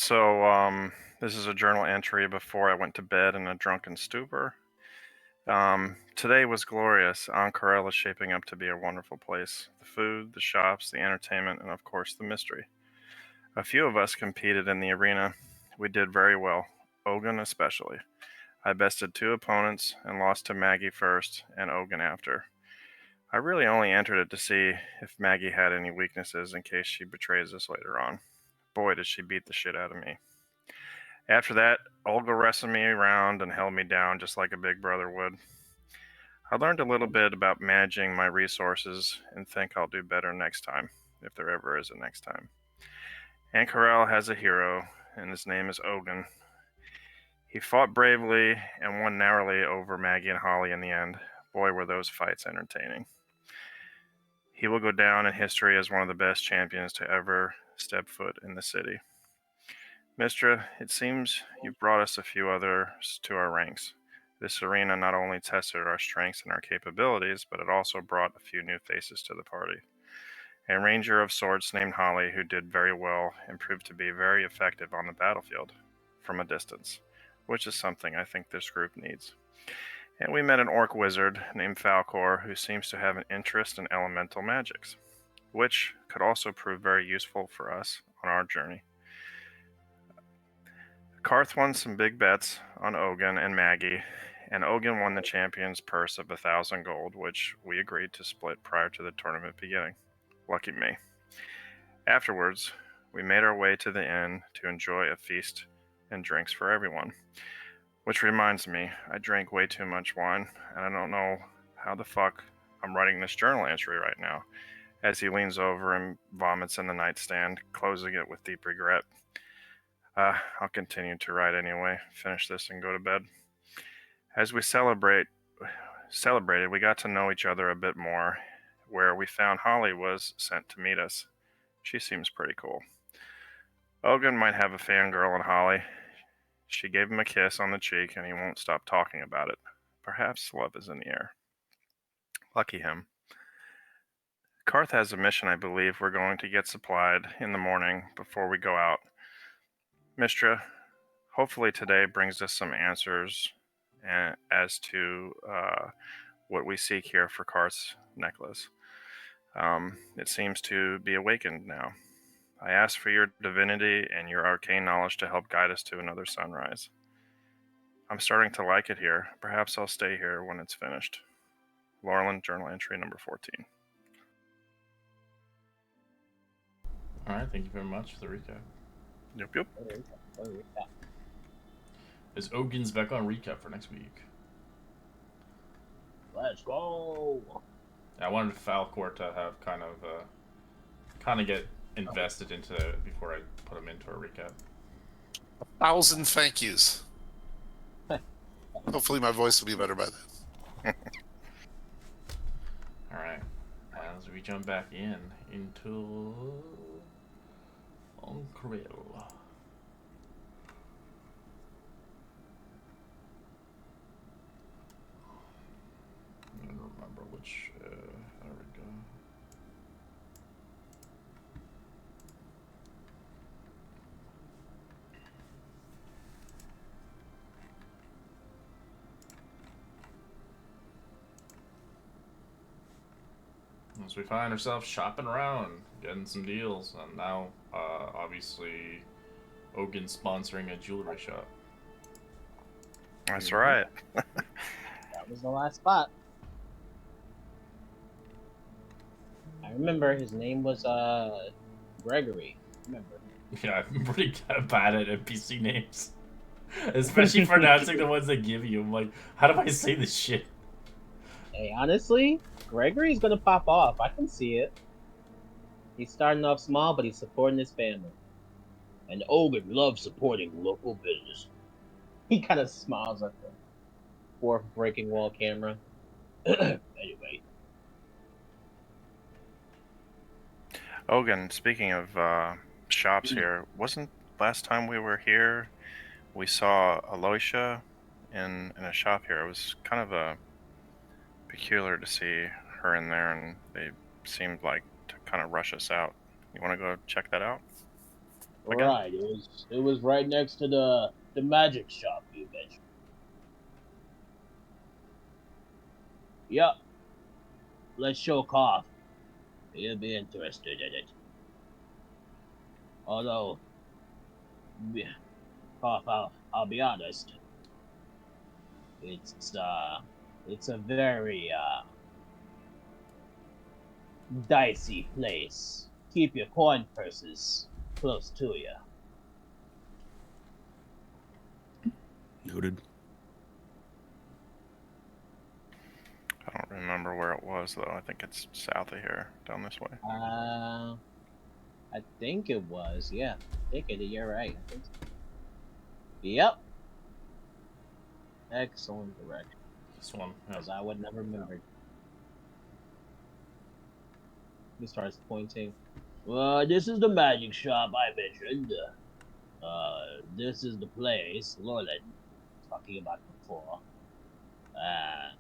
This is a journal entry before I went to bed in a drunken stupor. Today was glorious. Ankara is shaping up to be a wonderful place. The food, the shops, the entertainment, and of course the mystery. A few of us competed in the arena. We did very well, Ogun especially. I bested two opponents and lost to Maggie first and Ogun after. I really only entered it to see if Maggie had any weaknesses in case she betrays us later on. Boy, did she beat the shit out of me. After that, Olga wrestled me around and held me down just like a big brother would. I learned a little bit about managing my resources and think I'll do better next time, if there ever is a next time. Ankarel has a hero, and his name is Ogun. He fought bravely and won narrowly over Maggie and Holly in the end. Boy, were those fights entertaining. He will go down in history as one of the best champions to ever step foot in the city. Mistra, it seems you've brought us a few others to our ranks. This arena not only tested our strengths and our capabilities, but it also brought a few new faces to the party. A ranger of sorts named Holly, who did very well and proved to be very effective on the battlefield from a distance, which is something I think this group needs. And we met an orc wizard named Falcor, who seems to have an interest in elemental magics, which could also prove very useful for us on our journey. Karth won some big bets on Ogun and Maggie, and Ogun won the champion's purse of 1,000 gold, which we agreed to split prior to the tournament beginning. Lucky me. Afterwards, we made our way to the inn to enjoy a feast and drinks for everyone. Which reminds me, I drank way too much wine, and I don't know how the fuck I'm writing this journal entry right now, as he leans over and vomits in the nightstand, closing it with deep regret. I'll continue to write anyway, finish this and go to bed. As we celebrated, we got to know each other a bit more, where we found Holly was sent to meet us. She seems pretty cool. Ogun might have a fangirl on Holly. She gave him a kiss on the cheek and he won't stop talking about it. Perhaps love is in the air. Lucky him. Karth has a mission I believe we're going to get supplied in the morning before we go out. Mistra, hopefully today brings us some answers as to what we seek here for Karth's necklace. It seems to be awakened now. I ask for your divinity and your arcane knowledge to help guide us to another sunrise. I'm starting to like it here. Perhaps I'll stay here when it's finished. Laurelin, journal entry number 14. All right, thank you very much for the recap. Yep. Is Ogun's back on recap for next week? Let's go. I wanted Falcor to have kind of get invested into it before I put him into a recap. 1,000 thank yous. Hopefully my voice will be better by then. All right, as we jump back into Onkril. I don't remember which. There we go. As we find ourselves shopping around, getting some deals, and now, obviously, Ogun sponsoring a jewelry shop. That's right. That was the last spot. I remember his name was Gregory. Remember? Yeah, I'm pretty bad at NPC names. Especially pronouncing the ones they give you. I'm like, how do I say this shit? Hey, honestly, Gregory's gonna pop off. I can see it. He's starting off small, but he's supporting his family. And Ogun loves supporting local business. He kind of smiles at the fourth breaking wall camera. Anyway. Ogun, speaking of shops here, wasn't last time we were here we saw Aloysia in a shop here? It was kind of peculiar to see her in there, and they seemed like to kind of rush us out. You want to go check that out? again? Right, it was right next to the magic shop you mentioned. Yep, let's show Koth. He'll be interested in it. Although, yeah, Koth, I'll be honest. It's it's a very dicey place. Keep your coin purses close to you. Noted. I don't remember where it was though. I think it's south of here, down this way. I think it was. Yeah, you're right. I think so. Yep. Excellent direction. This one. Yeah. As I would never remember. He starts pointing. This is the magic shop I mentioned. This is the place Lorland was talking about before. I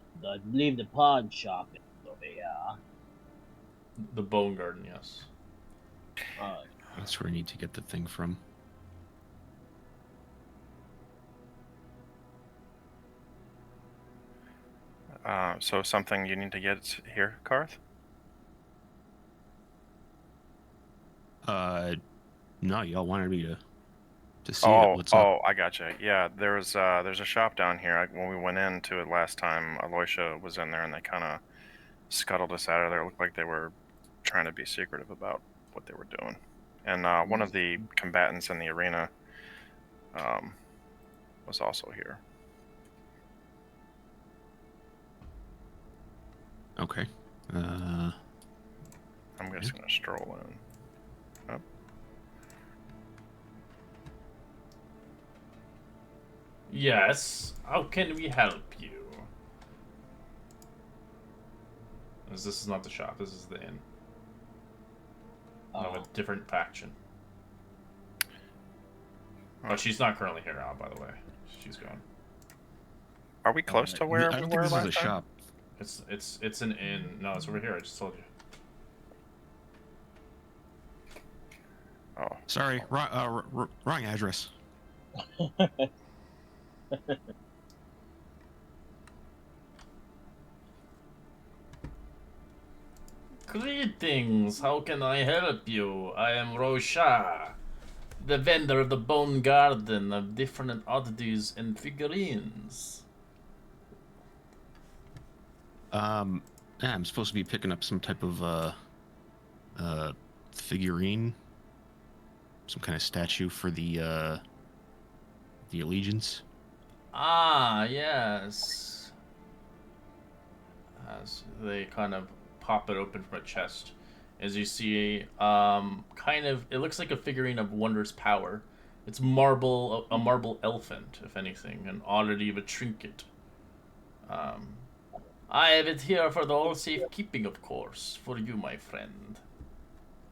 believe the pawn shop is over here. The Bone Garden, yes. That's where I need to get the thing from. So something you need to get here, Karth? No, y'all wanted me to see it. What's up? Oh, I gotcha. Yeah, there's a shop down here. When we went into it last time, Aloysia was in there, and they kind of scuttled us out of there. It looked like they were trying to be secretive about what they were doing. And one of the combatants in the arena was also here. Okay. I'm just gonna stroll in. Oh. Yes. How can we help you? As this is not the shop. This is the inn. Of a different faction. But she's not currently here now, by the way. She's gone. Are we close to where I we don't were think this is last a time? shop. It's an inn. No, it's over here. I just told you. Oh, Sorry, wrong address. Greetings. How can I help you? I am Rosha, the vendor of the Bone Garden of different oddities and figurines. Yeah, I'm supposed to be picking up some type of figurine, some kind of statue for the allegiance. Ah, yes. As they kind of pop it open from a chest, as you see, kind of, it looks like a figurine of wondrous power. It's marble, a marble elephant, if anything, an oddity of a trinket. I have it here for the whole safekeeping, of course, for you, my friend.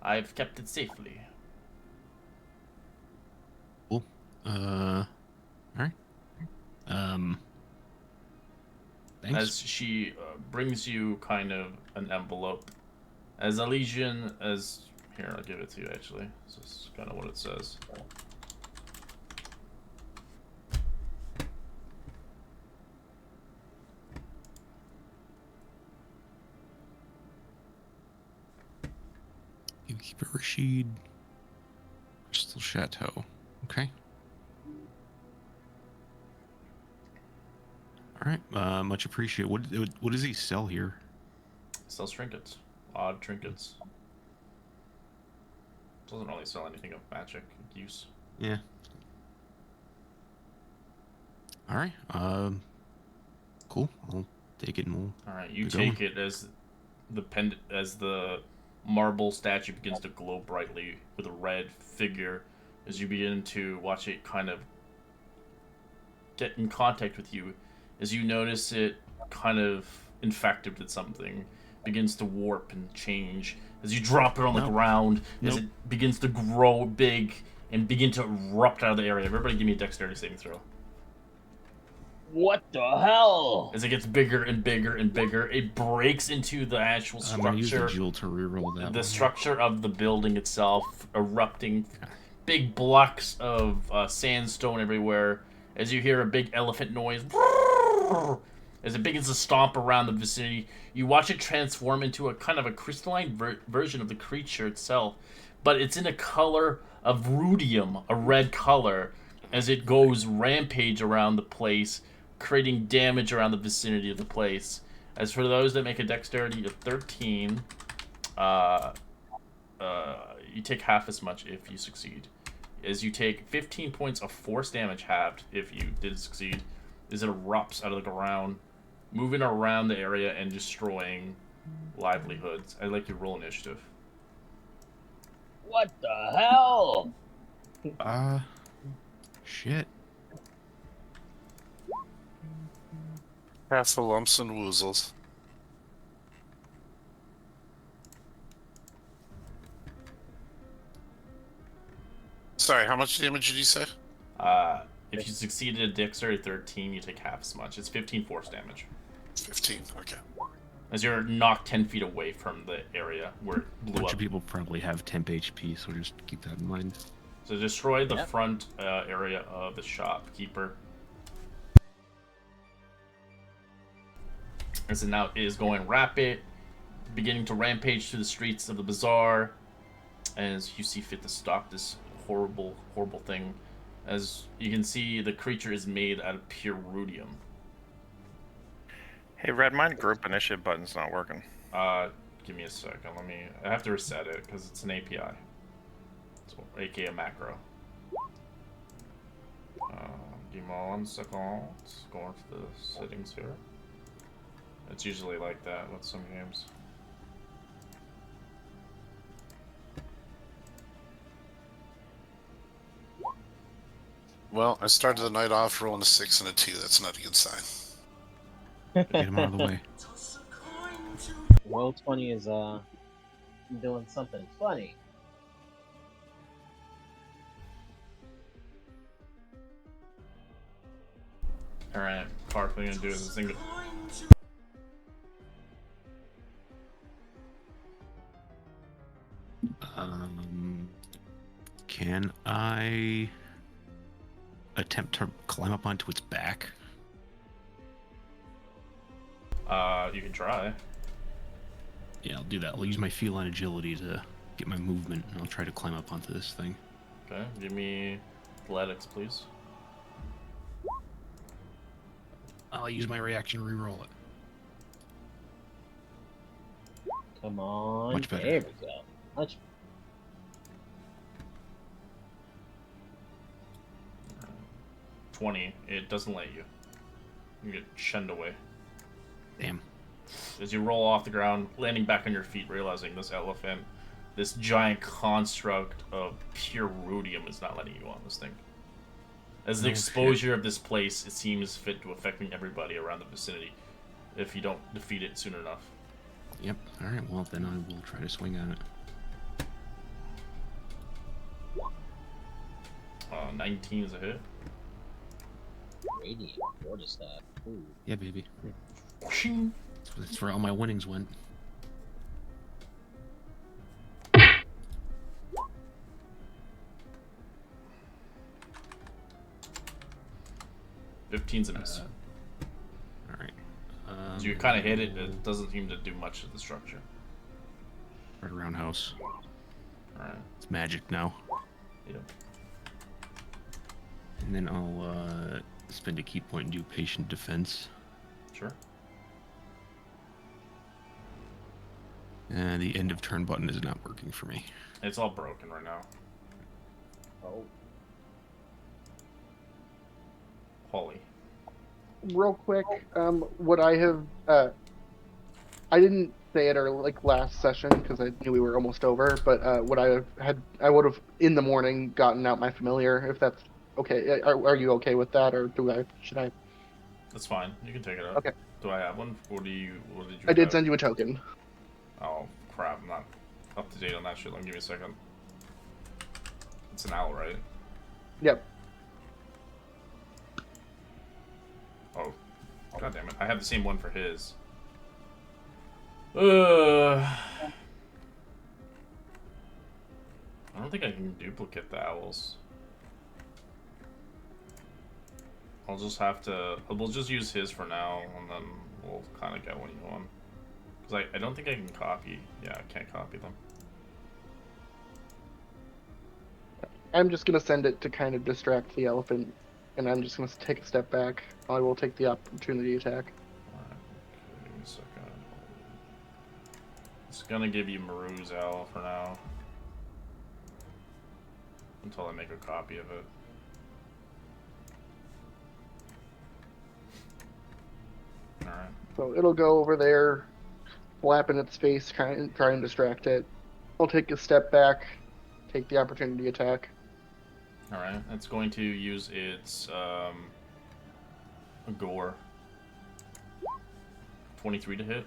I've kept it safely. Cool. All right. Thanks. As she brings you kind of an envelope. As a legion, as... Here, I'll give it to you, actually. This is kind of what it says. You keep it, Rashid. Crystal Chateau. Okay. All right. Much appreciated. What does he sell here? Sells trinkets. Odd trinkets. Doesn't really sell anything of magic use. Yeah. All right. Cool. I'll take it and we'll. All right, you Keep take going. it as the marble statue begins to glow brightly with a red figure, as you begin to watch it kind of get in contact with you, as you notice it kind of infected with something, begins to warp and change. As you drop it on the Nope. ground, as Nope. it begins to grow big and begin to erupt out of the area. Everybody give me a dexterity saving throw. What the hell? As it gets bigger and bigger and bigger, it breaks into the actual I'm gonna use the structure. jewel to reroll that. The one. structure of the building itself erupting, big blocks of sandstone everywhere as you hear a big elephant noise as it begins to stomp around the vicinity. You watch it transform into a kind of a crystalline version of the creature itself, but it's in a color of rudium, a red color, as it goes rampage around the place, creating damage around the vicinity of the place. As for those that make a dexterity of 13, uh, you take half as much if you succeed. As you take 15 points of force damage halved if you did succeed, as it erupts out of the ground, moving around the area and destroying livelihoods. I'd like you to roll initiative. What the hell? Shit. Half the lumps and woozles. Sorry, how much damage did you say? If you succeeded at dexterity 13, you take half as much. It's 15 force damage. 15. Okay. As you're knocked 10 feet away from the area where it A blew bunch up. of people probably have temp HP, so just keep that in mind. So destroy the front area of the shopkeeper. As it now is going rapid, beginning to rampage through the streets of the bazaar, as you see fit to stop this horrible, horrible thing. As you can see, the creature is made out of pure rudium. Hey, Red, my group initiative button's not working. Give me a second. I have to reset it because it's an API. So, aka macro. Give me 1 second. Going to the settings here. It's usually like that with some games. Well, I started the night off rolling a 6 and a 2. That's not a good sign. Get him out of the way. Roll 20 is doing something funny. Alright, Park, what I'm gonna do is a single. Can I attempt to climb up onto its back? You can try. Yeah, I'll do that. I'll use my feline agility to get my movement, and I'll try to climb up onto this thing. Okay, give me athletics, please. I'll use my reaction to reroll it. Come on. Much better. There we go. Much. 20. It doesn't let you. You get shunned away. Damn. As you roll off the ground, landing back on your feet, realizing this elephant, this giant construct of pure rudium, is not letting you on this thing. As the exposure of this place, it seems fit to affecting everybody around the vicinity if you don't defeat it soon enough. Yep. Alright, well, then I will try to swing at it. 19 is a hit. Radiant quarterstaff. Ooh. Yeah, baby. Whooshing. That's where all my winnings went. Fifteen's a miss. Alright. So you kind of hit it. It doesn't seem to do much to the structure. Right around house. Alright. It's magic now. Yep. And then I'll spend a key point and do patient defense. Sure. And the end of turn button is not working for me. It's all broken right now. Oh. Holly. Real quick, what I have, I didn't say it or like last session because I knew we were almost over. But what I would have in the morning gotten out my familiar. If that's okay, are you okay with that, or should I? That's fine. You can take it out. Okay. Do I have one? What did you? I did have? send you a token. Oh crap! I'm not up to date on that shit. Let me give me a second. It's an owl, right? Yep. Oh, god damn it! I have the same one for his. All don't think I can duplicate the owls. I'll just have to. We'll just use his for now, and then we'll kind of get one going. Because I don't think I can copy. Yeah, I can't copy them. I'm just gonna send it to kind of distract the elephant, and I'm just gonna take a step back. I will take the opportunity attack. Alright, okay, give me a second. It's gonna give you Maru's owl for now. Until I make a copy of it. Alright. So it'll go over there, flap in its face, try and distract it. I'll take a step back, take the opportunity attack. Alright, it's going to use its gore. 23 to hit.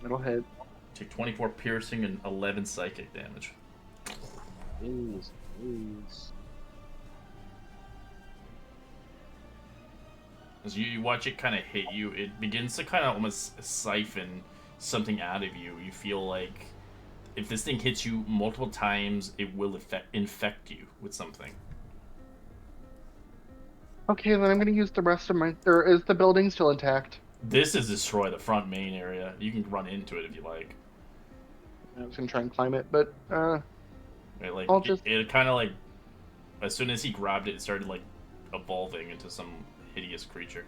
It'll hit. Take 24 piercing and 11 psychic damage. Please, please. As you watch it kind of hit you, it begins to kind of almost siphon something out of you. You feel like if this thing hits you multiple times, it will infect you with something. Okay, then I'm gonna use the rest of my. Or is the building still intact? This is destroy the front main area. You can run into it if you like. I was gonna try and climb it, but Like I'll just. it kind of like as soon as he grabbed it, it started like evolving into some hideous creature.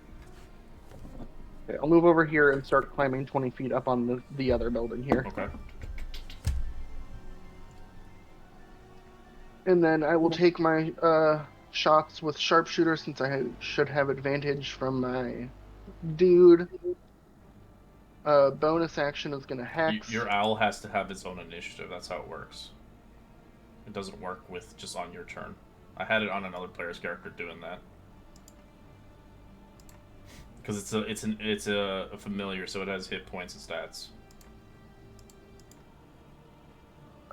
Okay, I'll move over here and start climbing 20 feet up on the other building here. Okay. And then I will take my shots with sharpshooter since I should have advantage from my dude. Bonus action is gonna hex. Your owl has to have its own initiative. That's how it works. It doesn't work with just on your turn. I had it on another player's character doing that. Because it's a familiar, so it has hit points and stats.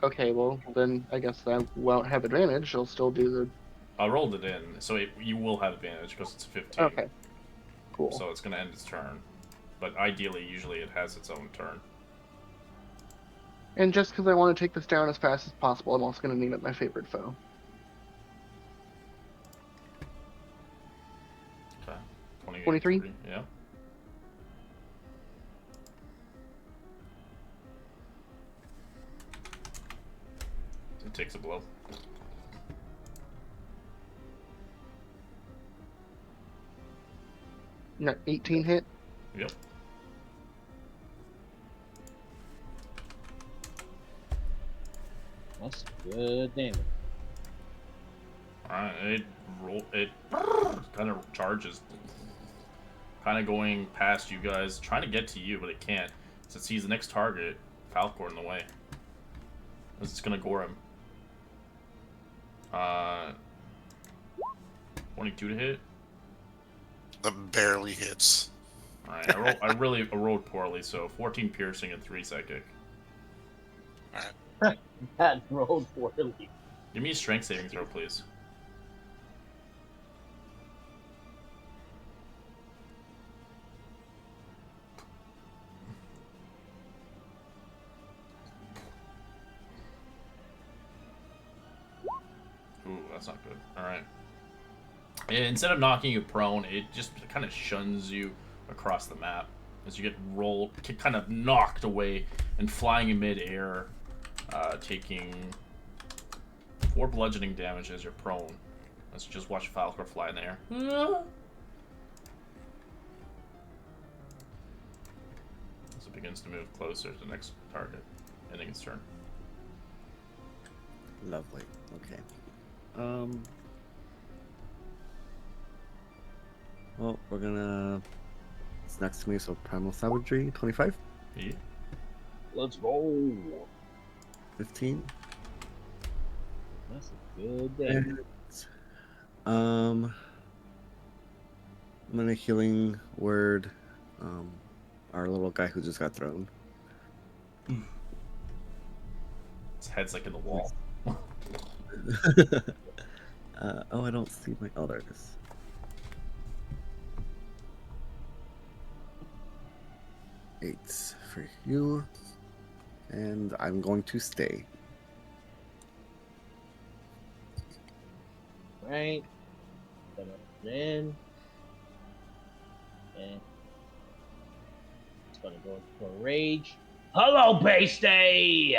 Okay, well then I guess I won't have advantage. I'll still do the. I rolled it in, so you will have advantage because it's a 15. Okay. Cool. So it's gonna end its turn, but ideally, usually it has its own turn. And just because I want to take this down as fast as possible, I'm also gonna name it my favorite foe. Okay. 23? Yeah. It takes a blow. Not 18 hit. Yep. That's good damage. Alright, it kind of charges. Kind of going past you guys, trying to get to you, but it can't. So it sees the next target, Falcor, in the way. It's gonna gore him. 22 to hit. That barely hits. Alright, I rolled poorly, so 14 piercing and 3 psychic. Alright. That rolled poorly. Give me a strength saving throw, please. Ooh, that's not good. Alright. Instead of knocking you prone, it just kind of shuns you across the map as you get rolled, kind of knocked away and flying in mid-air, taking 4 bludgeoning damage as you're prone. Let's just watch Falcor fly in the air. As it begins to move closer to the next target, ending its turn. Lovely. Okay. Well, we're gonna. It's next to me, so Primal Savagery, 25, Yeah. Let's go. 15. That's a good damage. I'm gonna healing word our little guy who just got thrown. His head's like in the wall. Oh, I don't see my. Oh, there it is. Eight for you, and I'm going to stay. Right. Gonna put it in. And it's gonna go for rage. Hello, Pasty!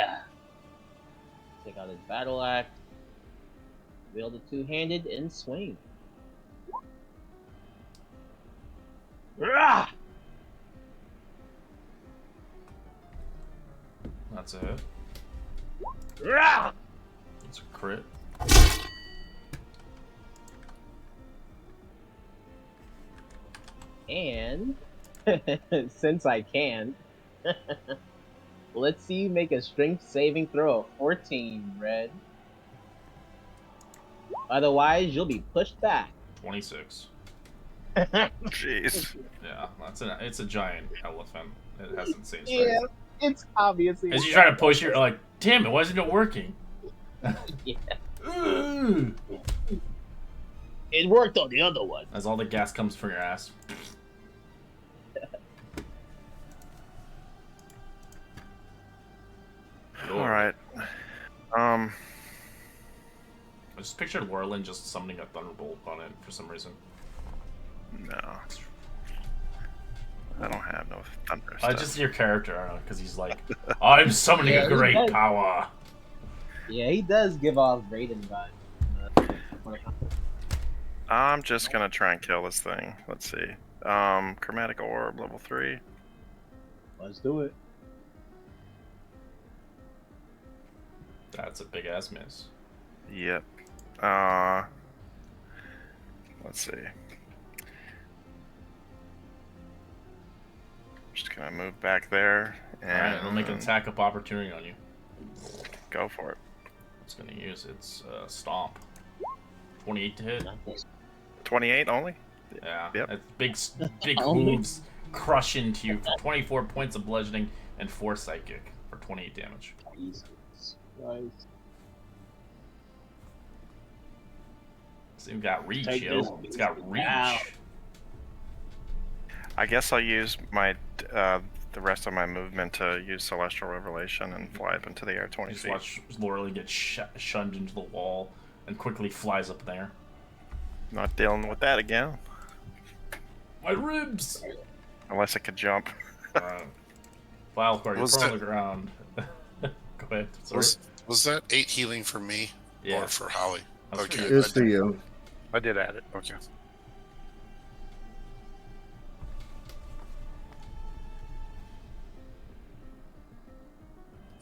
Take out his battle axe. Wield the two-handed and swing. Rah! That's a hit. Rah! It's a crit. And since I can, let's see you make a strength saving throw of 14, Red. Otherwise, you'll be pushed back. 26. Jeez. Yeah, it's a giant elephant. It has insane Yeah, strength. it's obviously. As you try to push, you're like, damn it, why isn't it working? Yeah. Ugh. It worked on the other one. As all the gas comes from your ass. All right. I just pictured Warlin just summoning a thunderbolt on it for some reason. No. I don't have no thunder I stuff. just your character, I don't know, because he's like, I'm summoning Yeah, a great he does. power. Yeah, he does give off Raiden vibes. I'm just gonna try and kill this thing. Let's see. Chromatic orb, level 3. Let's do it. That's a big ass miss. Yep. Let's see. Just gonna move back there and Alright, it'll make an attack of opportunity on you. go for it. It's gonna use its stomp. 28 to hit. 28 only? Yeah. Yep. It's big Only? hooves crush into you for 24 points of bludgeoning and 4 psychic for 28 damage. Jesus Christ. So you've got reach, Take yo. this It's got reach. out. I guess I'll use my the rest of my movement to use Celestial Revelation and fly up into the air 20 Just feet. watch Lorelei get shunned into the wall and quickly flies up there. Not dealing with that again. My ribs! Unless it could jump. Wildcard, you're Was prone on that- the ground. Go ahead. Sorry. Was that 8 healing for me Yeah. or for Holly? That was for Okay. you. It's for you. I did add it. Okay.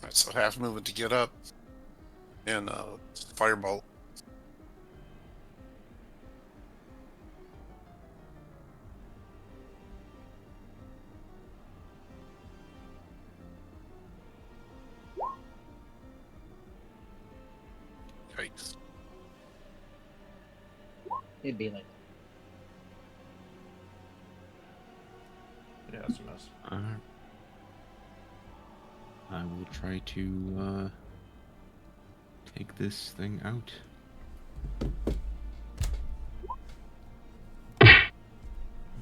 Alright, so half movement to get up. And firebolt. Yikes. It'd be like, Yeah, that's a mess. I will try to take this thing out.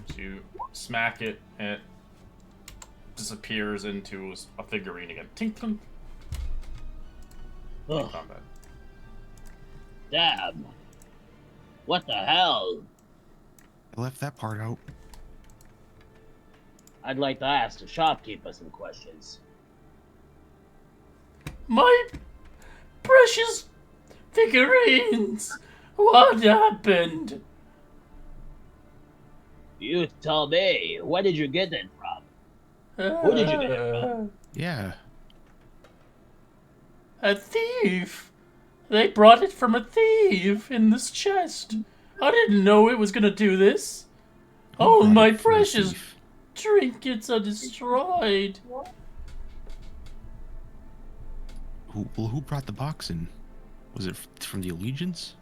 So you smack it, and it disappears into a figurine again. Tink tink. ugh, Combat. damn. What the hell? I left that part out. I'd like to ask the shopkeeper some questions. My precious figurines! What happened? You tell me, where did you get it from? Who did you get it from? Yeah. A thief! They brought it from a thief in this chest. I didn't know it was gonna do this. Who Oh, brought my it from the precious thief? trinkets are destroyed. Who brought the box in? Was it from the Allegiance?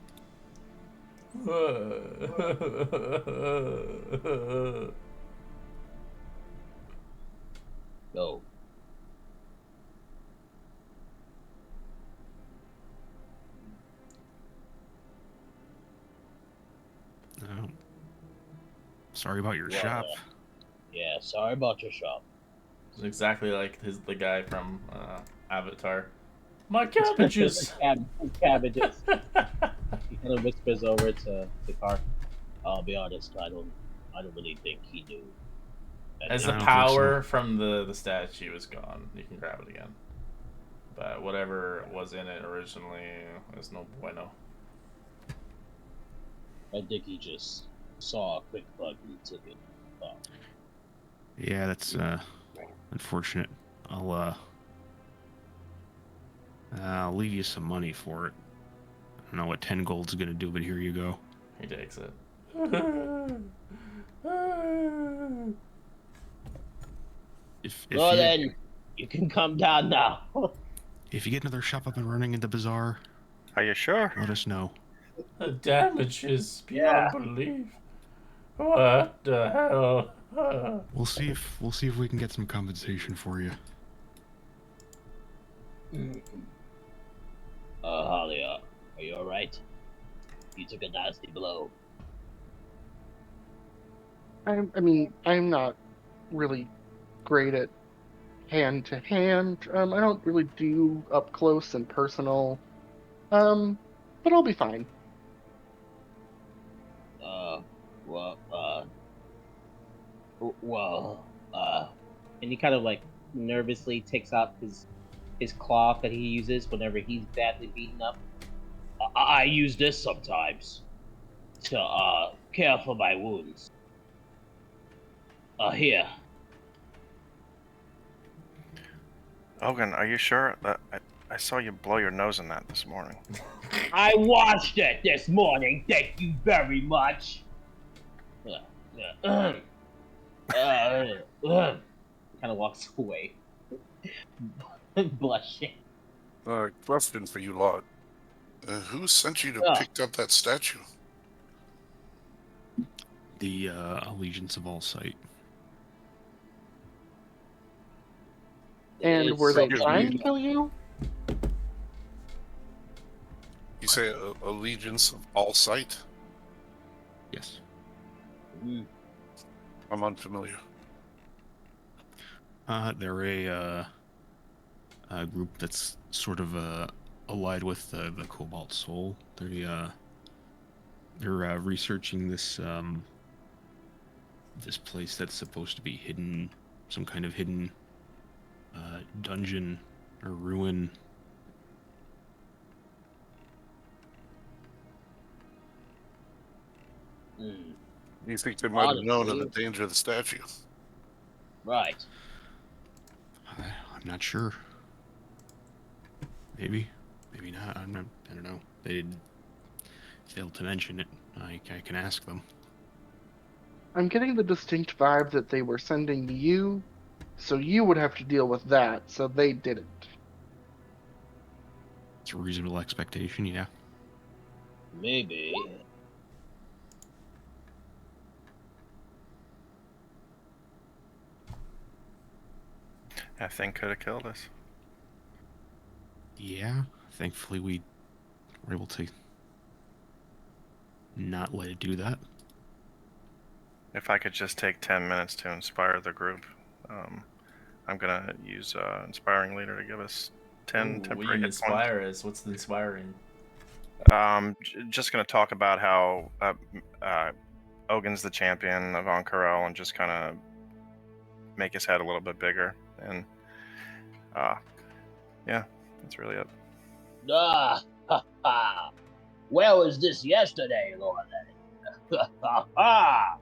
Go. Oh. Sorry about your Yeah. shop. Yeah, sorry about your shop. It's exactly like the guy from Avatar. My cabbages! Cabbages. kind of whispers over to the car. I'll be honest, I don't really think he knew. As I the don't think so. power from the statue is gone, you can grab it again. But whatever was in it originally is no bueno. I think he just saw a quick bug and took it. Oh. Yeah, that's unfortunate. I'll leave you some money for it. I don't know what 10 gold's gonna do, but here you go. He takes it. If Well you then, you can come down now. if you get another shop up and running in the bazaar, Are you sure? let us know. The damage is Yeah. beyond belief. What the hell? We'll see if we can get some compensation for you. Halia, are you alright? You took a nasty blow. I mean, I'm not really great at hand to hand. I don't really do up close and personal. But I'll be fine. Well, and he kind of like nervously takes out his cloth that he uses whenever he's badly beaten up. I use this sometimes to care for my wounds. Here. Ogun, are you sure? That I saw you blow your nose in that this morning. I washed it this morning. Thank you very much. Kind of walks away, blushing. Question for you lot. Who sent you to Oh. pick up that statue? The allegiance of all sight. And It's were they so trying to cute. kill you? You say allegiance of all sight? Yes. Mm. I'm unfamiliar. They're a group that's sort of allied with the Cobalt Soul. They're researching this this place that's supposed to be hidden, some kind of hidden dungeon or ruin. Mm. You think they might have known of Honestly. the danger of the statue? Right. I'm not sure. Maybe not. I don't know. They failed to mention it. I can ask them. I'm getting the distinct vibe that they were sending you, so you would have to deal with that, so they didn't. It's a reasonable expectation, yeah. Maybe. That thing could have killed us. Yeah. Thankfully, we were able to not let it do that. If I could just take 10 minutes to inspire the group, I'm gonna use inspiring leader to give us 10 Ooh, what temporary you hit inspire is what's the inspiring? points. Just gonna talk about how Ogun's the champion of Ank'Harel and just kind of make his head a little bit bigger. And yeah, that's really it. Ah, ha, ha. Where was this yesterday, Lord? Ha, ha.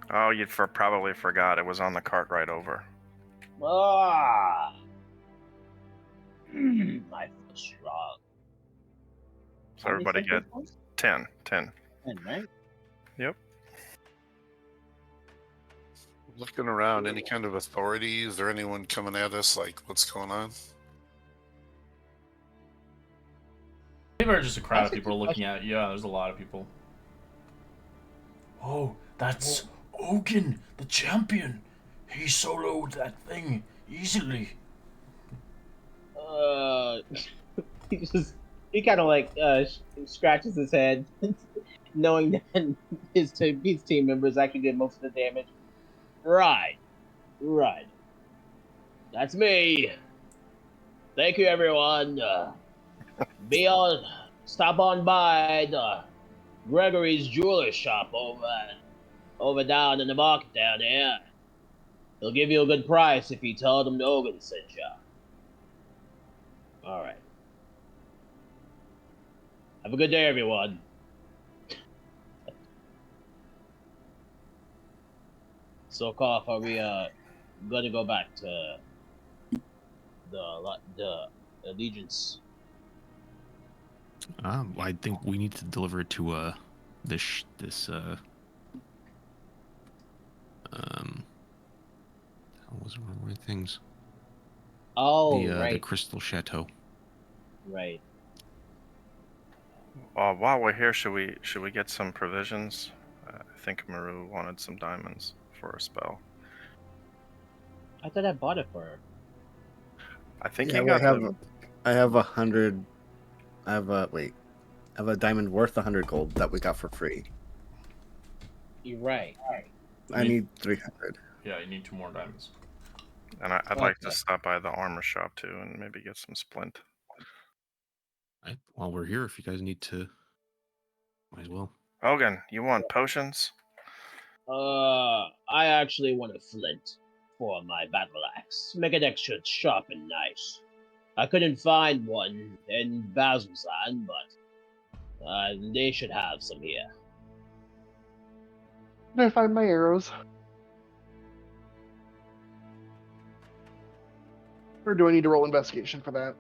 Oh, you probably forgot. It was on the cart right over. Ah. I feel strong. So everybody get 10. 10. 10, right? Yep. Looking around, any kind of authority? Is there anyone coming at us? Like, what's going on? Maybe are just a crowd of That's a people good looking at you. Yeah, there's a lot of people. Oh, that's Ogun, the champion. He soloed that thing easily. He kind of like scratches his head, knowing that his team members actually did most of the damage. Right. That's me. Thank you, everyone. Be on stop on by the Gregory's jeweler shop over down in the market down there. He'll give you a good price if you tell them Ogun sent you. All right. Have a good day, everyone. So, Koff, are we gonna go back to the allegiance? I think we need to deliver it to this how was it one of the right things? Oh, The right, Crystal Chateau. right. While we're here, should we get some provisions? I think Maru wanted some diamonds for a spell. I thought I bought it for her. I think Yeah, you got I have 100. I have a wait. I have a diamond worth 100 gold that we got for free. You're right. I need 300. Yeah, you need 2 more diamonds. and I'd like to Okay. stop by the armor shop too and maybe get some splint. While we're here, if you guys need to, might as well. Ogun, you want potions? I actually want a flint for my battle axe. Make it extra sharp and nice. I couldn't find one in Bazuzan, but they should have some here. Did I find my arrows? Or do I need to roll investigation for that?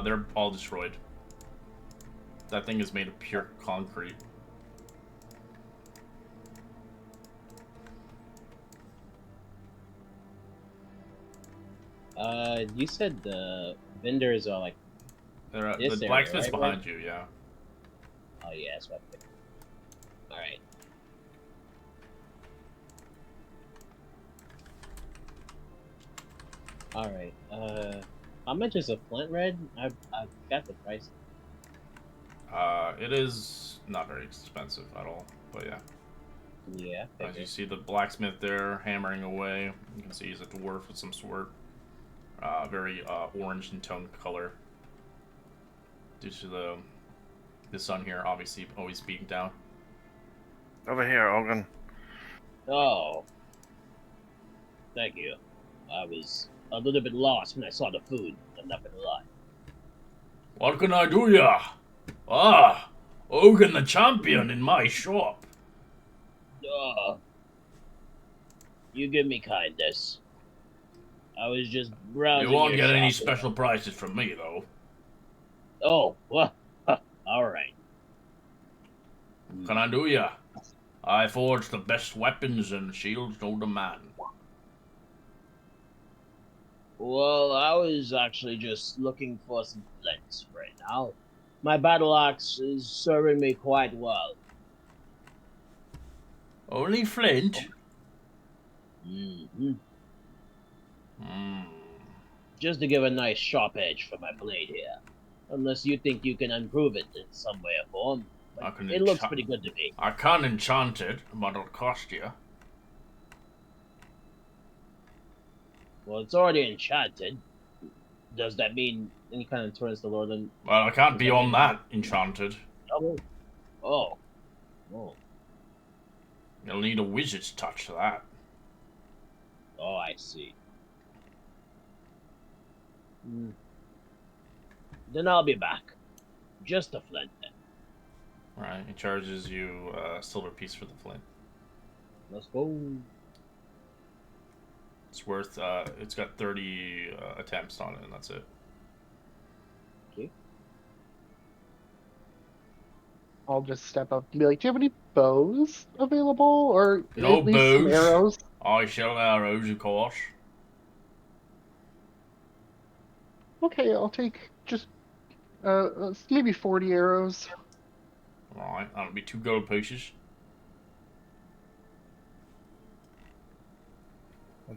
They're all destroyed. That thing is made of pure concrete. You said the vendors are like They're this the area, blacksmith's right, behind you, yeah. Oh yeah, that's what I think. All right. All right. How much is a flint red? I got the price. It is not very expensive at all, but yeah. Yeah. As you see the blacksmith there hammering away, you can see he's a dwarf of some sort. Very orange in tone color. Due to the sun here, obviously always beating down. Over here, Ogun. Oh, thank you. I was a little bit lost when I saw the food. I'm not gonna lie. What can I do ya? Ah, Ogun the champion in my shop. Oh, you give me kindness. I was just browsing. You won't your get any shop. special prices from me, though. Oh, well, all right. What can I do ya? I forge the best weapons and shields known to man. Well, I was actually just looking for some flints right now. My battle axe is serving me quite well. Only flint? Mm-hmm. Hmm. Just to give a nice sharp edge for my blade here. Unless you think you can improve it in some way or form. But it looks pretty good to me. I can enchant it, but it'll cost you. Well, it's already enchanted. Does that mean? And he kind of turns to Lord and. Well, I can't be on mean- that enchanted. Oh. Oh. You'll need a wizard's touch for that. Oh, I see. Then I'll be back. Just a flint then. Alright, he charges you a silver piece for the flint. Let's go. It's worth, it's got 30 attempts on it, and that's it. Okay. I'll just step up and be like, do you have any bows available? Or No at least some bows. arrows? I sell arrows, of course. Okay, I'll take just maybe 40 arrows. Alright, that'll be 2 gold pieces.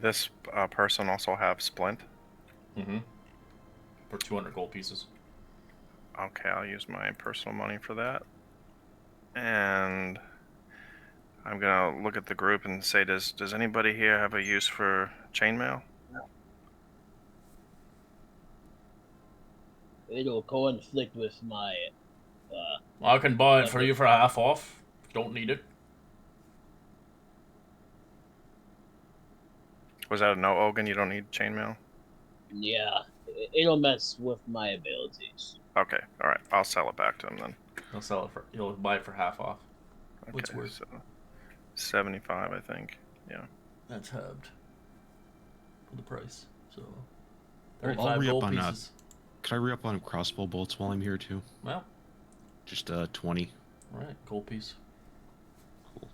This person also have splint. Mm-hmm. For 200 gold pieces. Okay, I'll use my personal money for that. And I'm gonna look at the group and say, does anybody here have a use for chainmail? It'll conflict with my I can buy it for you for half off. Don't need it. Was that a no, Ogun? You don't need chainmail? Yeah, it'll mess with my abilities. Okay, all right. I'll sell it back to him then. He'll sell it for. He'll buy it for half off. What's Okay, worth? so 75, I think. Yeah. That's halved for the price. So I'll 35 re-up gold on pieces. Could I re-up on crossbow bolts while I'm here too? Well, Just 20. all right, gold piece. Cool.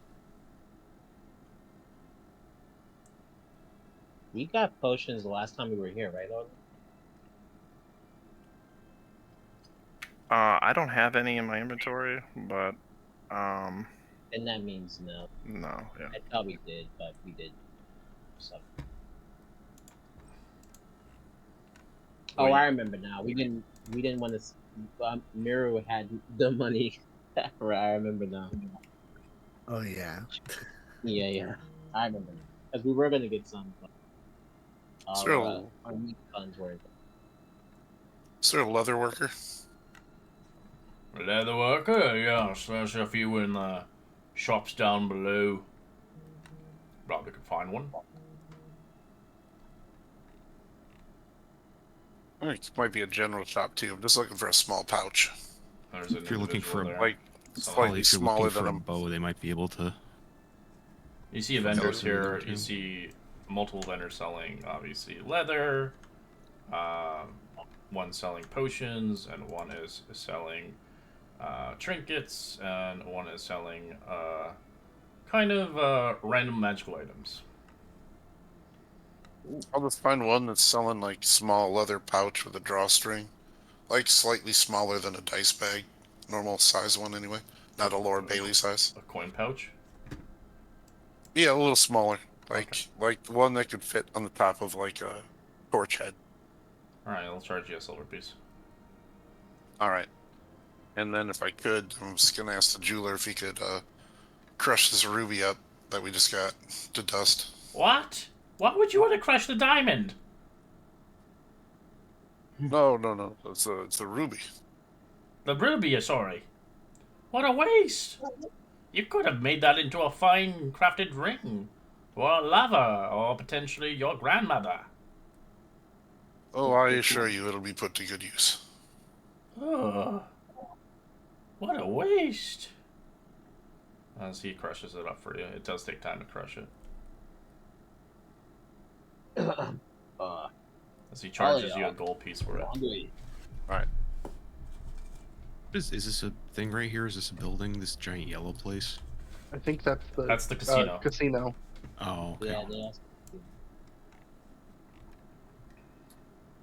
We got potions the last time we were here, right, Logan? I don't have any in my inventory, but And that means no. no, yeah. I thought we did, but we did. So. Oh, Wait. I remember now. We didn't want to. Miru had the money. Right, I remember now. Oh yeah. Yeah. I remember now. Because we were gonna get some. But So- our meat funds were. Is there a leather worker? Leather worker, yes. There's a few in the shops down below. Probably could find one. It might be a general shop too. I'm just looking for a small pouch, There's an If you're looking for individual a there. like So- Probably slightly if you're smaller looking for than a a. bow, they might be able to. You see For vendors those in there, here. too. You see multiple vendors selling, obviously, leather. One selling potions, and one is selling trinkets, and one is selling kind of random magical items. I'll just find one that's selling like small leather pouch with a drawstring, like slightly smaller than a dice bag, normal size one anyway, not a Laura Bailey size. A coin pouch. Yeah, a little smaller, like Okay. like one that could fit on the top of like a torch head. All right, I'll charge you a silver piece. All right, and then if I could, I'm just gonna ask the jeweler if he could crush this ruby up that we just got to dust. What? Why would you want to crush the diamond? No, it's a ruby. The ruby, sorry. What a waste! You could have made that into a fine crafted ring. For a lover, or potentially your grandmother. Oh, I assure you, it'll be put to good use. Oh, what a waste. As he crushes it up for you. It does take time to crush it. As he charges you a gold piece for it. All right. Is this a thing right here? Is this a building? This giant yellow place? I think that's the casino. Casino. Oh, okay. Yeah.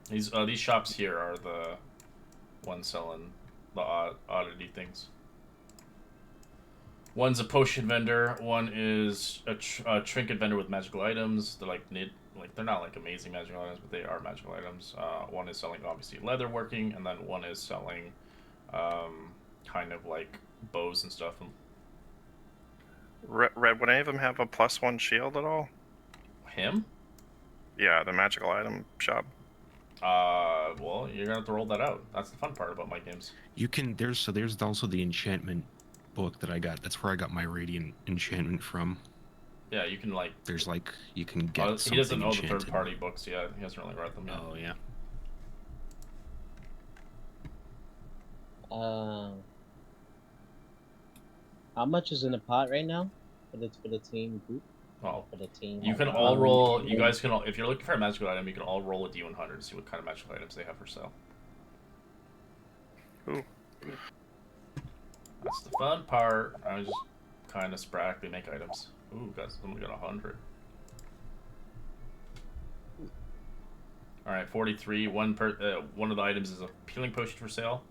These shops here are the ones selling the oddity things. One's a potion vendor. One is a trinket vendor with magical items. They're like they're not like amazing magical items, but they are magical items. One is selling obviously leather working, and then one is selling kind of like bows and stuff. Red, would any of them have a +1 shield at all? Him? Yeah, the magical item shop. Well, you're gonna have to roll that out. That's the fun part about my games. You can there's also the enchantment book that I got. That's where I got my radiant enchantment from. Yeah, you can like. There's like you can get something He doesn't know enchanted. the third-party books yet. He hasn't really read them yet. Oh yeah. How much is in the pot right now for the team group? Oh, For the team. you can all roll. You guys can all. If you're looking for a magical item, you can all roll a D100 to see what kind of magical items they have for sale. Ooh. That's the fun part. I just kind of sporadically make items. Ooh, guys, somebody got 100. All right, 43. One of the items is a peeling potion for sale.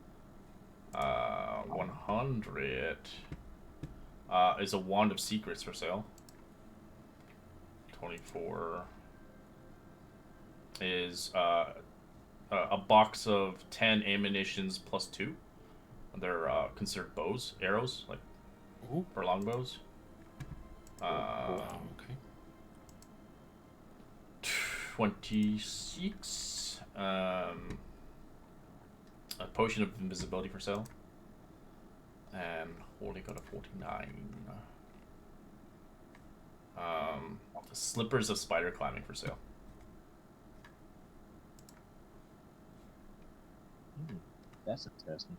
100 is a wand of secrets for sale. 24 is a box of 10 ammunitions +2. They're considered bows, arrows, like for longbows. Okay. 26. A potion of invisibility for sale. 40 go to 49. The slippers of spider climbing for sale. That's interesting.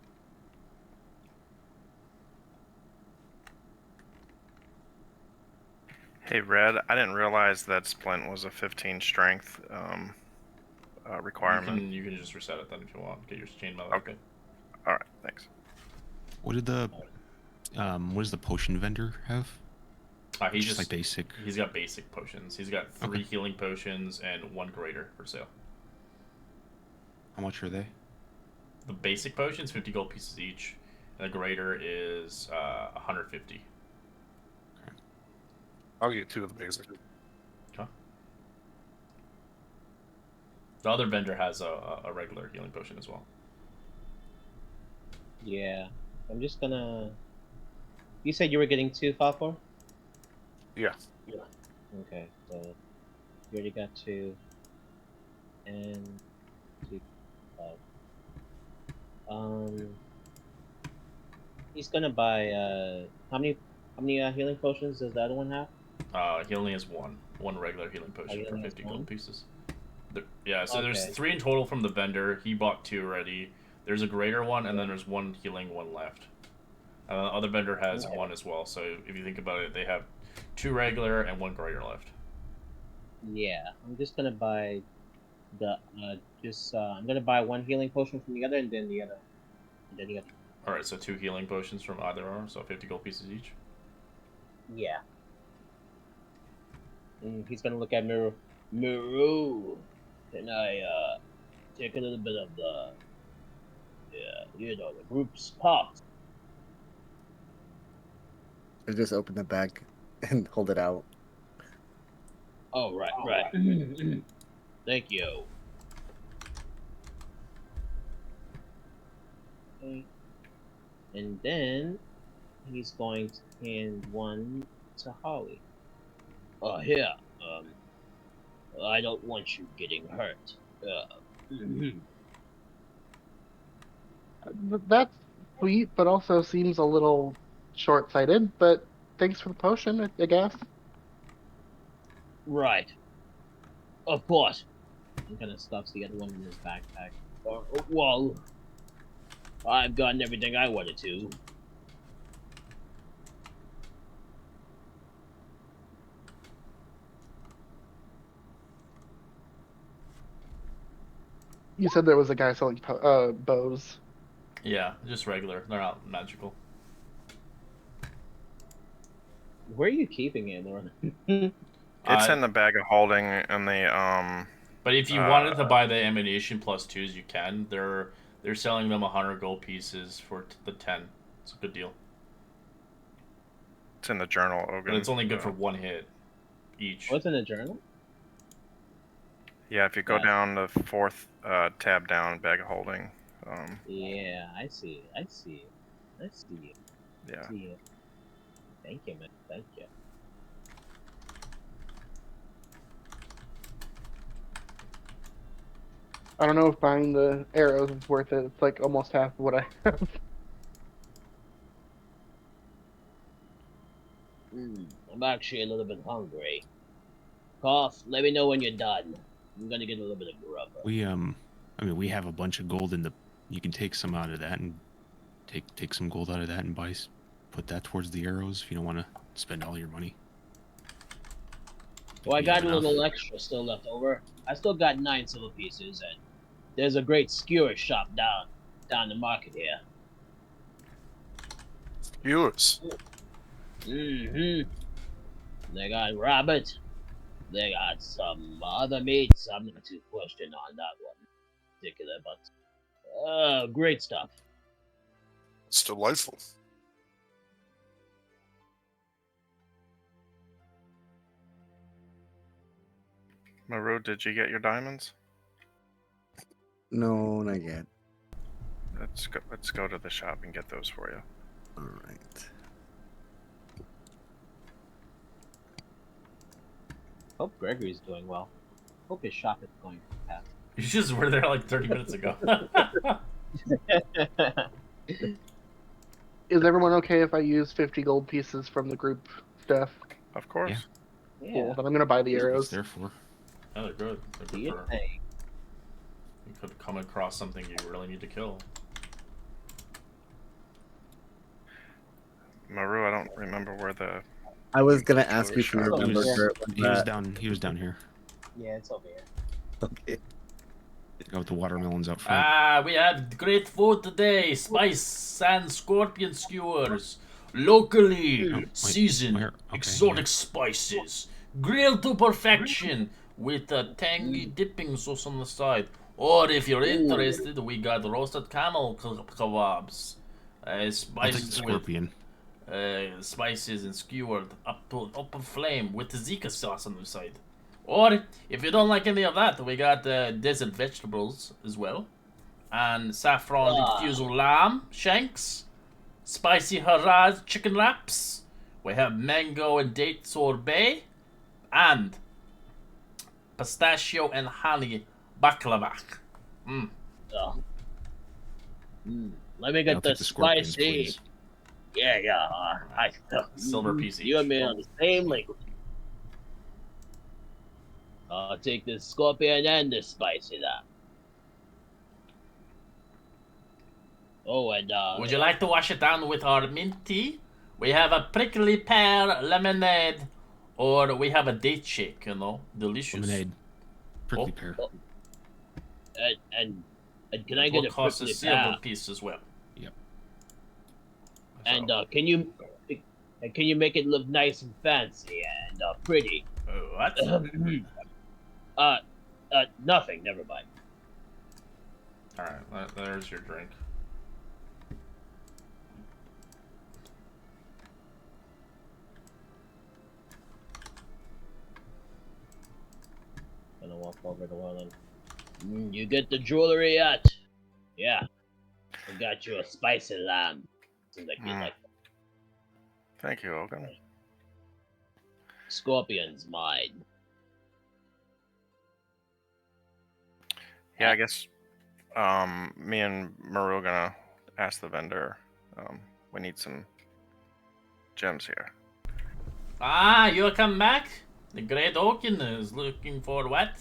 Hey, Red, I didn't realize that splint was a 15 strength requirement. You can just reset it then if you want. Get your chainmail. Okay. All right, thanks. What did the what does the potion vendor have? He's Just like basic. He's got basic potions. He's got 3 Okay. healing potions and 1 greater for sale. How much are they? The basic potions 50 gold pieces each, and the greater is 150. I'll get 2 of the basic. Okay. The other vendor has a regular healing potion as well. Yeah. I'm just gonna. You said you were getting 2, Falcor? Yeah. Okay, so you already got 2, and 2, 5. He's gonna buy. How many healing potions does the other one have? He only has one regular healing potion he for only has 50 one? gold pieces. Yeah, so there's Okay. 3 in total from the vendor. He bought 2 already. There's a greater one, and then there's 1 healing, 1 left. The other vendor has Okay. 1 as well. So if you think about it, they have 2 regular and 1 greater left. Yeah, I'm just gonna buy the I'm gonna buy 1 healing potion from the other, and then the other, and then the other. All right, so 2 healing potions from either arm, so 50 gold pieces each. Yeah. And he's gonna look at Miru. Miru, can I take a little bit of the the group's pot? I just open the bag and hold it out. Oh right. Thank you. Okay. And then he's going to hand 1 to Holly. Here. I don't want you getting hurt. That's sweet, but also seems a little short-sighted. But thanks for the potion, I guess. Right. Of course. He kind of stuffs the other one in his backpack. Well, I've gotten everything I wanted to. You said there was a guy selling bows. Yeah, just regular. They're not magical. Where are you keeping it, Lauren? It's in the bag of holding in the But if you wanted to buy the ammunition plus 2s, you can. They're selling them 100 gold pieces for the 10. It's a good deal. It's in the journal, Ogun. But it's only good for 1 hit each. What's in the journal? Yeah, if you go down the 4th tab down, bag of holding. Yeah, I see it. Yeah. Thank you, man. Thank you. I don't know if buying the arrows is worth it. It's like almost half of what I have. I'm actually a little bit hungry. Cough, let me know when you're done. I'm gonna get a little bit of grub. We I mean, we have a bunch of gold in the. You can take some out of that and take some gold out of that and put that towards the arrows if you don't want to spend all your money. Well, I We got have a enough. little extra still left over. I still got 9 silver pieces, and there's a great skewer shop down the market here. Skewers. They got rabbit. They got some other meats. I'm not too questioned on that one particular, but great stuff. It's delightful. Maru, did you get your diamonds? No, not yet. Let's go to the shop and get those for you. All right. Hope Gregory's doing well. Hope his shop is going fast. You just were there like 30 minutes ago. is everyone okay if I use 50 gold pieces from the group stuff? Of course. Yeah. Yeah. Cool. Then I'm gonna buy the That's what it's arrows. there for. Yeah, they're good. They're Do good your for. thing. You could come across something you really need to kill. Maru, I don't remember where the. I was gonna ask you if you He was- remembered where He was down. He was down here. Yeah, it's over here. Okay. Got the watermelons out front. Ah, we had great food today. Spice and scorpion skewers. Locally seasoned where? Okay, exotic yeah. spices. Grilled to perfection with a tangy dipping sauce on the side. Or if you're interested, we got roasted camel kebabs. I'll take the Spiced with scorpion. spices and skewered up to an open flame with the Zika sauce on the side. Or if you don't like any of that, we got desert vegetables as well, and saffron infused lamb shanks, spicy harad chicken wraps. We have mango and date sorbet, and pistachio and honey baklava. Oh. Let me get I'll the take the scorpions, spicy. please. Yeah. Silver piece You each. and me on the same language. I'll take the scorpion and the spicy that. Oh, and Would you like to wash it down with our mint tea? We have a prickly pear lemonade, or we have a date shake. Delicious. Lemonade. Prickly Oh. pear. and can I get Will a cost a prickly silver pear? piece as well. Yep. And can you make it look nice and fancy and pretty? What? Nothing. Never mind. Alright, there's your drink. Gonna walk over to one of them. You get the jewelry yet? Yeah. I got you a spicy lamb. Seems like you like Thank you, Ogun. scorpion's mine. Yeah, I guess me and Maru are gonna ask the vendor. We need some gems here. Ah, you come back? The Great Oaken is looking for what?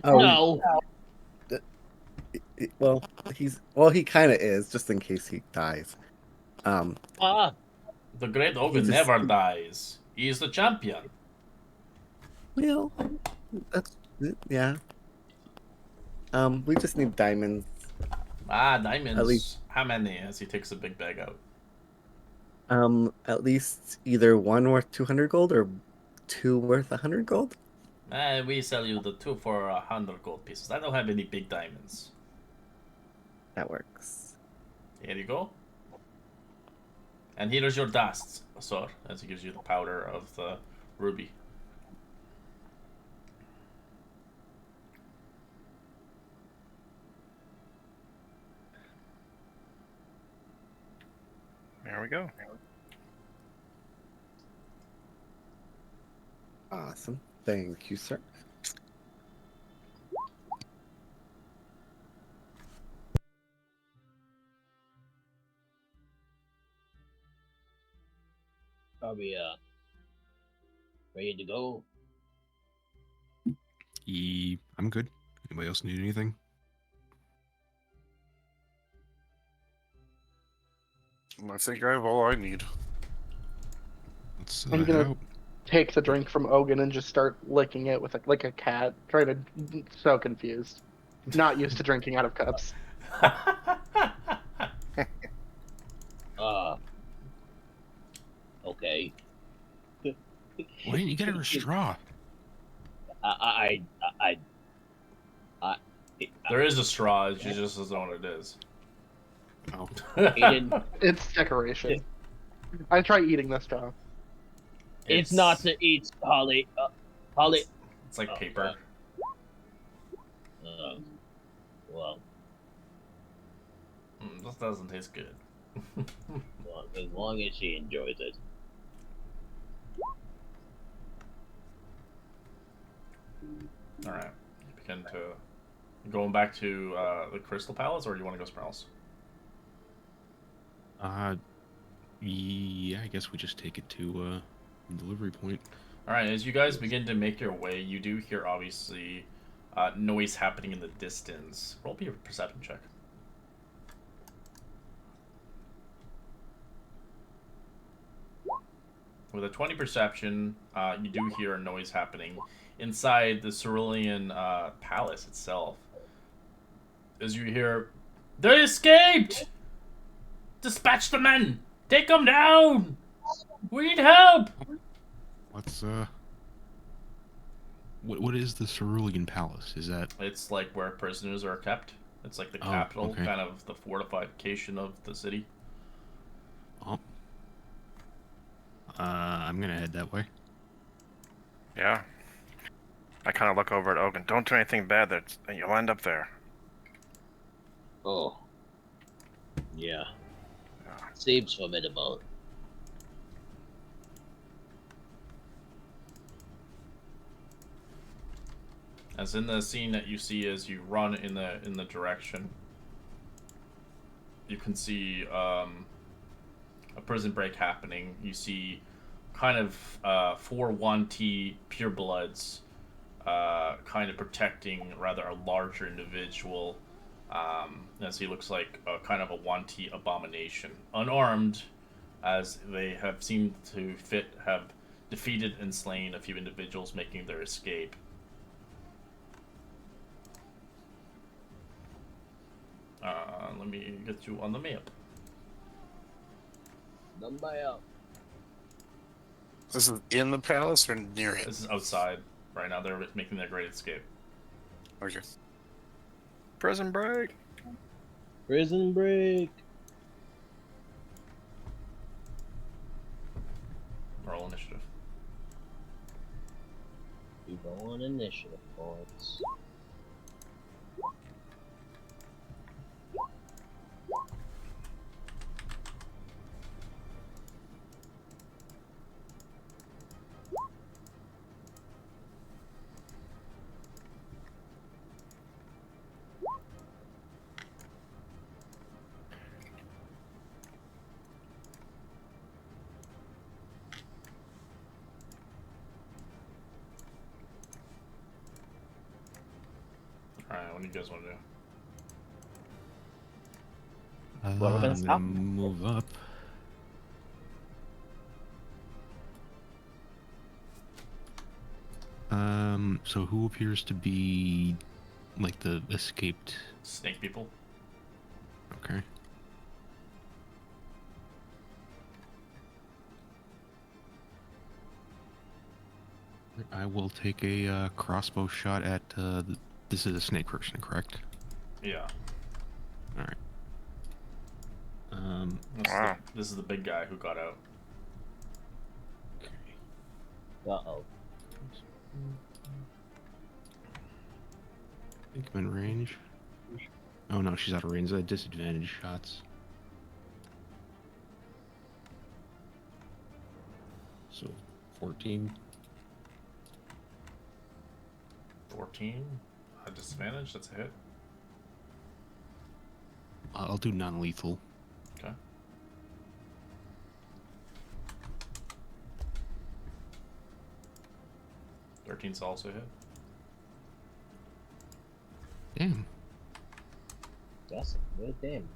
No. Well, he kind of is, just in case he dies. Ah, The Great Oaken just- never dies. He is the champion. Well, that's yeah. We just need diamonds. Ah, diamonds. At least- How many? As he takes a big bag out. At least either one worth 200 gold or two worth 100 gold. We sell you the two for 100 gold pieces. I don't have any big diamonds. That works. Here you go. And here's your dust, sir, as he gives you the powder of the ruby. There we go. Awesome. Thank you, sir. are we ready to go? I'm good. Anybody else need anything? I think I have all I need. Let's I'm head gonna out. take the drink from Ogun and just start licking it with like a cat. Trying to, so confused. Not used to drinking out of cups. Okay. Why didn't you get her a straw? I There is a straw, she just doesn't know what it is. Oh, he didn't. It's decoration. I try eating this straw. It's not to eat, Holly. Holly. It's like paper. Well, This doesn't taste good. as long as she enjoys it. Alright. You begin to... Going back to the Crystal Palace, or do you want to go somewhere else? Yeah, I guess we just take it to the delivery point. All right, as you guys begin to make your way, you do hear obviously noise happening in the distance. Roll me a perception check. With a 20 perception, you do hear a noise happening inside the Cerulean palace itself. As you hear, "They escaped! Dispatch the men! Take them down! We need help!" What's what is the Cerulean Palace? Is that It's like where prisoners are kept. It's like the oh, capital, okay. kind of the fortification of the city. Oh. I'm gonna head that way. Yeah. I kind of look over at Ogun. Don't do anything bad. That you'll end up there. Oh. Yeah. Yeah. Seems formidable. As in the scene that you see as you run in the direction, you can see a prison break happening. You see kind of 4-1T purebloods kind of protecting rather a larger individual, as he looks like a kind of a 1T abomination, unarmed, as they have seemed to have defeated and slain a few individuals making their escape. Let me get you on the map. Number up. This is in the palace or near it? This is outside right now. They're making their great escape. Okay. Prison break. Prison break. Roll initiative. We go on initiative points. Alright, what do you guys want to do? Well, we're gonna I'm stop. gonna move up. So who appears to be like the escaped? Snake people? Okay. I will take a crossbow shot at. This is a snake person, correct? Yeah. All right. Wow. This is the big guy who got out. Okay. Uh-oh. I think I'm in range. Oh no, she's out of range. Disadvantage shots. So, 14. 14? A disadvantage? That's a hit. I'll do non-lethal. Okay. Thirteen's also a hit. Damn. That's a good damn.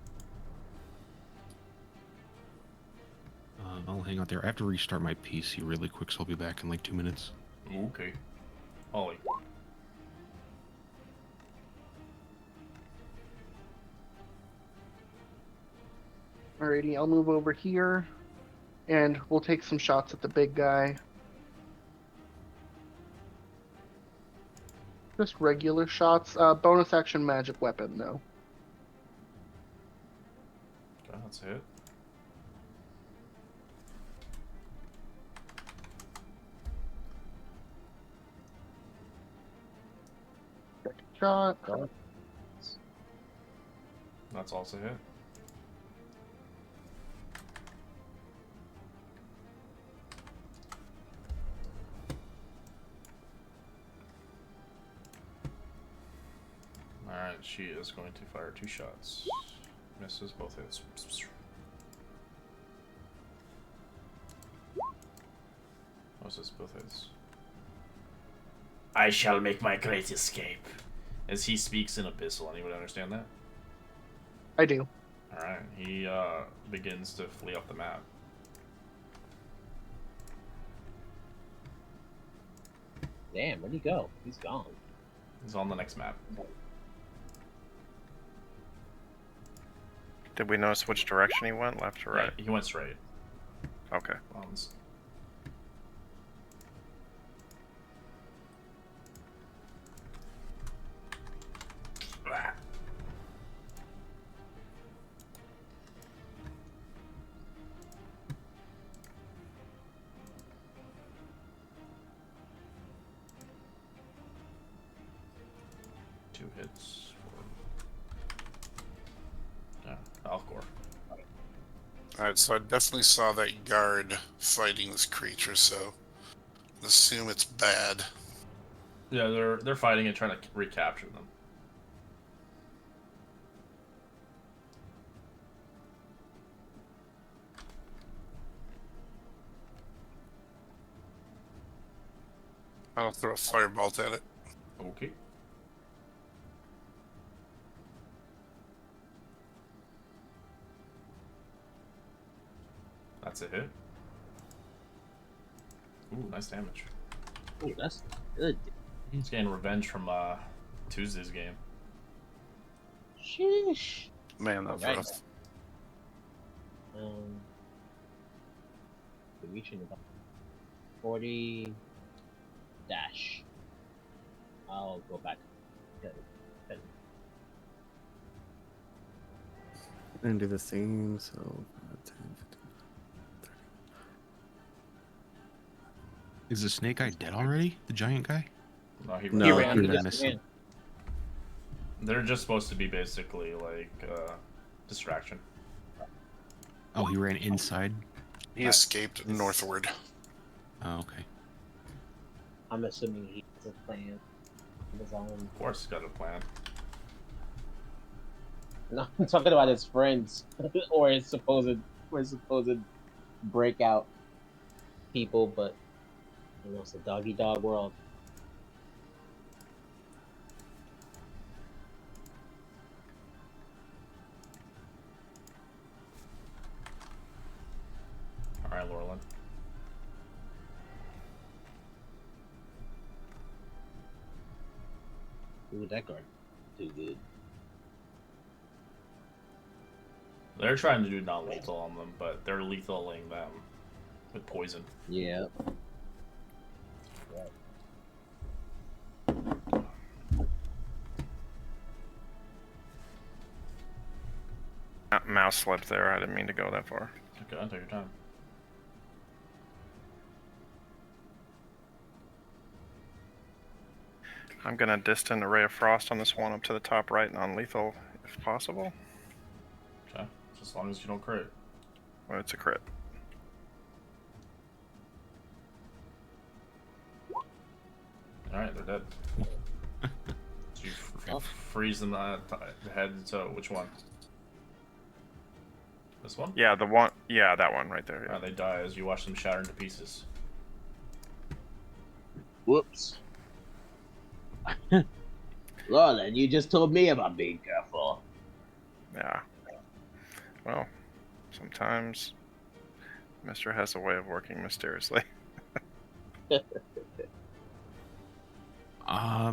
I'll hang out there. I have to restart my PC really quick, so I'll be back in like 2 minutes. Okay. Ollie. Alrighty, I'll move over here, and we'll take some shots at the big guy. Just regular shots. Bonus action magic weapon, though. Okay, that's a hit. Second shot. Oh, That's also a hit. Alright, she is going to fire 2 shots. Misses both hits. What's this? Both hits. I shall make my great escape. As he speaks in Abyssal, anyone understand that? I do. Alright, he begins to flee off the map. Damn, where'd he go? He's gone. He's on the next map. Did we notice which direction he went, left or right? Yeah, he went straight. Okay. Two hits for Alcor. Alright, so I definitely saw that guard fighting this creature, so assume it's bad. Yeah, they're fighting and trying to recapture them. I'll throw a firebolt at it. Okay. That's a hit. Ooh, nice damage. Ooh, that's good. He's getting revenge from Tuesday's game. Sheesh. Man, that was Right. rough. We're reaching about 40 dash. I'll go back. And do the same, so 10, 15, 30. Is the snake guy dead already? The giant guy? No, he No, He ran. ran. He ran just us. ran. They're just supposed to be basically like distraction. Oh, he ran inside? He escaped northward. Oh, okay. I'm assuming he has a plan of his own. Of course, he's got a plan. No, I'm talking about his friends or his supposed breakout people, but you know, it's a doggy dog world. All right, Laurelin. Ooh, that guard, too good. They're trying to do non-lethal on them, but they're lethaling them with poison. Yeah. Mouse slipped there. I didn't mean to go that far. Okay, take your time. I'm gonna distant a ray of frost on this one up to the top right, non-lethal, if possible. Okay, just as long as you don't crit. Well, it's a crit. All right, they're dead. So you freeze them at the head. So which one? This one? Yeah, the one. Yeah, that one right there. Yeah. They die as you watch them shatter into pieces. Whoops. Lorland, you just told me about being careful. Yeah. Well, sometimes Mister has a way of working mysteriously. I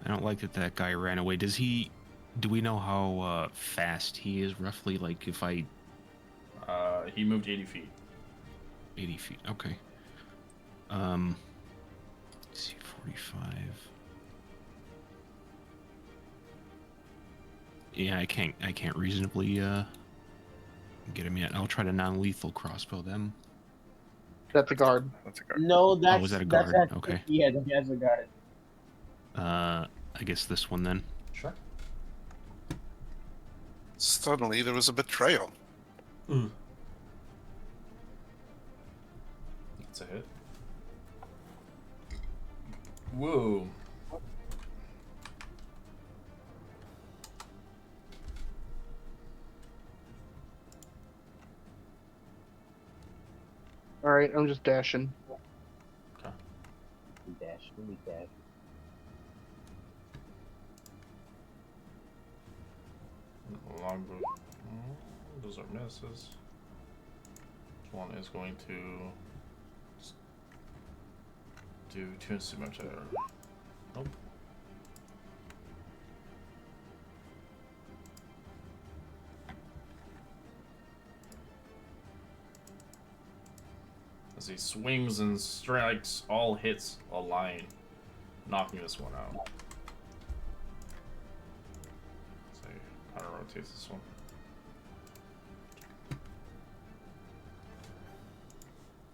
don't like that guy ran away. Do we know how fast he is roughly? Like if I... He moved 80 feet. 80 feet, okay. Let's see, 45. Yeah, I can't reasonably get him yet. I'll try to non-lethal crossbow them. That's a guard. That's a guard. No, that's was that a that's guard? that- Okay. Yeah, that's a guard. I guess this one then. Sure. Suddenly, there was a betrayal. That's a hit. Whoa. right, I'm just dashing. We dash. We dash. Longbow. Those are misses. This one is going to do 2 scimitar. Nope. As he swings and strikes, all hits a line, knocking this one out. So kind of rotates this one.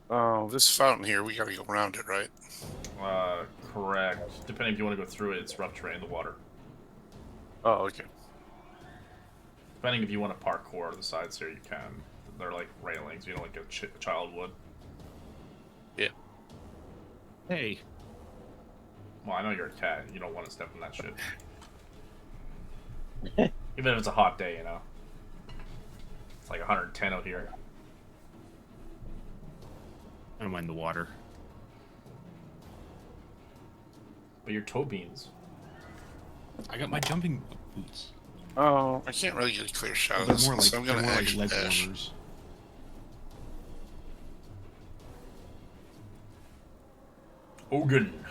Oh, this fountain here, we gotta go around it, right? Correct. Depending if you want to go through it, it's rough terrain, the water. Oh, okay. Depending if you want to parkour the sides here, you can. They're like railings, you know, like a child would. Yeah. Hey. Well, I know you're a cat. You don't want to step in that shit. Even if it's a hot day, you know. It's like 110 out here. I don't mind the water. But you're toe beans. I got my jumping boots. Oh, I can't really get a clear shot of They're this, more like, so I'm gonna actually leg dash. warmers. Ogun.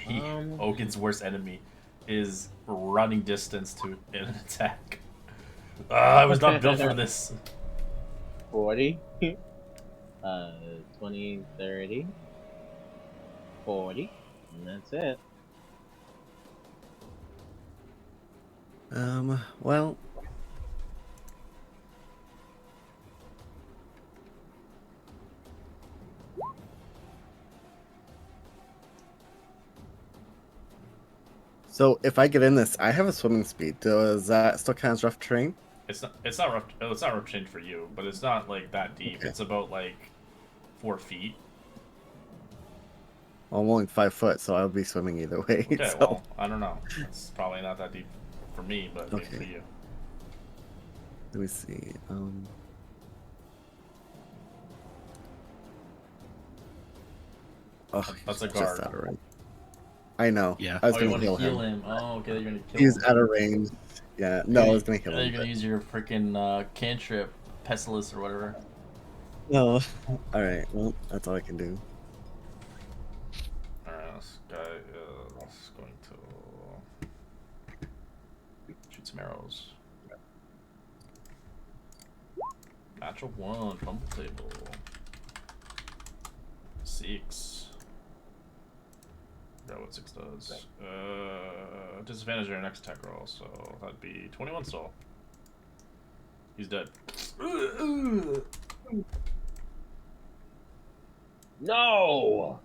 Um. Ogun's worst enemy is running distance to an attack. I was not built for this. 40. 20, 30. 40. And that's it. Well, so if I get in this, I have a swimming speed. Does that still count as rough terrain? It's not rough. Oh, it's not rough terrain for you, but it's not like that deep. Okay. It's about like 4 feet. Well, I'm only 5 foot, so I'll be swimming either way. Okay, so. well, I don't know. It's probably not that deep for me, but maybe for Okay. you. Let me see. Oh, That's a he's guard. just out of range. I know. Yeah. I was Oh, you gonna want to heal heal him. him? Oh, okay, you're gonna kill He's him. out of range. Yeah. No, I was gonna heal You're him. gonna use your freaking cantrip, pestilence or whatever. No. All right. Well, that's all I can do. Alright, this guy is going to shoot some arrows. Natural 1, fumble table. 6. Forgot what 6 does. Disadvantage on your next attack roll, so that'd be 21 soul. He's dead. No!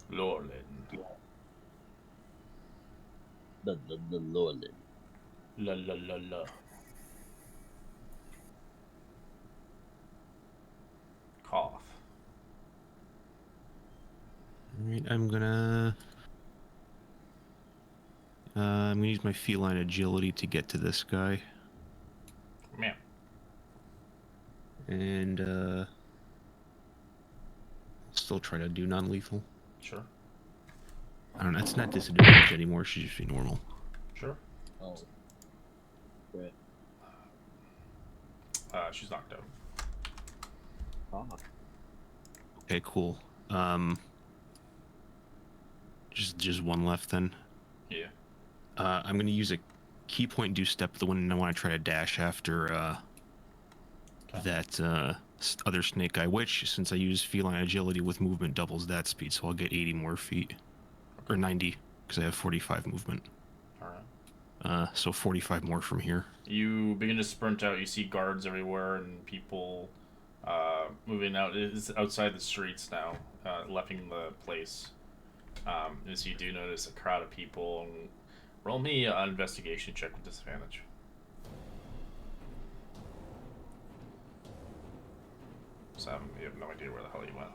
Lorlin. The Lord. La la la la. Cough. Alright, I'm gonna use my feline agility to get to this guy. Meow. And still try to do non-lethal. Sure. I don't know, it's not disadvantage anymore, it should just be normal. Sure. Oh. Great. She's knocked out. Oh. Okay, cool. Just one left then. Yeah. I'm gonna use a key point do step the one I want to try to dash after that other snake guy, which since I use feline agility with movement doubles that speed, so I'll get 80 more feet. Or 90, because I have 45 movement. Alright. So 45 more from here. You begin to sprint out. You see guards everywhere and people moving out. It's outside the streets now, leaving the place. As you do notice a crowd of people. And roll me an investigation check with disadvantage. Sam, you have no idea where the hell you went.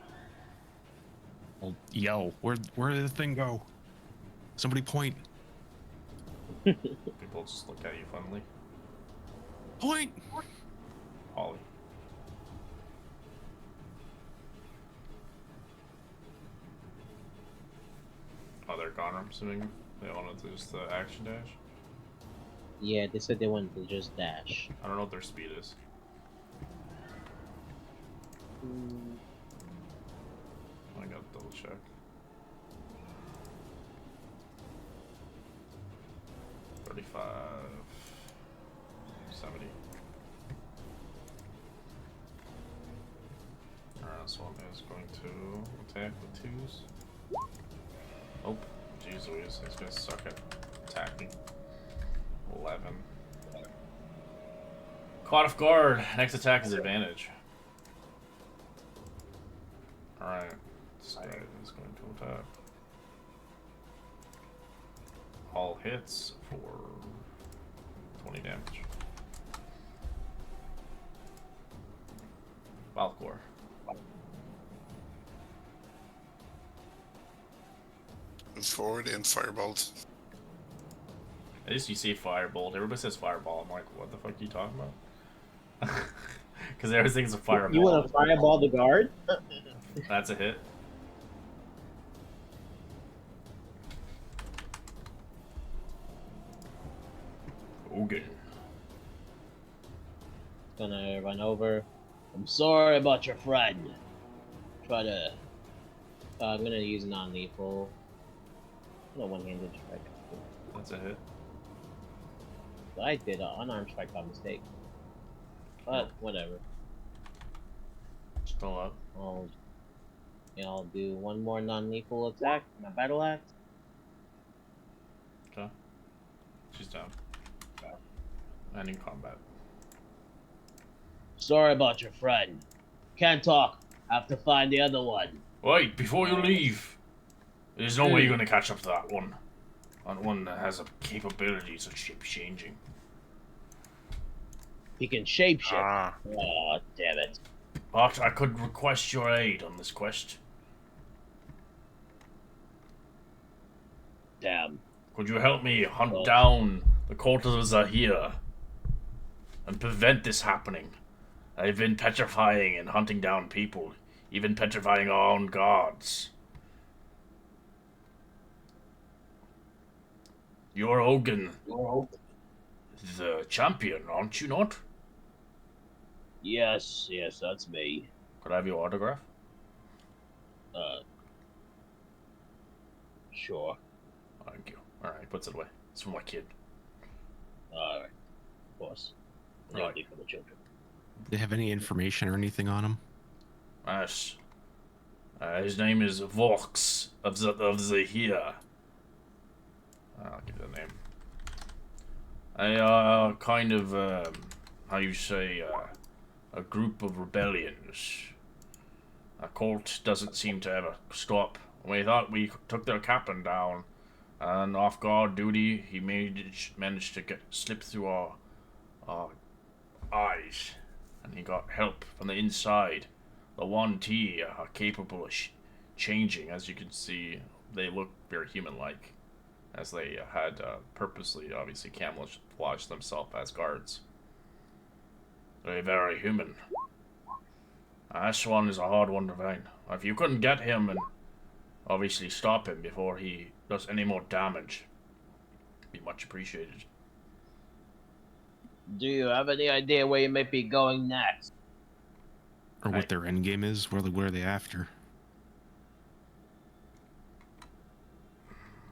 I'll yell. Where did the thing go? Somebody point. People just look at you funnily. Point. Holly. Oh, they're gone, I'm assuming. They wanted to just action dash. Yeah, they said they wanted to just dash. I don't know what their speed is. I gotta double check. $35, $70. Alright, so one is going to attack with 2s. Oh, jeez Louise, he's gonna suck at attacking. 11. Caught off guard. Next attack is advantage. Alright. This guy is going to attack. All hits for 20 damage. Valcor. Move forward and firebolt. At least you say firebolt. Everybody says fireball. I'm like, what the fuck are you talking about? Because everything's a fireball. You want to fireball the guard? That's a hit. Ogun. Gonna run over. I'm sorry about your friend. Try to. I'm gonna use non-lethal. No one-handed strike. That's a hit. But I did an unarmed strike by mistake. But whatever. Still up. I'll do one more non-lethal attack. My battle axe. Okay. She's down. And in combat. Sorry about your friend. Can't talk. Have to find the other one. Wait, before you leave, there's no way you're gonna catch up to that one. On one that has a capabilities of shape changing. He can shapeshift. Ah, Oh, damn it. But I could request your aid on this quest. Damn. Could you help me hunt down the cult of Zahir and prevent this happening? I've been petrifying and hunting down people, even petrifying our own gods. You're Ogun, the champion, aren't you not? Yes, that's me. Could I have your autograph? Sure. Thank you. Alright, puts it away. It's for my kid. Alright. Of course. Right. Only for the children. Do they have any information or anything on him? Yes. His name is Vox of Zahir. I'll give you the name. A kind of, how you say, a group of rebellions. A cult doesn't seem to ever stop. We thought we took their captain down, and off guard duty, he managed to slip through our eyes, and he got help from the inside. The 1T are capable of changing. As you can see, they look very human-like, as they had purposely, obviously, camouflaged themselves as guards. They're very human. This one is a hard one to find. If you couldn't get him and obviously stop him before he does any more damage, it'd be much appreciated. Do you have any idea where you might be going next? Or what their end game is? What are they after?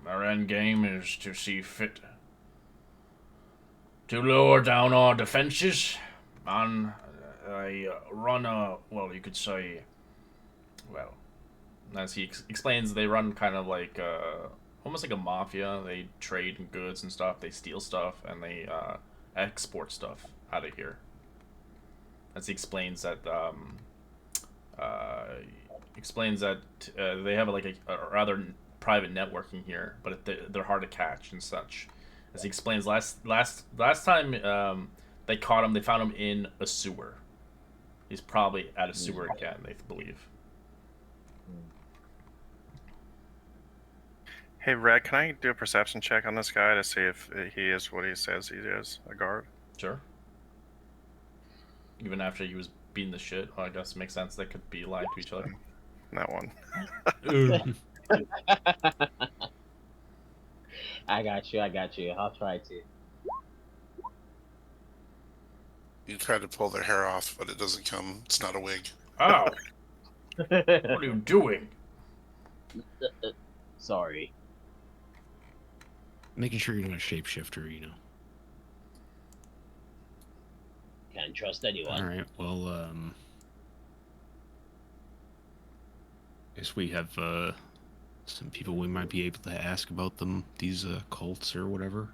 Our end game is to see fit to lower down our defenses and run a, well, you could say, well, as he explains, they run kind of like almost like a mafia. They trade in goods and stuff, they steal stuff, and they export stuff out of here. As he explains that they have like a rather private networking here, but they're hard to catch and such. As he explains, last time they caught him, they found him in a sewer. He's probably at a sewer again, they believe. Hey, Red, can I do a perception check on this guy to see if he is what he says he is, a guard? Sure. Even after he was beating the shit, well, I guess it makes sense they could be lying to each other. That one. I got you. I'll try to. You try to pull their hair off, but it doesn't come. It's not a wig. Ow! What are you doing? Sorry. Making sure you're not a shapeshifter, you know. Can't trust anyone. All right. Well, guess we have some people we might be able to ask about them. These cults or whatever.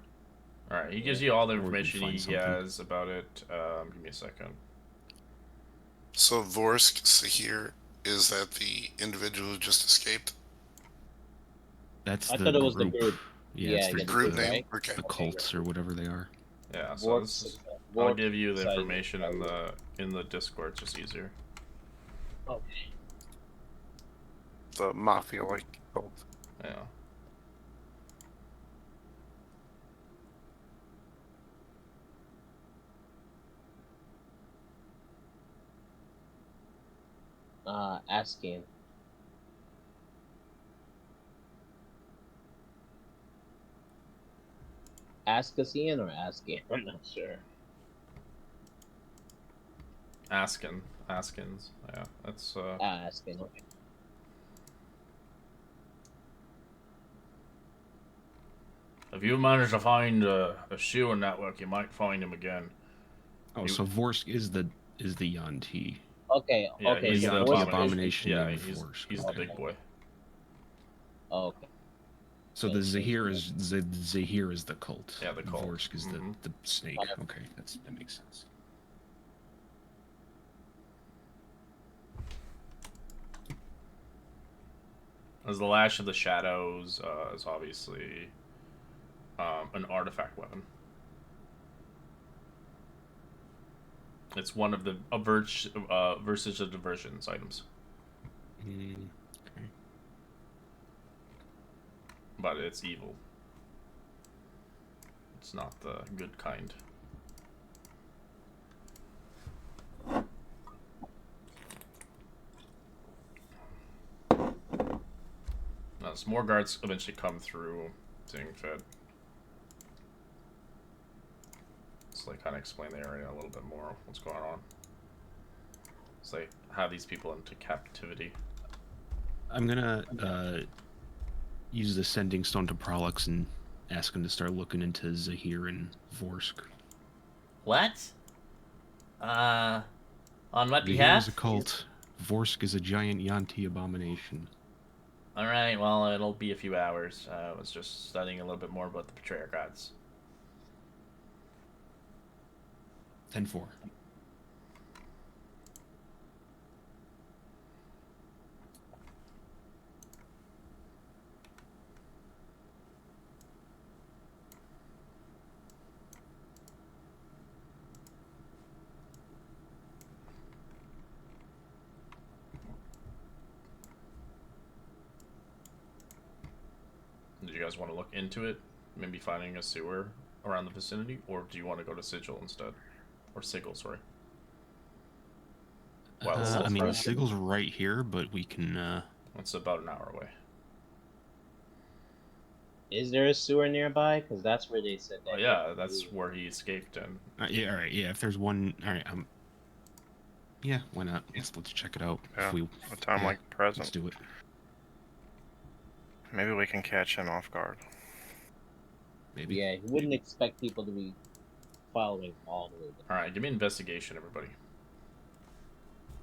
All right, he gives you all the Or we can information find he something. has about it. Give me a second. So Vorsk Sahir, is that the individual who just escaped? That's I the thought it was group. the group. Yeah, it's Yeah, the the Group group, name? right? Okay. the cults or whatever they are. Yeah, so Vork- this is, Vork I'll give you the side- information in the Discord. It's just easier. Okay. The mafia-like cult. Yeah. Asking. Askasian or asking? I'm not sure. Askins. Yeah, that's Asking. Okay. if you manage to find a sewer network, you might find him again. Oh, so Vorsk is the Yanti. Okay. Yeah, Okay. he's So the Vorsk- abomination Yeah, named he's Vorsk. the Okay. big boy. Okay. So the Zahir is the cult. Yeah, the cult. Vorsk is Mhm. the snake. Okay. Okay, that makes sense. As the Lash of the Shadows is obviously an artifact weapon. It's one of the versus of diversions items, Okay. but it's evil. It's not the good kind. Now, some more guards eventually come through, seeing fit. So they kind of explain the area a little bit more, what's going on. So they have these people into captivity. I'm gonna use the sending stone to Prolix and ask him to start looking into Zahir and Vorsk. What? On what Zahir behalf? is a cult. Vorsk is a giant Yanti abomination. Alright, well, it'll be a few hours. I was just studying a little bit more about the Betrayer Gods. 10-4. Do you guys want to look into it? Maybe finding a sewer around the vicinity? Or do you want to go to Sigil instead? Or Sigil, sorry. Well, it's still I mean, fresh. Sigel's right here, but we can. It's about an hour away. Is there a sewer nearby? Because that's where they said that. Oh, yeah, that's where he escaped in. Yeah, all right. Yeah, if there's one, all right. Yeah, why not? Let's check it out. Yeah, If we, a time yeah, like the let's present. do it. Maybe we can catch him off guard. Maybe. Yeah, you wouldn't expect people to be following all the way down. Alright, give me investigation, everybody.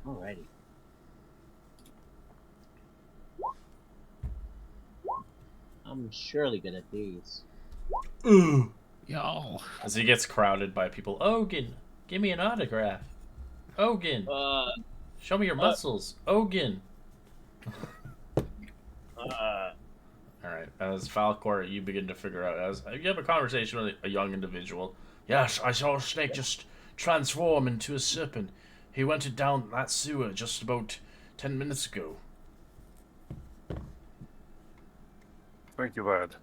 Alrighty. I'm surely good at these. Ooh. Yo. As he gets crowded by people. Ogun, give me an autograph. Ogun, show me your muscles. Ogun. Alright, as Falcor, you begin to figure out, as you have a conversation with a young individual. Yes, I saw a snake just transform into a serpent. He went it down that sewer just about 10 minutes ago. Thank you, lad.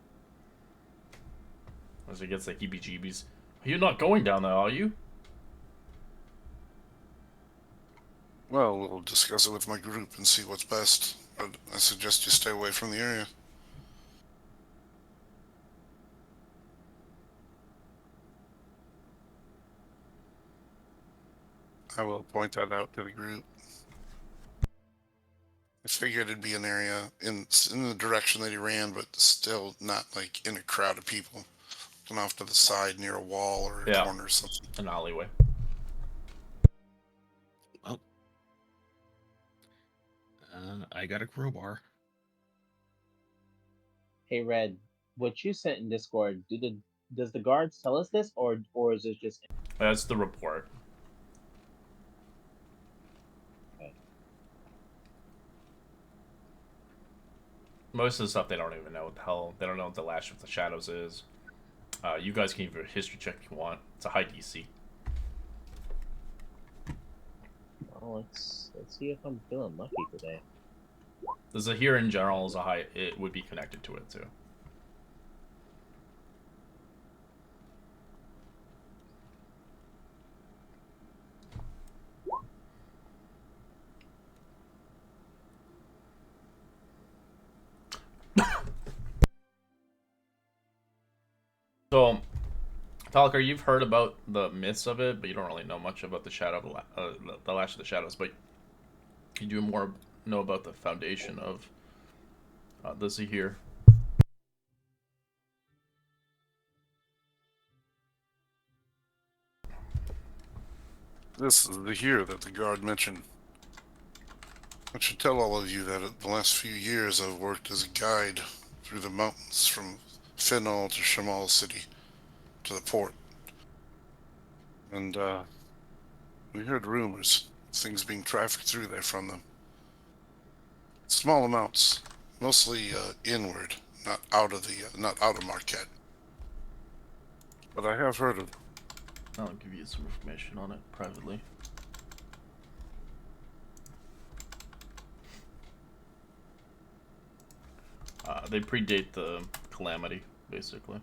As he gets the heebie-jeebies. You're not going down there, are you? Well, we'll discuss it with my group and see what's best, but I suggest you stay away from the area. I will point that out to the group. I figured it'd be an area in the direction that he ran, but still not like in a crowd of people. And off to the side near a wall or a corner or something. An alleyway. Well, I got a crowbar. Hey, Red, what you sent in Discord, does the guards tell us this, or is it just That's the report. okay? Most of the stuff they don't even know what the hell. They don't know what the Lash of the Shadows is. You guys can give a history check if you want. It's a high DC. Well, let's see if I'm feeling lucky today. The Zahir in general is a high. It would be connected to it too. So, Talker, you've heard about the myths of it, but you don't really know much about the the Lash of the Shadows. But you do more know about the foundation of the Zahir. This is the here that the guard mentioned. I should tell all of you that the last few years I've worked as a guide through the mountains from Fenol to Shamal City to the port. And we heard rumors of things being trafficked through there from them. Small amounts, mostly inward, not out of Marquette. But I have heard of them. I'll give you some information on it privately. They predate the calamity, basically.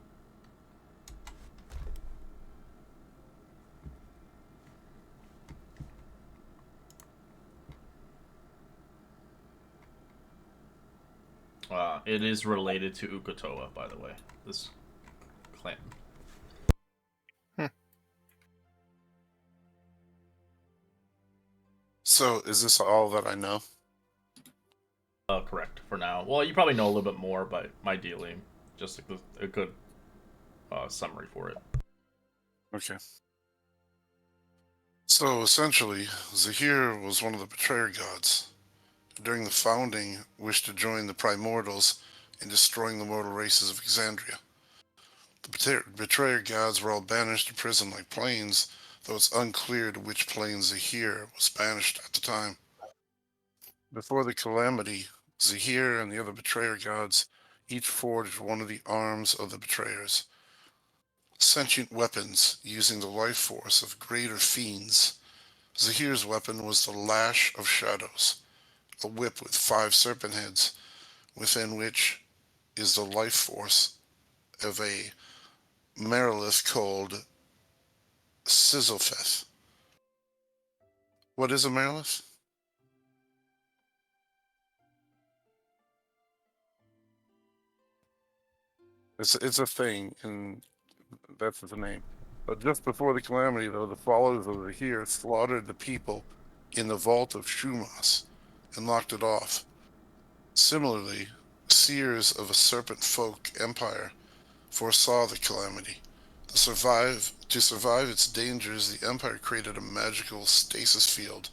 It is related to Ukatoa, by the way. This clan. So, is this all that I know? Correct, for now. Well, you probably know a little bit more, but my dealing, just a good summary for it. Okay. So, essentially, Zahir was one of the betrayer gods. During the founding, wished to join the primordials in destroying the mortal races of Exandria. The betrayer gods were all banished to prison like planes, though it's unclear to which plane Zahir was banished at the time. Before the calamity, Zahir and the other betrayer gods each forged one of the arms of the betrayers. Sentient weapons using the life force of greater fiends. Zahir's weapon was the Lash of Shadows, a whip with 5 serpent heads, within which is the life force of a Merilith called Sizzlefeth. What is a Merilith? It's a thing, and that's the name. But just before the calamity, though, the followers of the Zahir slaughtered the people in the vault of Shumas and locked it off. Similarly, seers of a serpent folk empire foresaw the calamity. To survive its dangers, the empire created a magical stasis field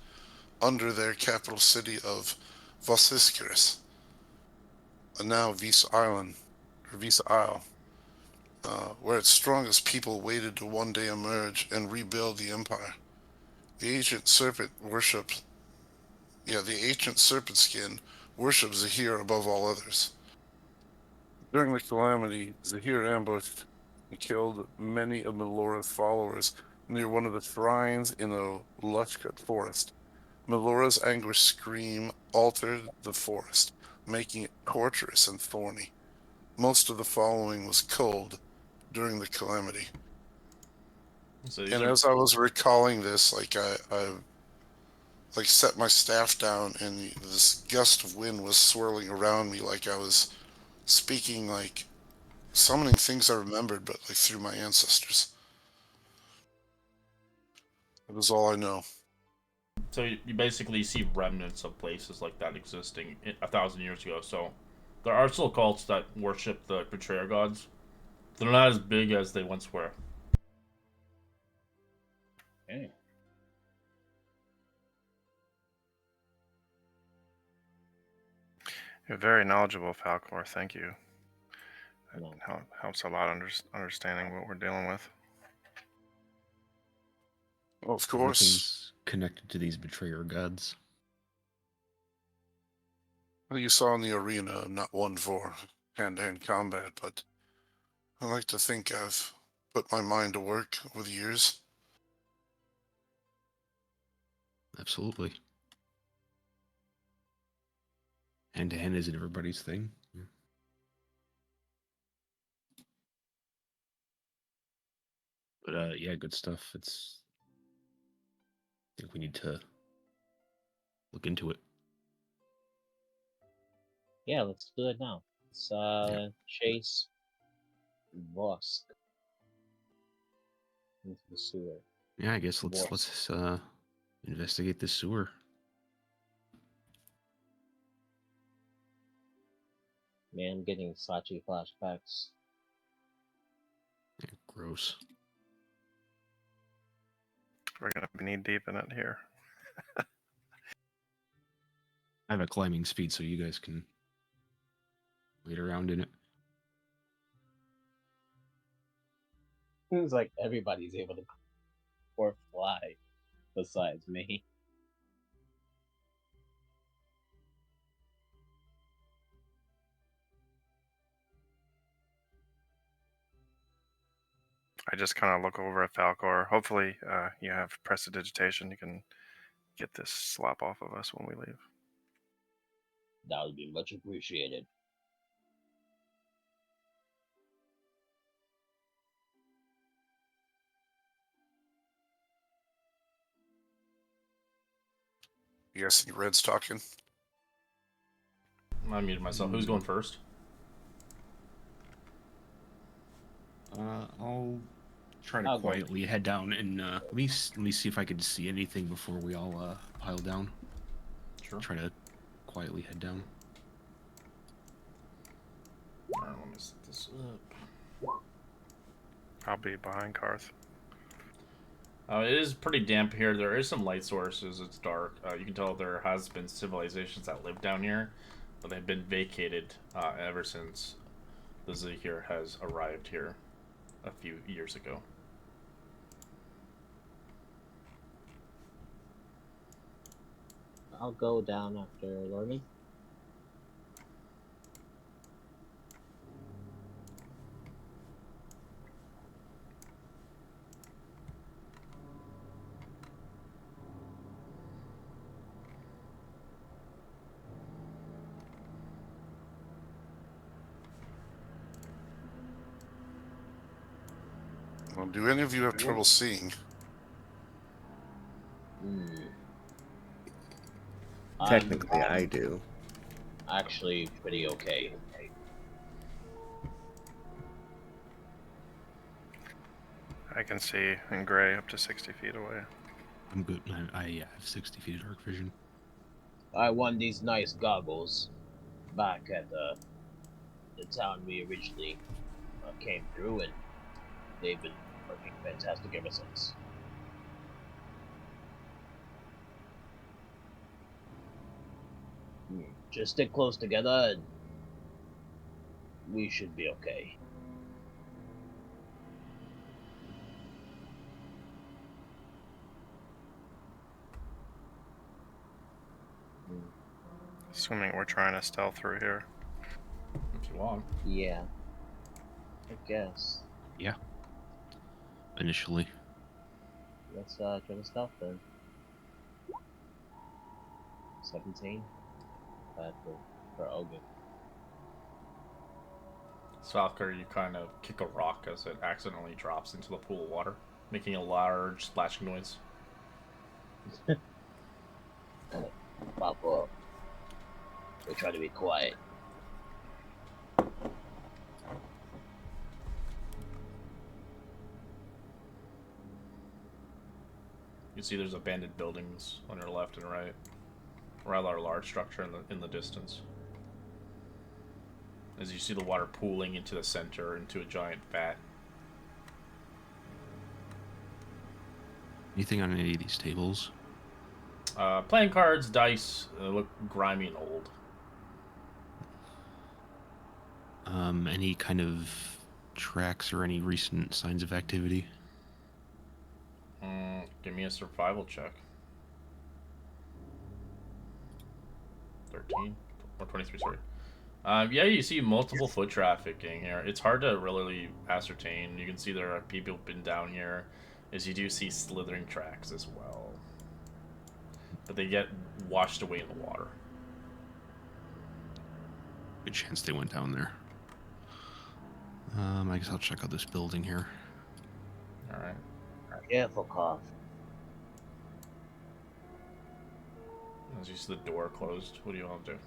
under their capital city of Vosiskris, and now Vis Island, or Vis Isle, where its strongest people waited to one day emerge and rebuild the empire. The ancient serpent the ancient serpent skin worships Zahir above all others. During the calamity, Zahir ambushed and killed many of Melora's followers near one of the shrines in the lush-cut forest. Melora's anguished scream altered the forest, making it torturous and thorny. most of the following was culled during the calamity. So these And are as I was recalling this, like I like set my staff down, and this gust of wind was swirling around me, like I was speaking, like summoning things I remembered, but like through my ancestors. It was all I know. so you basically see remnants of places like that existing 1,000 years ago. So there are still cults that worship the betrayer gods. They're not as big as they once were. Okay. You're very knowledgeable, Falcor. Thank you. It No. helps a lot understanding what we're dealing with. Well, of course. Everything's connected to these betrayer gods. Well, you saw in the arena, I'm not one for hand-to-hand combat, but I like to think I've put my mind to work over the years. Absolutely. Hand to hand isn't everybody's thing. But yeah, good stuff. I think we need to look into it. Yeah, let's do it now. Let's chase Vosk into the sewer. Yeah, I guess let's Vosk. investigate this sewer. Man, I'm getting Sachi flashbacks. Yeah, gross. We're gonna be knee deep in it here. I have a climbing speed, so you guys can wait around in it. Seems like everybody's able to or fly besides me. I just kind of look over at Falcor. Hopefully, you have prestidigitation. You can get this slop off of us when we leave. That would be much appreciated. You guys see Red's talking? I muted myself. Who's going first? I'll try to I'll go. quietly head down and let me see if I can see anything before we all pile down. Sure. Try to quietly head down. Alright, let me set this up. I'll be behind Karth. It is pretty damp here. There is some light sources. It's dark. You can tell there has been civilizations that live down here, but they've been vacated ever since the Zahir has arrived here a few years ago. I'll go down after Lorman. Well, do any of you have trouble seeing? Technically, I do. Actually, pretty okay. I can see in gray up to 60 feet away. I'm good. I have 60 feet of dark vision. I won these nice goggles back at the town we originally came through, and they've been working fantastic ever since. Just stick close together, and we should be okay. Assuming we're trying to stealth through here. If you want. Yeah, I guess. Yeah. Initially. Let's try to stealth then. 17. For Ogun. Svalker, you kind of kick a rock as it accidentally drops into the pool of water, making a large splashing noise. Pop up. We're trying to be quiet. You see there's abandoned buildings on your left and right. Rather large structure in the distance. As you see the water pooling into the center, into a giant vat. Anything on any of these tables? Playing cards, dice, look grimy and old. Any kind of tracks or any recent signs of activity? Give me a survival check. 13 or 23, sorry. Yeah, you see multiple foot trafficking here. It's hard to really ascertain. You can see there are people been down here, as you do see slithering tracks as well. But they get washed away in the water. Good chance they went down there. I guess I'll check out this building here. Alright. Careful, cough. As you see the door closed, what do you want to do?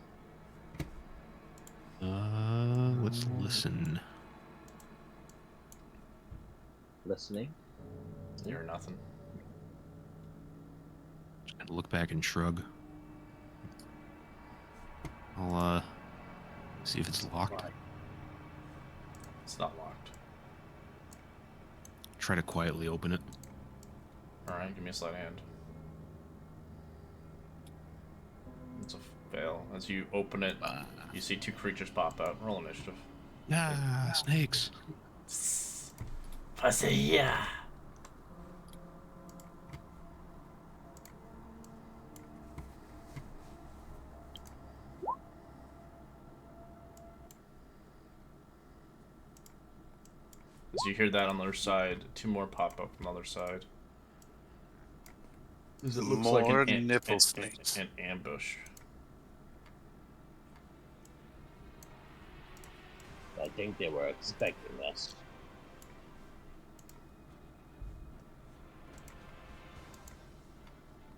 Let's listen. Listening. You hear nothing. Just kind of look back and shrug. I'll see if it's locked. It's not locked. Try to quietly open it. Alright, give me a sleight of hand. It's a fail. As you open it, you see two creatures pop out. Roll initiative. Ah, snakes. Pass here. As you hear that on the other side, two more pop up on the other side. As it looks More like nipple snakes. an ambush. I think they were expecting us.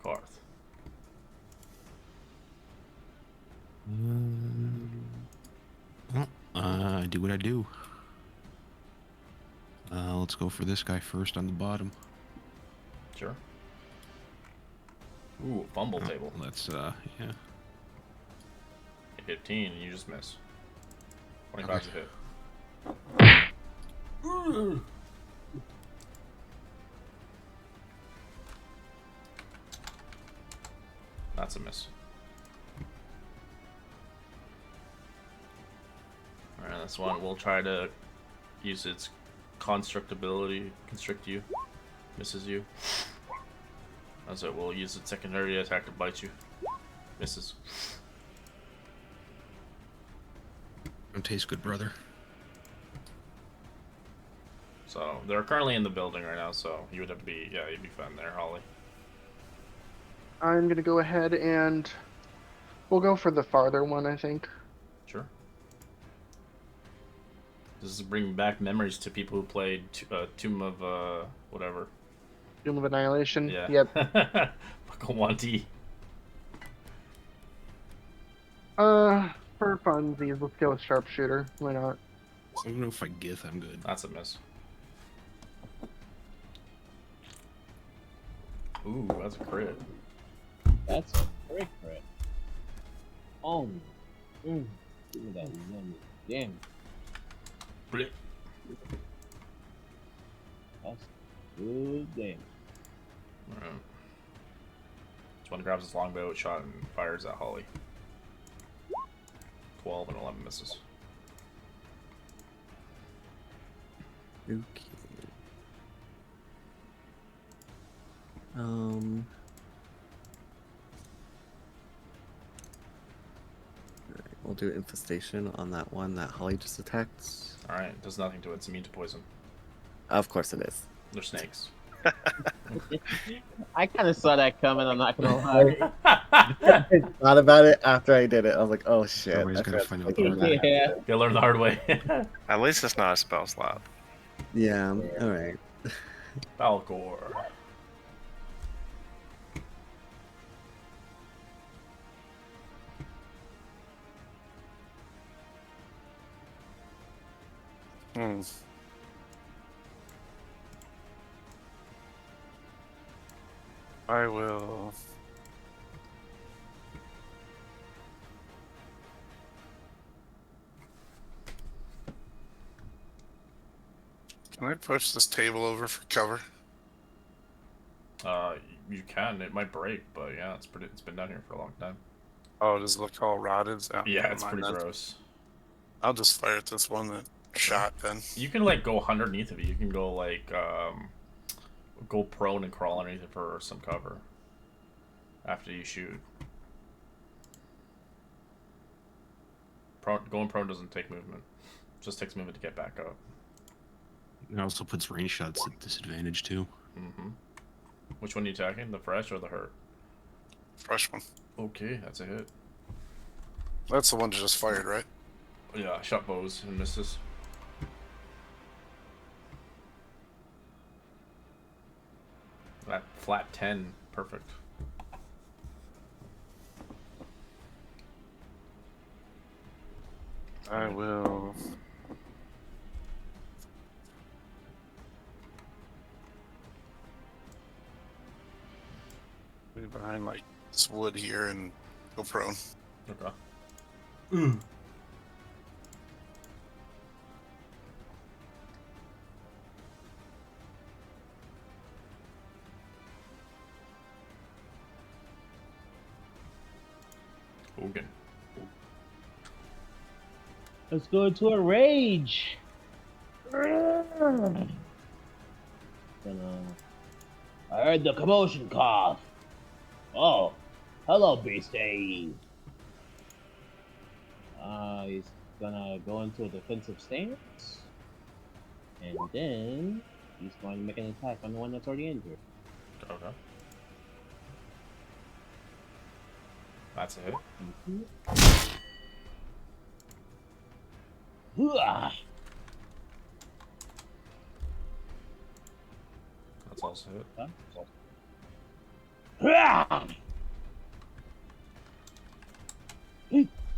Garth. Well, I do what I do. Let's go for this guy first on the bottom. Sure. Ooh, fumble table. Let's, yeah. 15, and you just miss. 25's Okay. a hit. That's a miss. Alright, this one we'll try to use its construct ability, constrict you. Misses you. As it will use its secondary attack to bite you. Misses. Don't taste good, brother. So they're currently in the building right now, so you would have to be, yeah, you'd be fine there, Holly. I'm gonna go ahead and we'll go for the farther one, I think. Sure. This is bringing back memories to people who played Tomb of whatever. Doom of Annihilation. Yeah. Yep. Bakawanti. For funsies, let's go with sharpshooter. Why not? I don't know if I get. I'm good. That's a miss. Ooh, that's a crit. That's a great crit. Oh. Give me that yummy. Damn. Blip. That's good damn. Alright. This one grabs his longbow shot and fires at Holly. 12 and 11 misses. Okay. Alright, we'll do infestation on that one that Holly just attacked. Alright, does nothing to it. It's immune to poison. Of course it is. They're snakes. I kind of saw that coming. I'm not gonna lie. I thought about it after I did it. I was like, oh shit. Everybody's I gonna forgot find to out take the it hard back. way. Yeah. Gotta learn the hard way. At least it's not a spell slot. Yeah, alright. Falcor. Hmm. I will. Can I push this table over for cover? Uh, you can. It might break, but yeah, it's been down here for a long time. Oh, does it look all rotted? Oh, Yeah, never it's mind pretty then. gross. I'll just fire at this one that shot then. You can like go underneath of it. You can go like go prone and crawl underneath it for some cover after you shoot. Going prone doesn't take movement. It just takes movement to get back up. It also puts range shots at disadvantage too. Mm-hmm. Which one are you attacking? The fresh or the hurt? Fresh one. Okay, that's a hit. That's the one that just fired, right? Yeah, shot bows and misses. That flat 10, perfect. I will. Be behind like this wood here and go prone. Okay. Hogan. Let's go into a rage. Gonna... I heard the commotion cough. Oh, hello, beastie. He's gonna go into a defensive stance, and then he's going to make an attack on the one that's already injured. Okay. That's a hit. Hooah! That's also a hit. Hooah!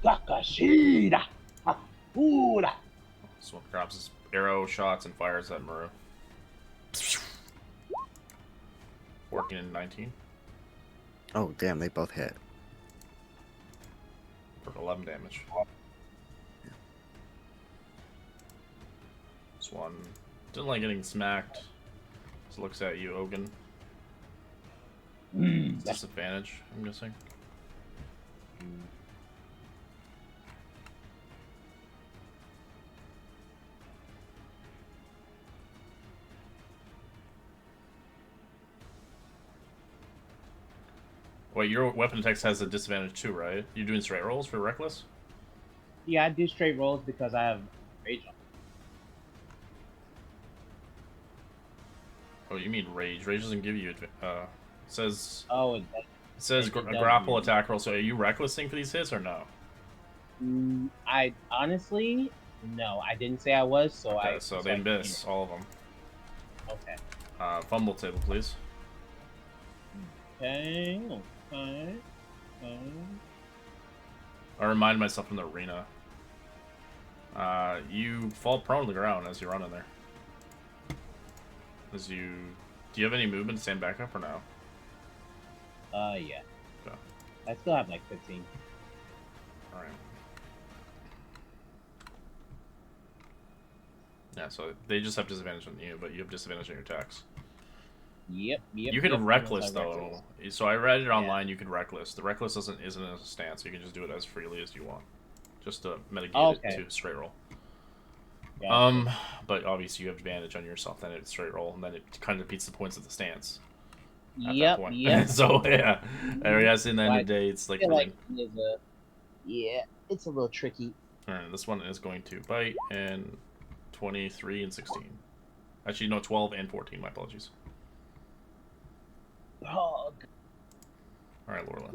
Kakashida! Hura! This one grabs his arrow shots and fires at Muru. 14 and 19 Oh damn, they both hit. for 11 damage. This one didn't like getting smacked. Just looks at you, Ogun. Disadvantage, I'm guessing. Wait, your weapon attacks has a disadvantage too, right? You doing straight rolls for reckless? Yeah, I do straight rolls because I have rage on. Oh, you mean rage? Rage doesn't give you. Says Oh, it says it does grapple mean- attack roll. So are you recklessing for these hits or no? I honestly, no, I didn't say I was, so Okay, so they miss all of them. Okay. Fumble table, please. Okay. I remind myself from the arena. You fall prone to the ground as you run in there. Do you have any movement to stand back up or no? Yeah. Okay. I still have like 15. All right. Yeah, so they just have disadvantage on you, but you have disadvantage on your attacks. Yep. You can yep, reckless unless I reckless. though. So I read it online. You can reckless. The reckless isn't a stance. You can just do it as freely as you want, just to mitigate Okay. it to straight roll. Gotcha. But obviously you have advantage on yourself. Then it's straight roll, and then it kind of defeats the points of the stance. At that Yep. point. Yep. So yeah, I guess in the end But of the day, it's I like feel really. like it is a, yeah, it's a little tricky. Alright, this one is going to bite and 23 and 16. Actually, no, 12 and 14. My apologies. Oh, All right, Lorla.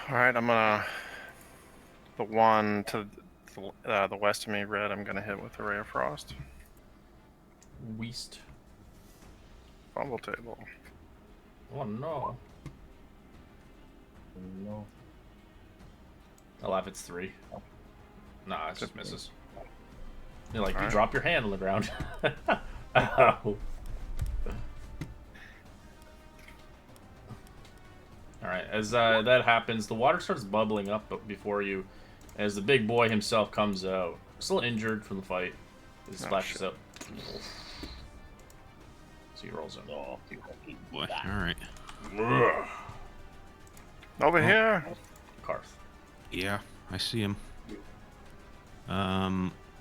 All right, I'm gonna the one to the west of me, red. I'm gonna hit with a ray of frost. Weast. Fumble table. Oh no. no. I laugh. It's 3. Nah, it just misses. You're like, you Alright. drop your hand on the ground. Ow. Alright, as that happens, the water starts bubbling up before you as the big boy himself comes out. Still injured from the fight. He splashes shit. up. So he rolls in. Oh, you fucking Boy, bastard. all right. Over Oh. here. Karth. Yeah, I see him.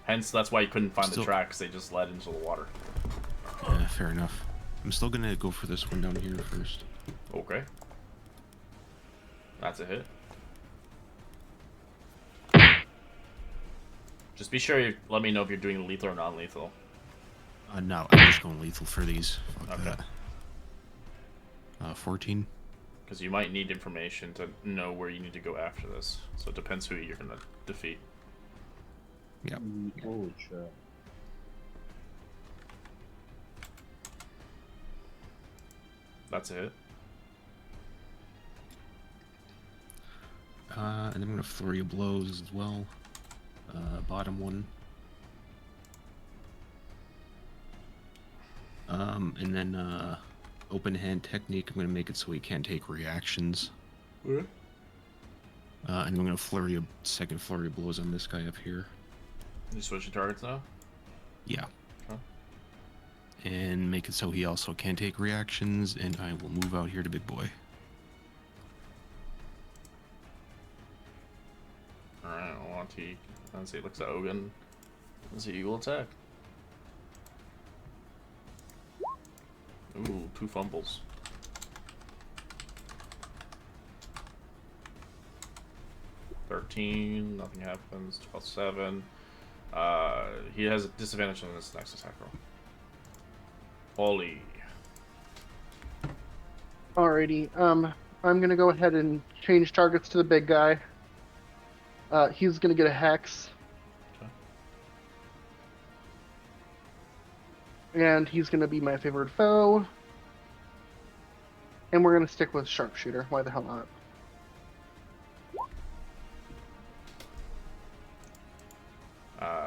Hence, that's why you couldn't find the Still- tracks. They just led into the water. Yeah, fair enough. I'm still gonna go for this one down here first. Okay. That's a hit. Just be sure you let me know if you're doing lethal or non-lethal. No, I'm just going lethal for these. Fuck Okay. that. 14. Because you might need information to know where you need to go after this. So it depends who you're gonna defeat. Yep. Oh, sure. That's a hit. And I'm gonna flurry of blows as well. Bottom one. And then open hand technique. I'm gonna make it so he can't take reactions. Okay. And I'm gonna flurry a second flurry of blows on this guy up here. You switching targets now? Yeah. Okay. And make it so he also can't take reactions, and I will move out here to big boy. Alright, I want to. Let's see, it looks at Ogun. Let's see, eagle attack. Ooh, 2 fumbles. $13, nothing happens. 12-7. He has a disadvantage on this next attack roll. Ollie. Alrighty. I'm gonna go ahead and change targets to the big guy. He's gonna get a hex. Okay. And he's gonna be my favorite foe. And we're gonna stick with sharpshooter. Why the hell not?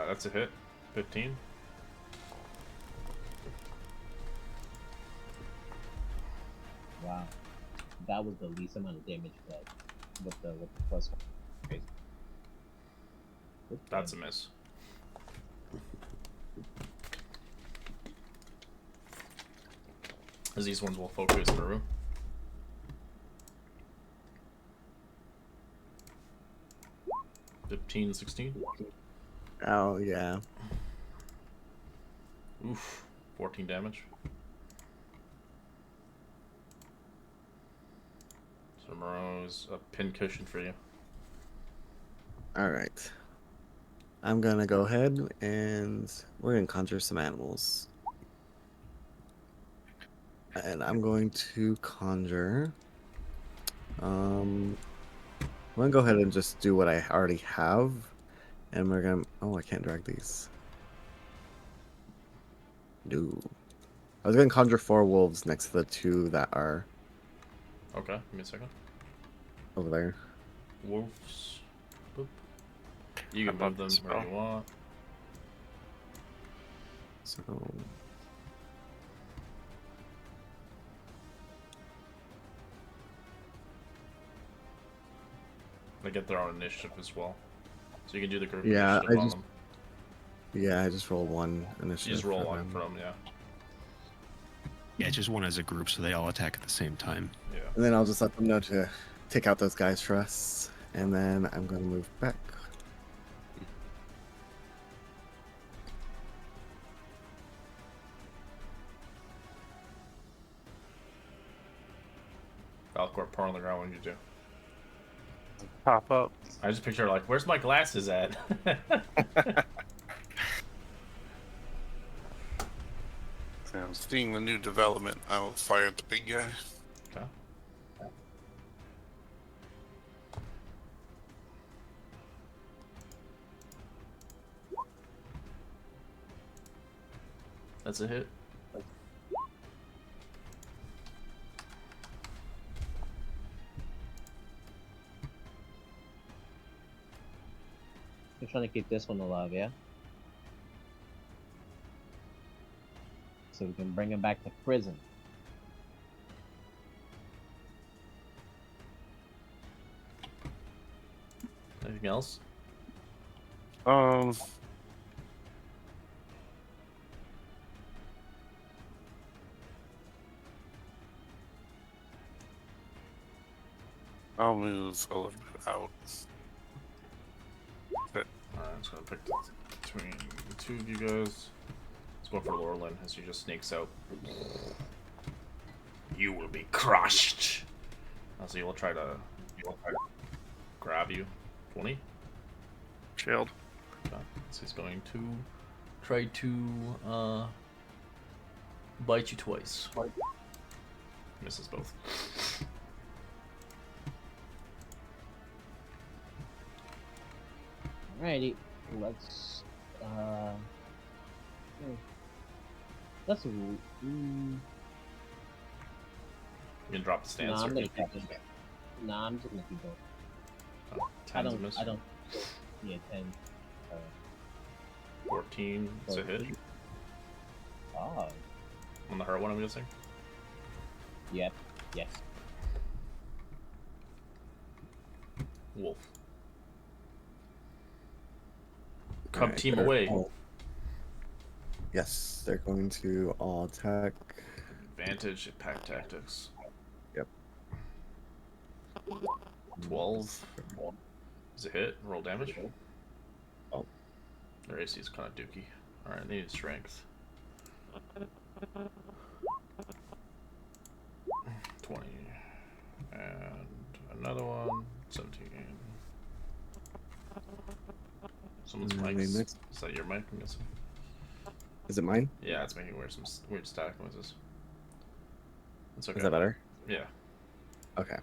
That's a hit. 15. Wow. That was the least amount of damage, but with the plus one. Crazy. Good That's a damage. miss. As these ones will focus through. $15, $16. Oh yeah. Oof. 14 damage. So Moreau's a pin cushion for you. All right. I'm gonna go ahead and we're gonna conjure some animals. And I'm going to conjure. I'm gonna go ahead and just do what I already have, and we're gonna. Oh, I can't drag these. No. I was gonna conjure 4 wolves next to the 2 that are Okay, give me a second. over there. Wolves. Boop. You can Above move them the where spell. you want. So They get their own initiative as well. So you can do the group Yeah, initiative I on just- them. yeah, I just rolled 1 initiative. You just roll for one them. for them, yeah. Yeah, just one as a group, so they all attack at the same time. Yeah. And then I'll just let them know to take out those guys for us, and then I'm gonna move back. Valcor pour on the ground when you do. Pop up. I just picture like, where's my glasses at? Seeing the new development, I will fire at the big guy. Okay. That's a hit. You're trying to keep this one alive, yeah? So we can bring him back to prison. Anything else? I'll move a little bit out. Alright, I'm just gonna pick between the two of you guys. Let's go for Laurelin as she just sneaks out. You will be crushed. So he'll try to grab you. 20. Shield. Okay. So he's going to try to bite you twice. Misses both. Alrighty, let's let's You can drop the stance. nah, I'm or gonna keep- keep it. Nah, I'm just gonna keep going. Oh, 10's a miss. I don't. Yeah, 10. 14 is a hit. Oh, On the hurt one, I'm guessing. yep, yes. Wolf. Cub Alright, team they're away. all- Yes, they're going to all attack. Advantage at pack tactics. Yep. 12 is a hit. Roll damage. Oh. Their AC is kind of dookie. Alright, they need strength. 20. And another one. 17. Someone's And mic. they Is mix- that your mic? I'm guessing. Is it mine? Yeah, it's making some weird static noises. It's okay. Is that better? Yeah. Okay.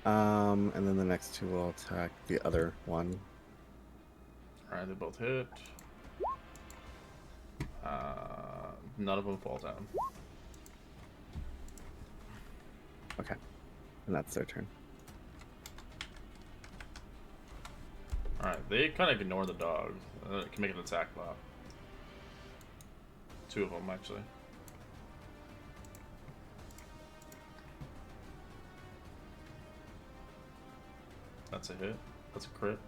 And then the next two will attack the other one. Alright, they both hit. None of them fall down. Okay. And that's their turn. Alright, they kind of ignore the dog. Can make an attack bot. Two of them, actually. That's a hit. That's a crit.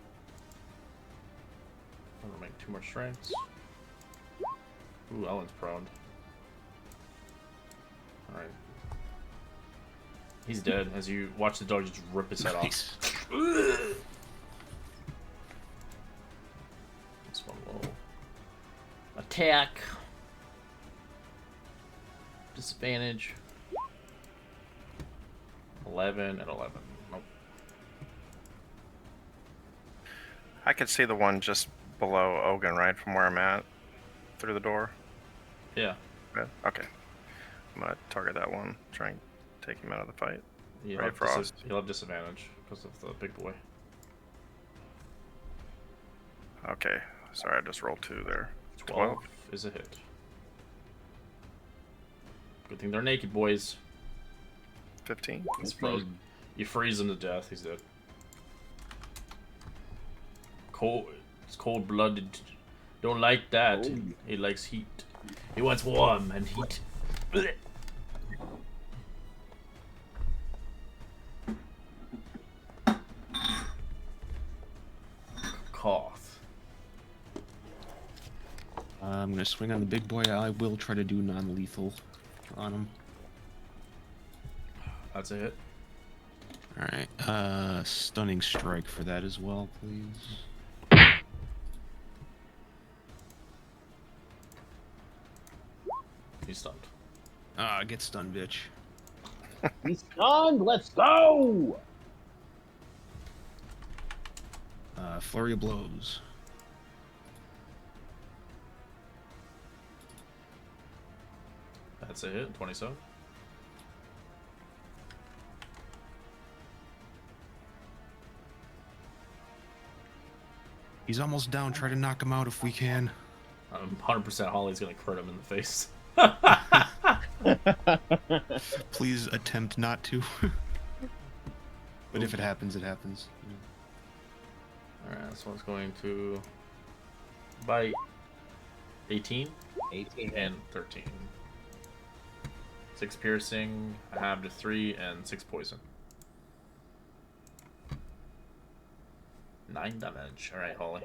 I'm gonna make 2 more strengths. Ooh, Ellen's prone. Alright. He's dead as you watch the dog just rip his head off. This one will attack. Disadvantage. 11 and 11. Nope. I could see the one just below Ogun, right, from where I'm at, through the door. Yeah. Good. Okay. I'm gonna target that one. Try and take him out of the fight. You'll Ray have, Frost. you'll have disadvantage because of the big boy. Okay. Sorry, I just rolled 2 there. 12 is a hit. Good thing they're naked, boys. 15. He's frozen. You freeze him to death. He's dead. Cold. It's cold-blooded. Don't like that. Oh. He likes heat. He wants warm and heat. Blech. Cough. I'm gonna swing on the big boy. I will try to do non-lethal on him. That's a hit. All right. Stunning strike for that as well, please. He's stunned. Get stunned, bitch. He's stunned. Let's go. Flurry of blows. That's a hit. 27. He's almost down. Try to knock him out if we can. 100% Holly's gonna crit him in the face. Please attempt not to. But if it happens, it happens. Alright, this one's going to bite 18 18 and 13. 6 piercing, I have to 3, and 6 poison. 9 damage. Alright, Holly.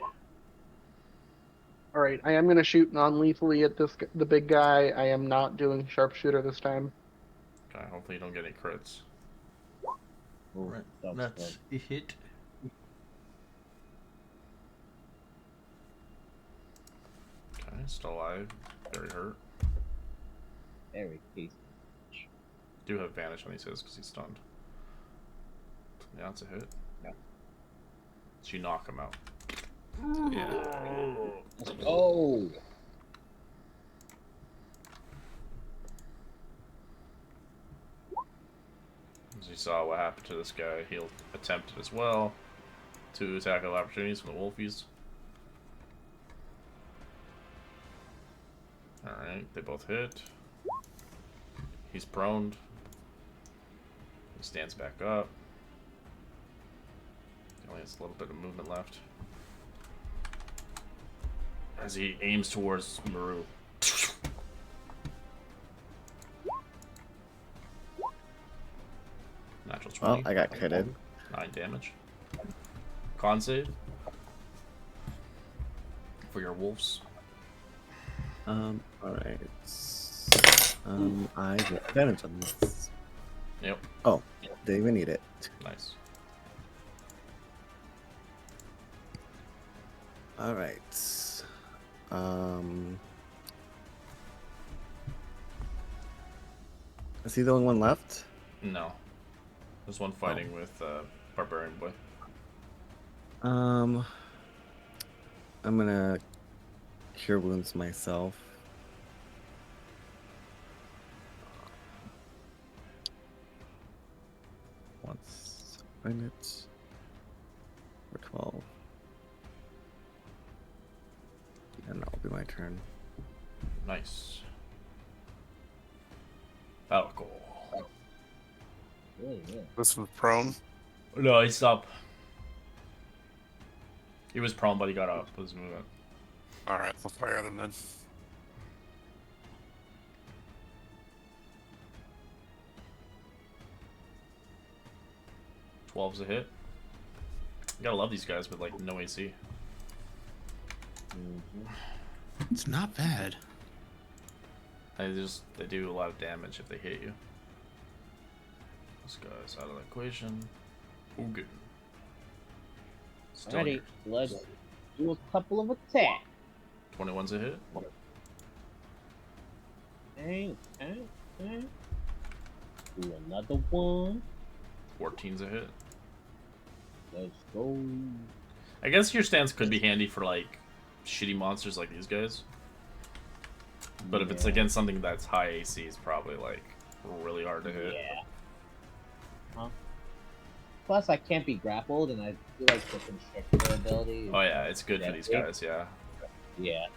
All right, I am gonna shoot non-lethally at the big guy. I am not doing sharpshooter this time. Okay, hopefully you don't get any crits. Alright, That's a hit. Okay, still alive. Very hurt. very peaceful. Do have advantage on these hits because he's stunned. Yeah, that's a hit. Yeah. So you knock him out. Yeah. Let's go. As you saw what happened to this guy, he'll attempt it as well. 2 tackle opportunities from the Wolfies. Alright, they both hit. He's prone. He stands back up. He only has a little bit of movement left. As he aims towards Maru. Natural 20. Well, I got critted. 9 damage. Con save. For your wolves. Alright. I get advantage on this. Yep. Oh, didn't even need it. Nice. Alright. Is he the only one left? No. There's one fighting with Barbarian Boy. I'm gonna cure wounds myself. Once minutes for 12. And that'll be my turn. Nice. Alcohol. Really, yeah. This was prone. No, he's up. He was prone, but he got up with his movement. Alright, we'll fire at him then. Twelve's a hit. You gotta love these guys with like no AC. It's not bad. They do a lot of damage if they hit you. This guy's out of the equation. Oh, good. Still Alrighty, let's do a couple of attacks. 21's a hit. Okay. Do another one. 14's a hit. Let's go. I guess your stance could be handy for like shitty monsters like these guys. But if it's Yeah. against something that's high AC, it's probably like really hard to hit. Yeah. Huh? Plus, I can't be grappled, and I feel like the constrictor ability. Oh yeah, it's good for Yeah, these yeah. guys. Yeah. Yeah.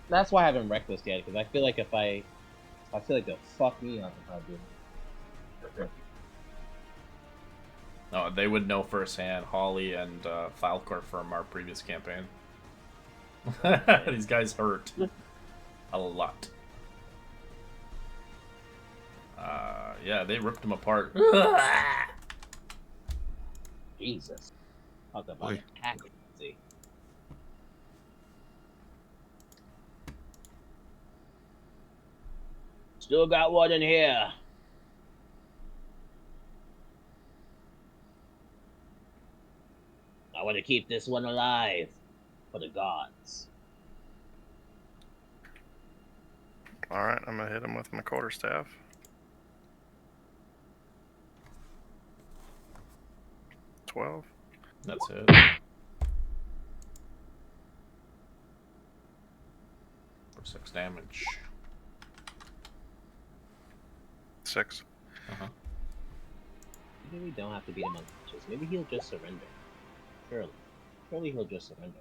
That's why I haven't reckless yet, because I feel like I feel like they'll fuck me up if I do. No, they would know firsthand. Holly and Falcor from our previous campaign. These guys hurt a lot. Yeah, they ripped him apart. Jesus. Talk about Boy. accuracy. Still got one in here. I want to keep this one alive for the gods. Alright, I'm gonna hit him with my quarterstaff. $12. That's it. For 6 damage. 6. Uh-huh. Maybe we don't have to beat him unconscious. Maybe he'll just surrender. Surely he'll just surrender.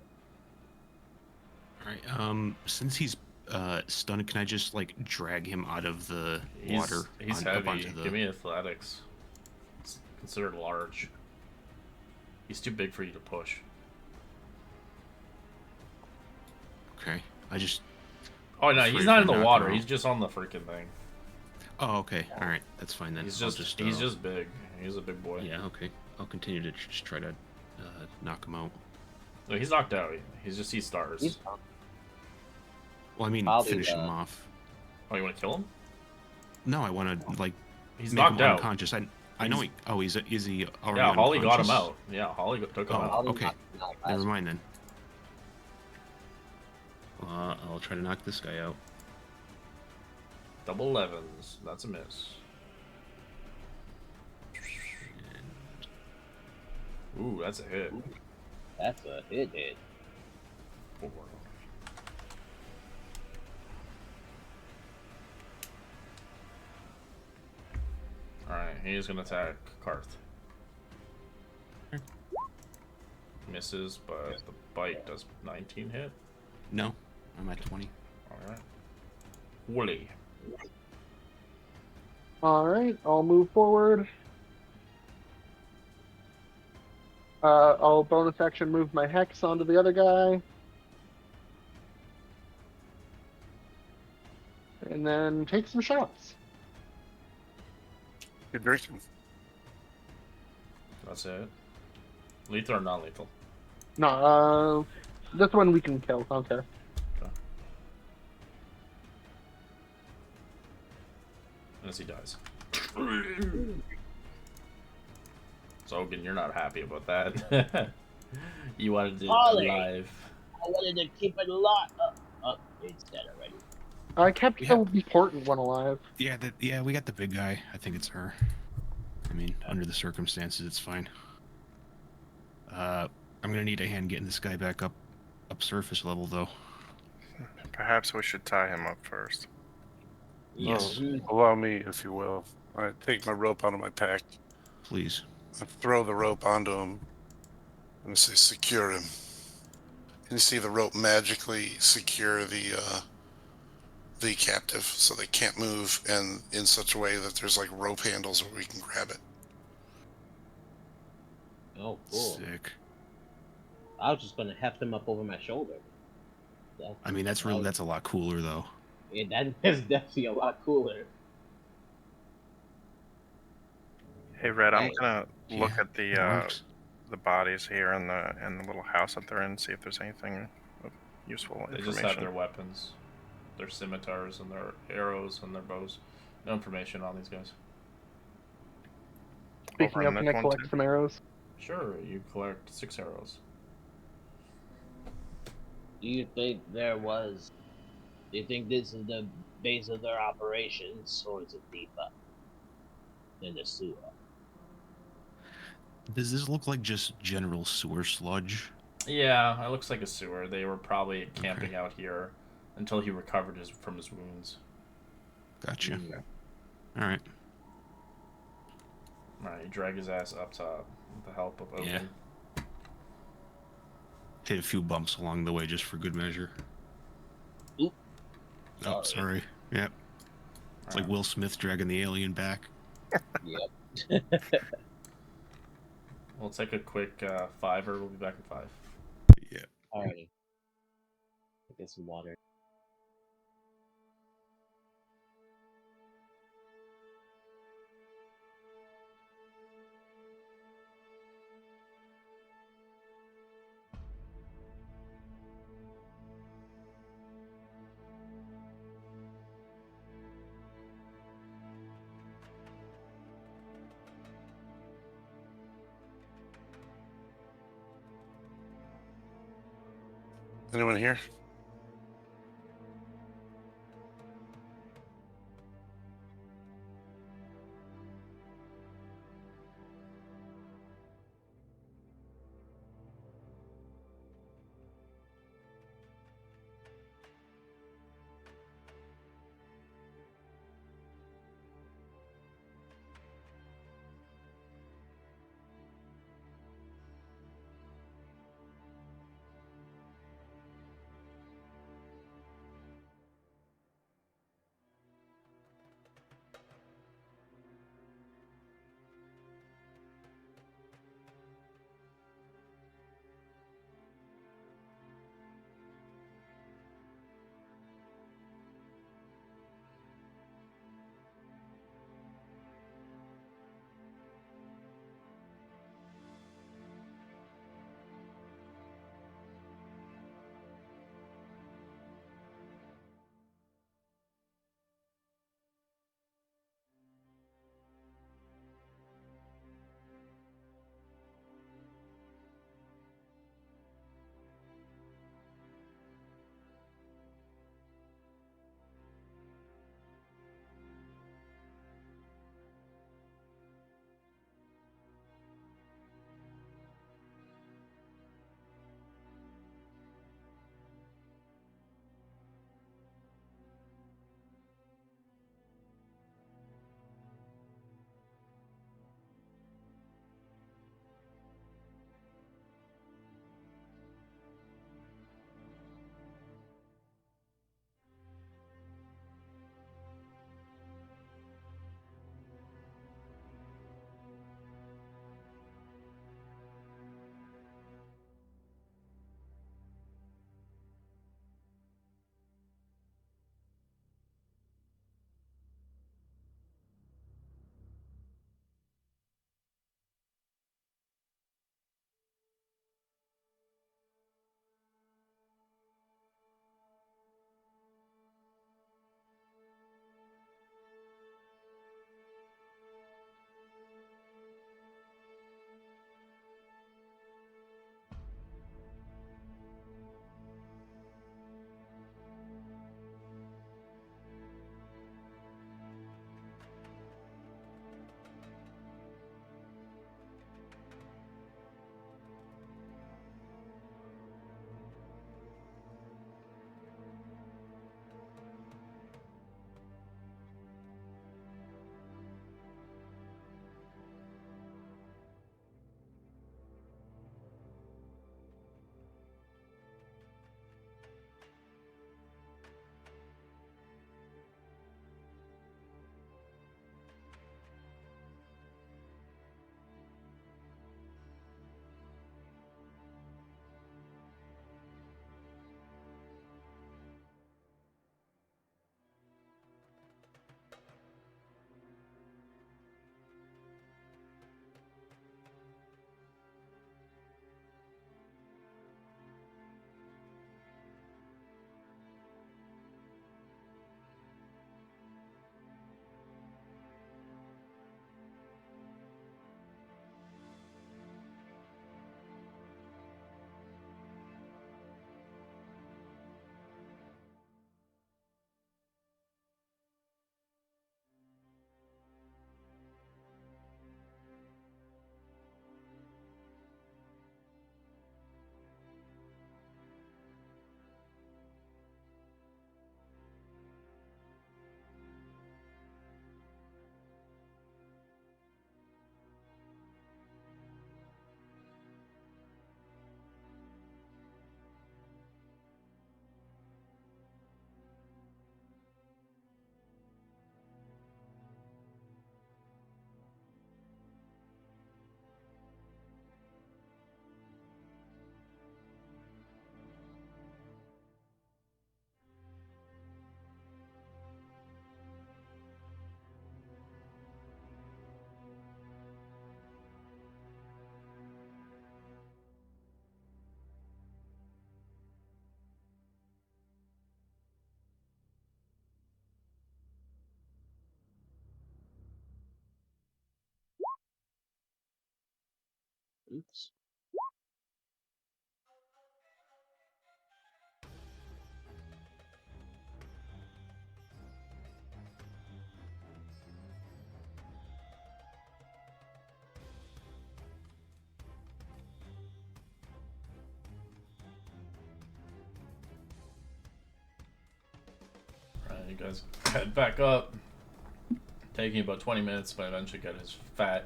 All right. Since he's stunned, can I just like drag him out of the water? He's up heavy. onto the... Give me athletics. It's considered large. He's too big for you to push. Okay. I just... Oh no, Afraid he's not if in I the knock water. him He's out. just on the freaking thing. Oh, okay. All right. That's fine then. He's I'll just big. He's a big boy. Yeah. Okay. I'll continue to just try to knock him out. No, he's knocked out. He sees stars. He's Well, I mean, Probably finish him off. Oh, you want to kill him? No, I want to like He's make knocked him out. unconscious. I know he. Oh, is he already Yeah, Holly got him unconscious? out. Yeah, Holly took him Oh, out. okay. Never mind then. I'll try to knock this guy out. Double 11s. That's a miss. Ooh, that's a hit. That's a hit. 4. Alright, he's gonna attack Karth. Misses, but the bite does 19 hit. No, I'm at 20. Alright. Woolly. All right, I'll move forward. I'll bonus action move my hex onto the other guy. And then take some shots. You're drinking. That's it. Lethal or non-lethal? No, this one we can kill. I don't care. Unless he dies. So, Ogun, you're not happy about that. You wanted it Holly! alive. I wanted to keep it alive. It's dead already. I kept Yeah. the important one alive. Yeah, we got the big guy. I think it's her. I mean, under the circumstances, it's fine. I'm gonna need a hand getting this guy back up surface level, though. Perhaps we should tie him up first. Yes, Allow me, if you will. I take my rope out of my pack. please. I throw the rope onto him. And I say, secure him. And you see the rope magically secure the captive so they can't move, and in such a way that there's like rope handles where we can grab it. Oh, cool. Sick. I was just gonna heft him up over my shoulder. I mean, that's a lot cooler, though. Yeah, that is definitely a lot cooler. Hey, Red, I'm Nice. gonna look Yeah, at it works. the bodies here in the little house that they're in, see if there's anything of useful They information. just have their weapons. Their scimitars and their arrows and their bows. No information on these guys. Speaking Over of, on can I this one, collect too? some arrows? Sure, you collect 6 arrows. Do you think this is the base of their operations, or is it deeper in the sewer? Does this look like just general sewer sludge? Yeah, it looks like a sewer. They were probably camping out here until he recovered from his wounds. Gotcha. Yeah. All right. Alright, drag his ass up top with the help of Ogun. Yeah. Hit a few bumps along the way just for good measure. Oop. Oh, sorry. Yep. It's like Will Smith dragging the alien back. Yep. We'll take a quick 5-er. We'll be back in 5. Yeah. Alrighty. Get some water. Anyone here? Oops. Right, you guys head back up. Taking about 20 minutes, but eventually get his fat,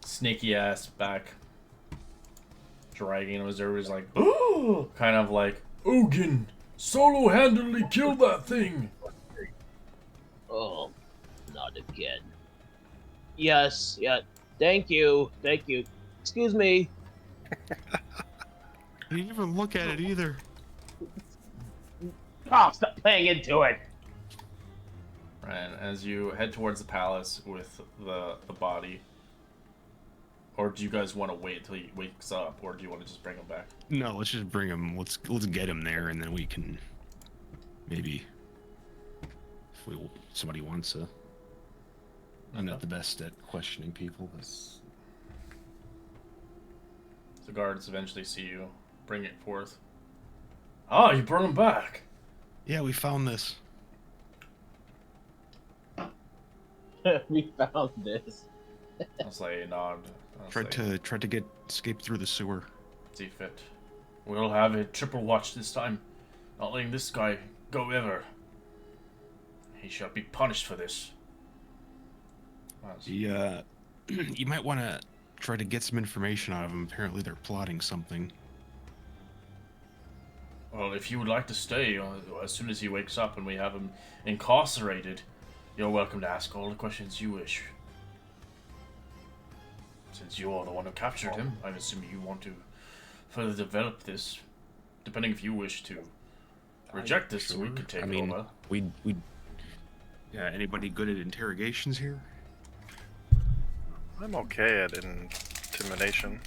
snaky ass back. Dragging him as everybody's like, oh! Kind of like, Ogun! Solo handedly killed that thing! Oh, not again. Yes, yeah. Thank you. Thank you. Excuse me. I didn't even look at it either. Oh, stop playing into it. And as you head towards the palace with the body, or do you guys want to wait until he wakes up, or do you want to just bring him back? No, let's just bring him. Let's get him there, and then we can maybe, if somebody wants to. I'm not the best at questioning people, but The guards eventually see you bring it forth. Ah, you brought him back. yeah, we found this. We found this. I'll say a nod. Tried to escape through the sewer. See fit. We'll have a triple watch this time. Not letting this guy go ever. He shall be punished for this. Yeah, you might want to try to get some information out of them. Apparently, they're plotting something. Well, if you would like to stay, as soon as he wakes up and we have him incarcerated, you're welcome to ask all the questions you wish. Since you are the one who captured him, I'm assuming you want to further develop this. Depending if you wish to reject this, Sure. we could take I it mean, over. we. Yeah, anybody good at interrogations here? I'm okay at intimidation,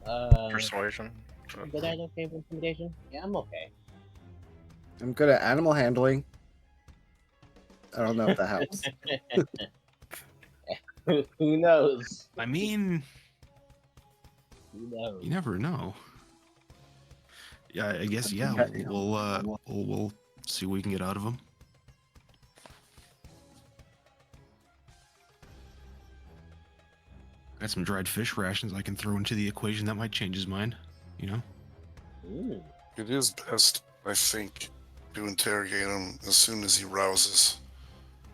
Uh, persuasion. I'm good at okay with intimidation. Yeah, I'm okay. I'm good at animal handling. I don't know if that helps. Who knows? I mean, Who knows? you never know. Yeah, I guess. Yeah, we'll see what we can get out of them. Got some dried fish rations I can throw into the equation. That might change his mind. You know. Ooh. It is best, I think, to interrogate him as soon as he rouses.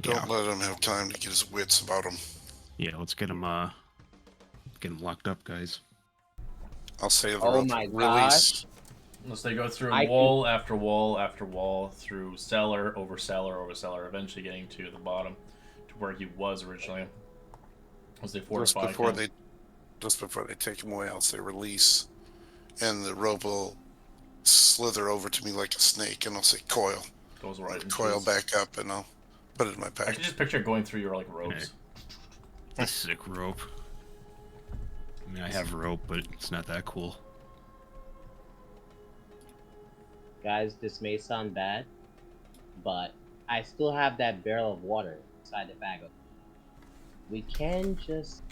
Don't let him have time to get his wits about him. Yeah, let's get him locked up, guys. I'll say the Oh rope my release. Unless they go through I wall after wall after wall, through cellar over cellar over cellar, eventually getting to the bottom, to where he was originally. As they fortify Just before they take him away, I'll say release, and the rope will slither over to me like a snake, and I'll say coil. Goes right into Coil his... back up, and I'll put it in my I pack. can just picture it going through your like ropes. A sick rope. I mean, I have rope, but it's not that cool. Guys, this may sound bad, but I still have that barrel of water inside the bag. We can just,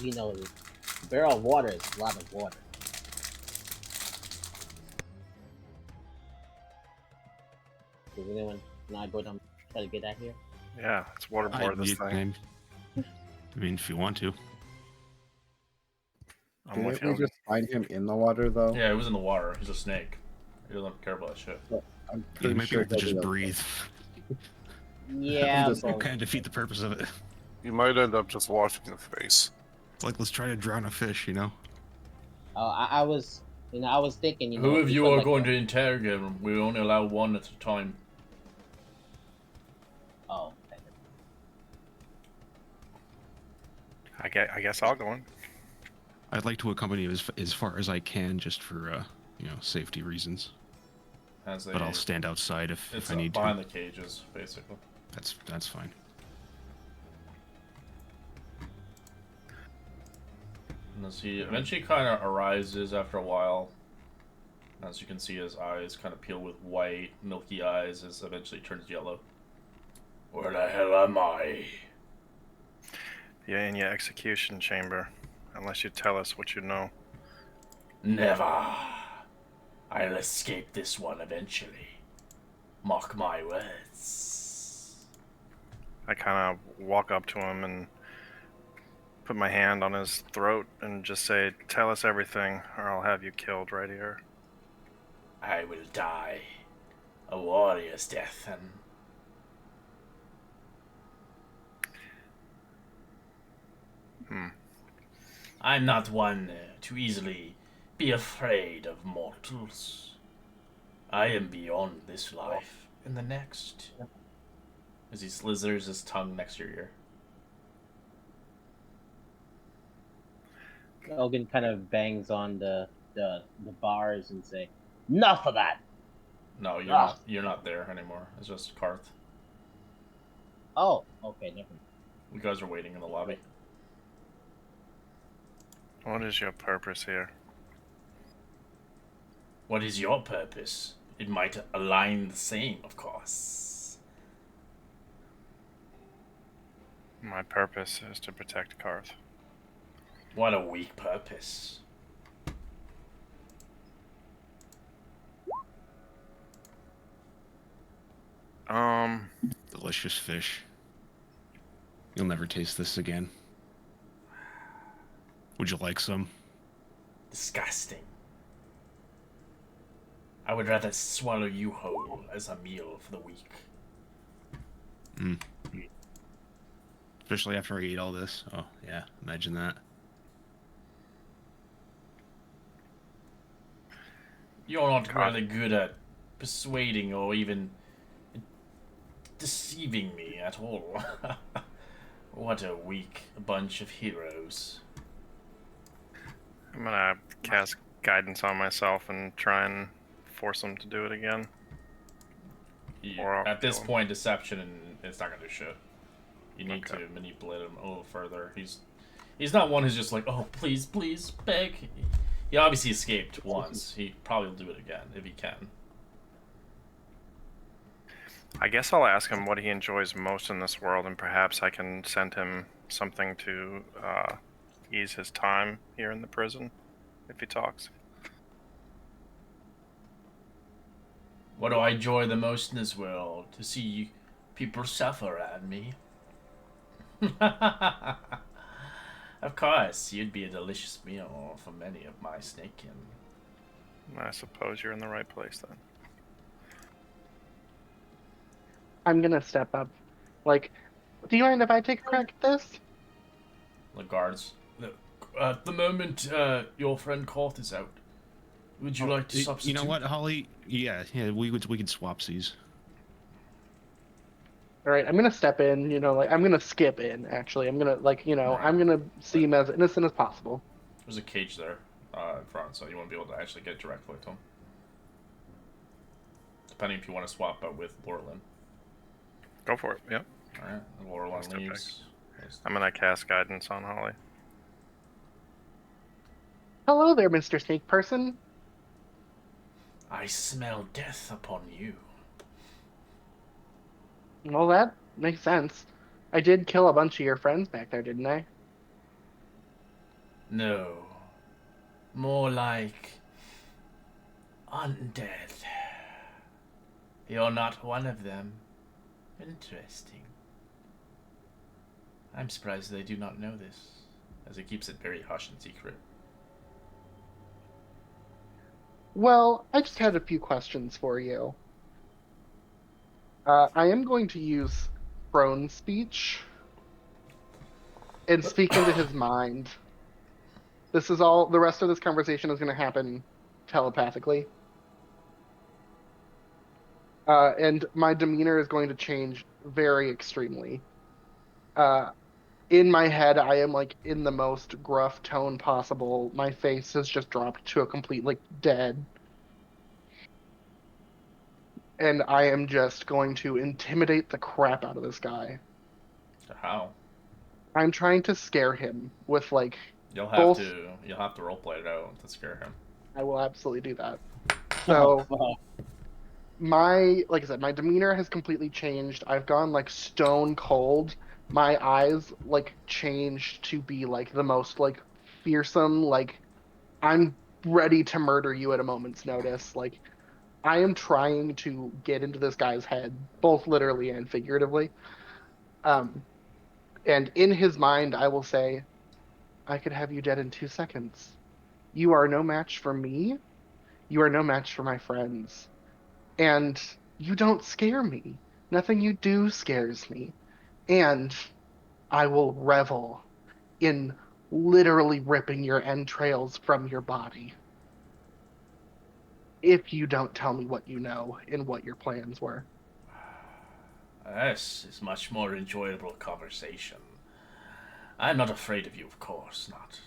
you know, a barrel of water is a lot of water. Does anyone not go down try to get that here? Yeah, let's waterboard this thing. I mean, if you want to. I'm with Didn't we you. just find him in the water though? Yeah, it was in the water. He's a snake. He doesn't care about that shit. I'm Yeah, pretty you might sure be able to he'll just be breathe. Yeah, just but Kind of defeat the purpose of it. You might end up just washing your face. It's like, let's try to drown a fish, you know? I was, I was thinking, Who of you because, are like, going to interrogate him? We only allow one at a time. Oh, okay. I guess I'll go in. I'd like to accompany you as far as I can, just for safety reasons. As they, But I'll stand outside if it's I need behind to. the cages, basically. That's fine. And as he eventually kind of arises after a while, as you can see, his eyes kind of peel with white, milky eyes, as eventually turns yellow. Where the hell am I? you in your execution chamber, unless you tell us what you know. Never. I'll escape this one eventually. Mark my words. I kind of walk up to him and put my hand on his throat and just say, "Tell us everything, or I'll have you killed right here." I will die a warrior's death, and I'm not one to easily be afraid of mortals. I am beyond this life and the next. As he slithers his tongue next to your ear. Elgin kind of bangs on the bars and say, "Enough of that." No, you're Ugh. not. You're not there anymore. It's just Karth. Oh, okay, never mind. You guys are waiting in the lobby. What is your purpose here? What is your purpose? It might align the same, of course. My purpose is to protect Karth. What a weak purpose. Delicious fish. You'll never taste this again. Would you like some? Disgusting. I would rather swallow you whole as a meal for the weak. Especially after I eat all this. Oh, yeah. Imagine that. You're not really good at persuading or even deceiving me at all. What a weak bunch of heroes. I'm gonna cast guidance on myself and try and force him to do it again. At this point, deception and it's not gonna do shit. You need Okay. to manipulate him a little further. He's not one who's just like, oh please, please, beg. He obviously escaped once. He probably will do it again if he can. I guess I'll ask him what he enjoys most in this world, and perhaps I can send him something to ease his time here in the prison, if he talks. What do I enjoy the most in this world? To see people suffer at me. Of course, you'd be a delicious meal for many of my snakekin. I suppose you're in the right place then. I'm gonna step up. Like, do you mind if I take a crack at this? The guards. At the moment, your friend Karth is out. Would you like to substitute? You know what, Holly? Yeah, we could swap these. All right, I'm gonna step in. Like I'm gonna skip in. Actually, I'm gonna I'm gonna seem as innocent as possible. There's a cage there in front, so you won't be able to actually get directly to him. Depending if you want to swap out with Laurelin. Go for it, yep. Alright, Laurelin leaves. I'm gonna cast guidance on Holly. Hello there, Mr. Snake Person. I smell death upon you. Well, that makes sense. I did kill a bunch of your friends back there, didn't I? No. More like undead. You're not one of them. Interesting. I'm surprised they do not know this, as he keeps it very hush and secret. Well, I just had a few questions for you. I am going to use prone speech and speak into his mind. This is all, the rest of this conversation is going to happen telepathically. And my demeanor is going to change very extremely. In my head, I am like in the most gruff tone possible. My face has just dropped to a complete like dead. And I am just going to intimidate the crap out of this guy. How? I'm trying to scare him with like You'll have to roleplay it out to scare him. I will absolutely do that. Oh, So fuck. like I said, my demeanor has completely changed. I've gone like stone cold, my eyes like change to be like the most like fearsome, like I'm ready to murder you at a moment's notice. Like I am trying to get into this guy's head, both literally and figuratively. Um, and in his mind, I will say, I could have you dead in 2 seconds. You are no match for me. You are no match for my friends. And you don't scare me. Nothing you do scares me. And I will revel in literally ripping your entrails from your body if you don't tell me what you know and what your plans were. This is much more enjoyable conversation. I'm not afraid of you, of course not.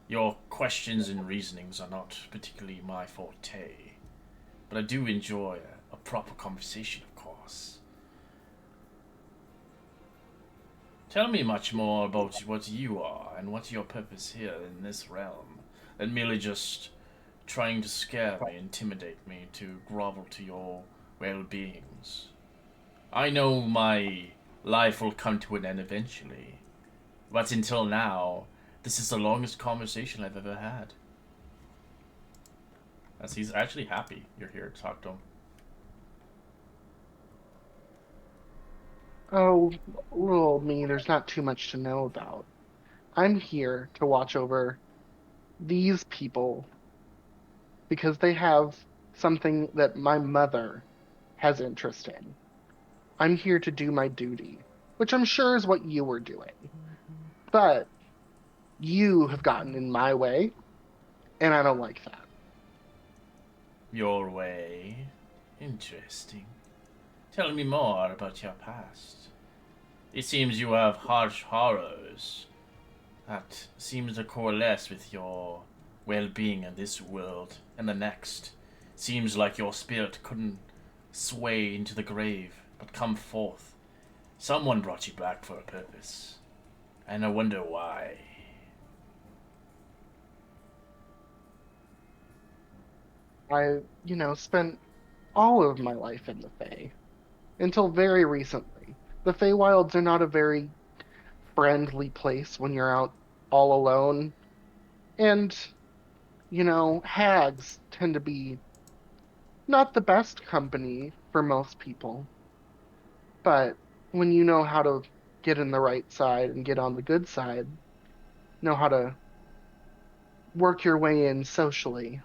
Your questions and reasonings are not particularly my forte, but I do enjoy a proper conversation, of course. Tell me much more about what you are and what's your purpose here in this realm than merely just trying to scare me, intimidate me, to grovel to your well-beings. I know my life will come to an end eventually, but until now, this is the longest conversation I've ever had. As he's actually happy you're here to talk to him. Oh, little me, there's not too much to know about. I'm here to watch over these people because they have something that my mother has interest in. I'm here to do my duty, which I'm sure is what you were doing. But you have gotten in my way, and I don't like that. Your way? Interesting. Tell me more about your past. It seems you have harsh horrors that seems to coalesce with your well-being in this world and the next. Seems like your spirit couldn't sway into the grave, but come forth. Someone brought you back for a purpose, and I wonder why. Spent all of my life in the Fae until very recently. The Feywilds are not a very friendly place when you're out all alone. And, hags tend to be not the best company for most people. But when you know how to get in the right side and get on the good side, know how to work your way in socially,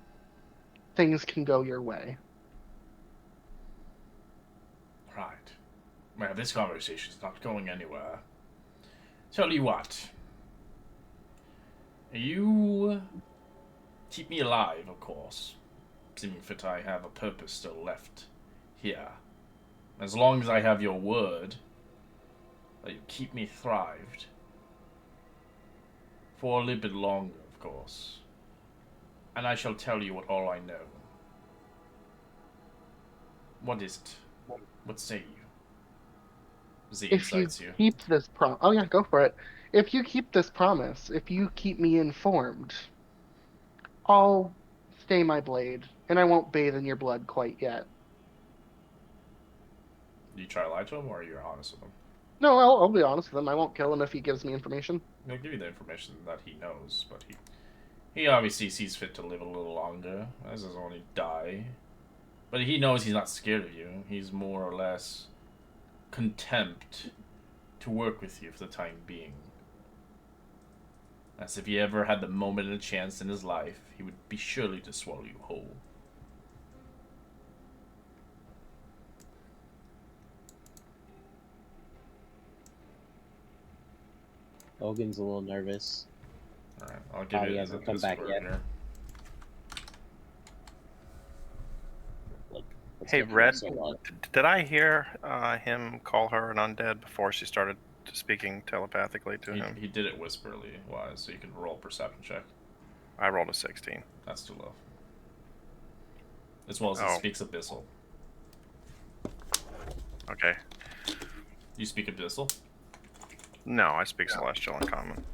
things can go your way. Right. Well, this conversation's not going anywhere. Tell you what. You keep me alive, of course. Seeming fit I have a purpose still left here. As long as I have your word that you keep me thrived. For a little bit longer, of course. And I shall tell you what all I know. What is it? What say you? Z If you incites you. keep this oh yeah, go for it. If you keep this promise, if you keep me informed, I'll stay my blade, and I won't bathe in your blood quite yet. Do you try to lie to him, or are you honest with him? No, I'll be honest with him. I won't kill him if he gives me information. He'll give you the information that he knows, but he obviously sees fit to live a little longer, as his only die. But he knows he's not scared of you. He's more or less contempt to work with you for the time being. As if he ever had the moment and a chance in his life, he would be surely to swallow you whole. Hogan's a little nervous. Alright, I'll give Probably you hasn't come his back word yet. here. Like, what's Hey, taking Red, so long? did I hear him call her an undead before she started speaking telepathically to him? He did it whisperly wise, so you can roll a perception check. I rolled a 16. That's too low. As well as he Oh. speaks Abyssal. Okay. You speak Abyssal? No, I speak Celestial and Common.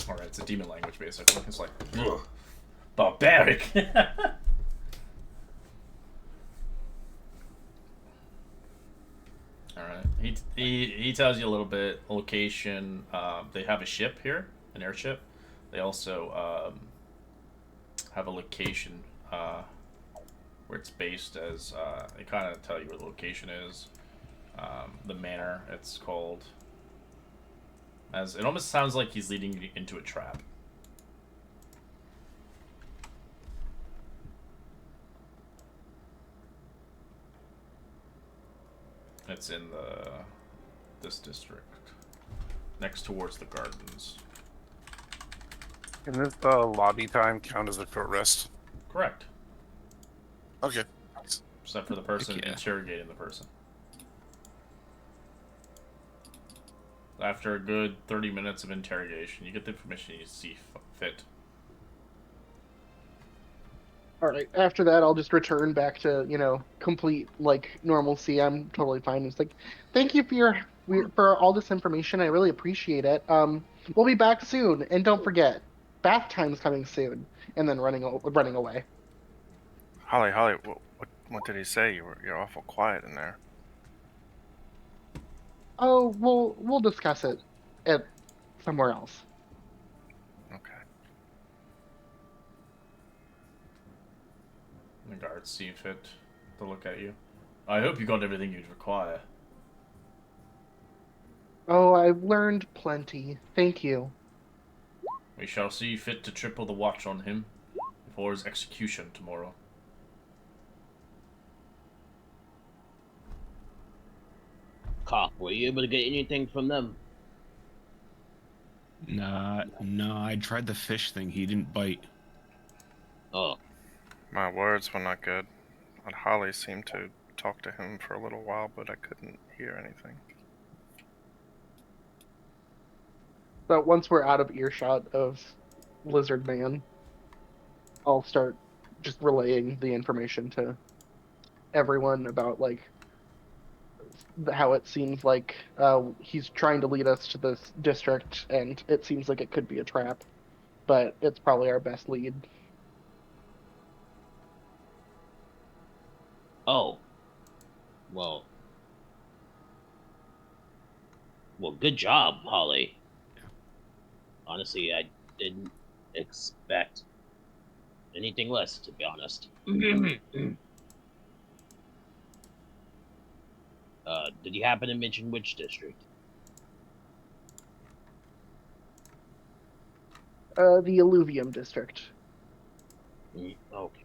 Alright, it's a demon language basically. It's like, ugh, barbaric. All right. He tells you a little bit location. They have a ship here, an airship. They also have a location where it's based. As they kind of tell you where the location is. The manor it's called. As it almost sounds like he's leading you into a trap. It's in this district, next towards the gardens. Can this lobby time count as a short rest? Correct. Okay. Except for the person yeah. interrogating the person. After a good 30 minutes of interrogation, you get the information you see fit. All right. After that, I'll just return back to complete like normalcy. I'm totally fine. It's like, thank you for all this information. I really appreciate it. We'll be back soon, and don't forget, bath time's coming soon. And then running away. Holly, what did he say? You're awful quiet in there. Oh, we'll discuss it at somewhere else. Okay. The guards see fit to look at you. I hope you got everything you'd require. Oh, I've learned plenty. Thank you. We shall see fit to triple the watch on him before his execution tomorrow. Cop, were you able to get anything from them? Nah, no, I tried the fish thing. He didn't bite. Oh, My words were not good. And Holly seemed to talk to him for a little while, but I couldn't hear anything. But once we're out of earshot of Lizard Man, I'll start just relaying the information to everyone about like how it seems like he's trying to lead us to this district, and it seems like it could be a trap, but it's probably our best lead. oh. Well, good job, Holly. Honestly, I didn't expect anything less, to be honest. Did you happen to mention which district? The Alluvium district. Okay.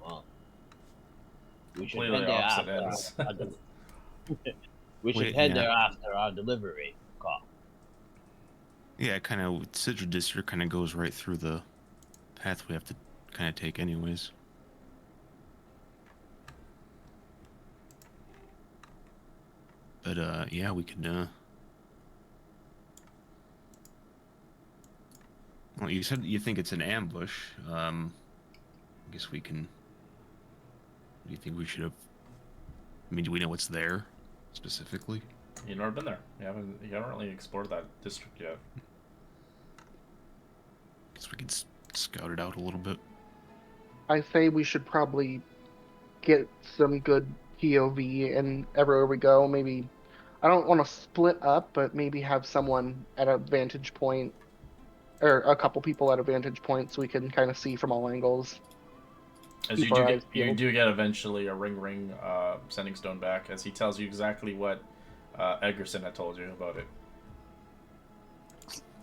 Well, we should Completely head there opposite after ends. we should Wait, head yeah. there after our delivery call. Yeah, kind of. Citrus District kind of goes right through the path we have to kind of take, anyways. But yeah, we could. Well, you said you think it's an ambush. I guess we can. Do you think we should have? I mean, do we know what's there specifically? You've never been there. You haven't really explored that district yet. Guess we could scout it out a little bit. I say we should probably get some good POV, and everywhere we go, maybe I don't want to split up, but maybe have someone at a vantage point, or a couple people at a vantage point, so we can kind of see from all angles. As Keep our eyes you peeled. do get eventually a ring sending stone back, as he tells you exactly what Edgerson had told you about it.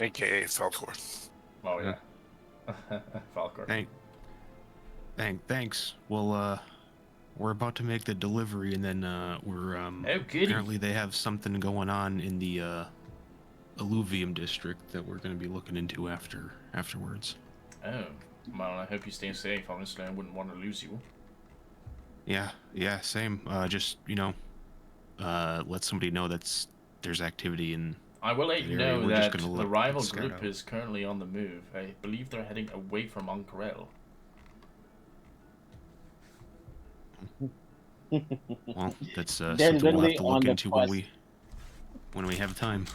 AKA Falcor. Oh yeah, Falcor. Thanks. Well, we're about to make the delivery, and then we're Oh, goody. apparently they have something going on in the Alluvium district that we're going to be looking into afterwards. Oh, well, I hope you stay safe. Honestly, I wouldn't want to lose you. Yeah, same. Just let somebody know there's activity in. I will let you that area. know We're just that gonna the look rival and scout group out. is currently on the move. I believe they're heading away from Ankarel. Well, that's They're something we'll have literally to on look the into quest. when we have time.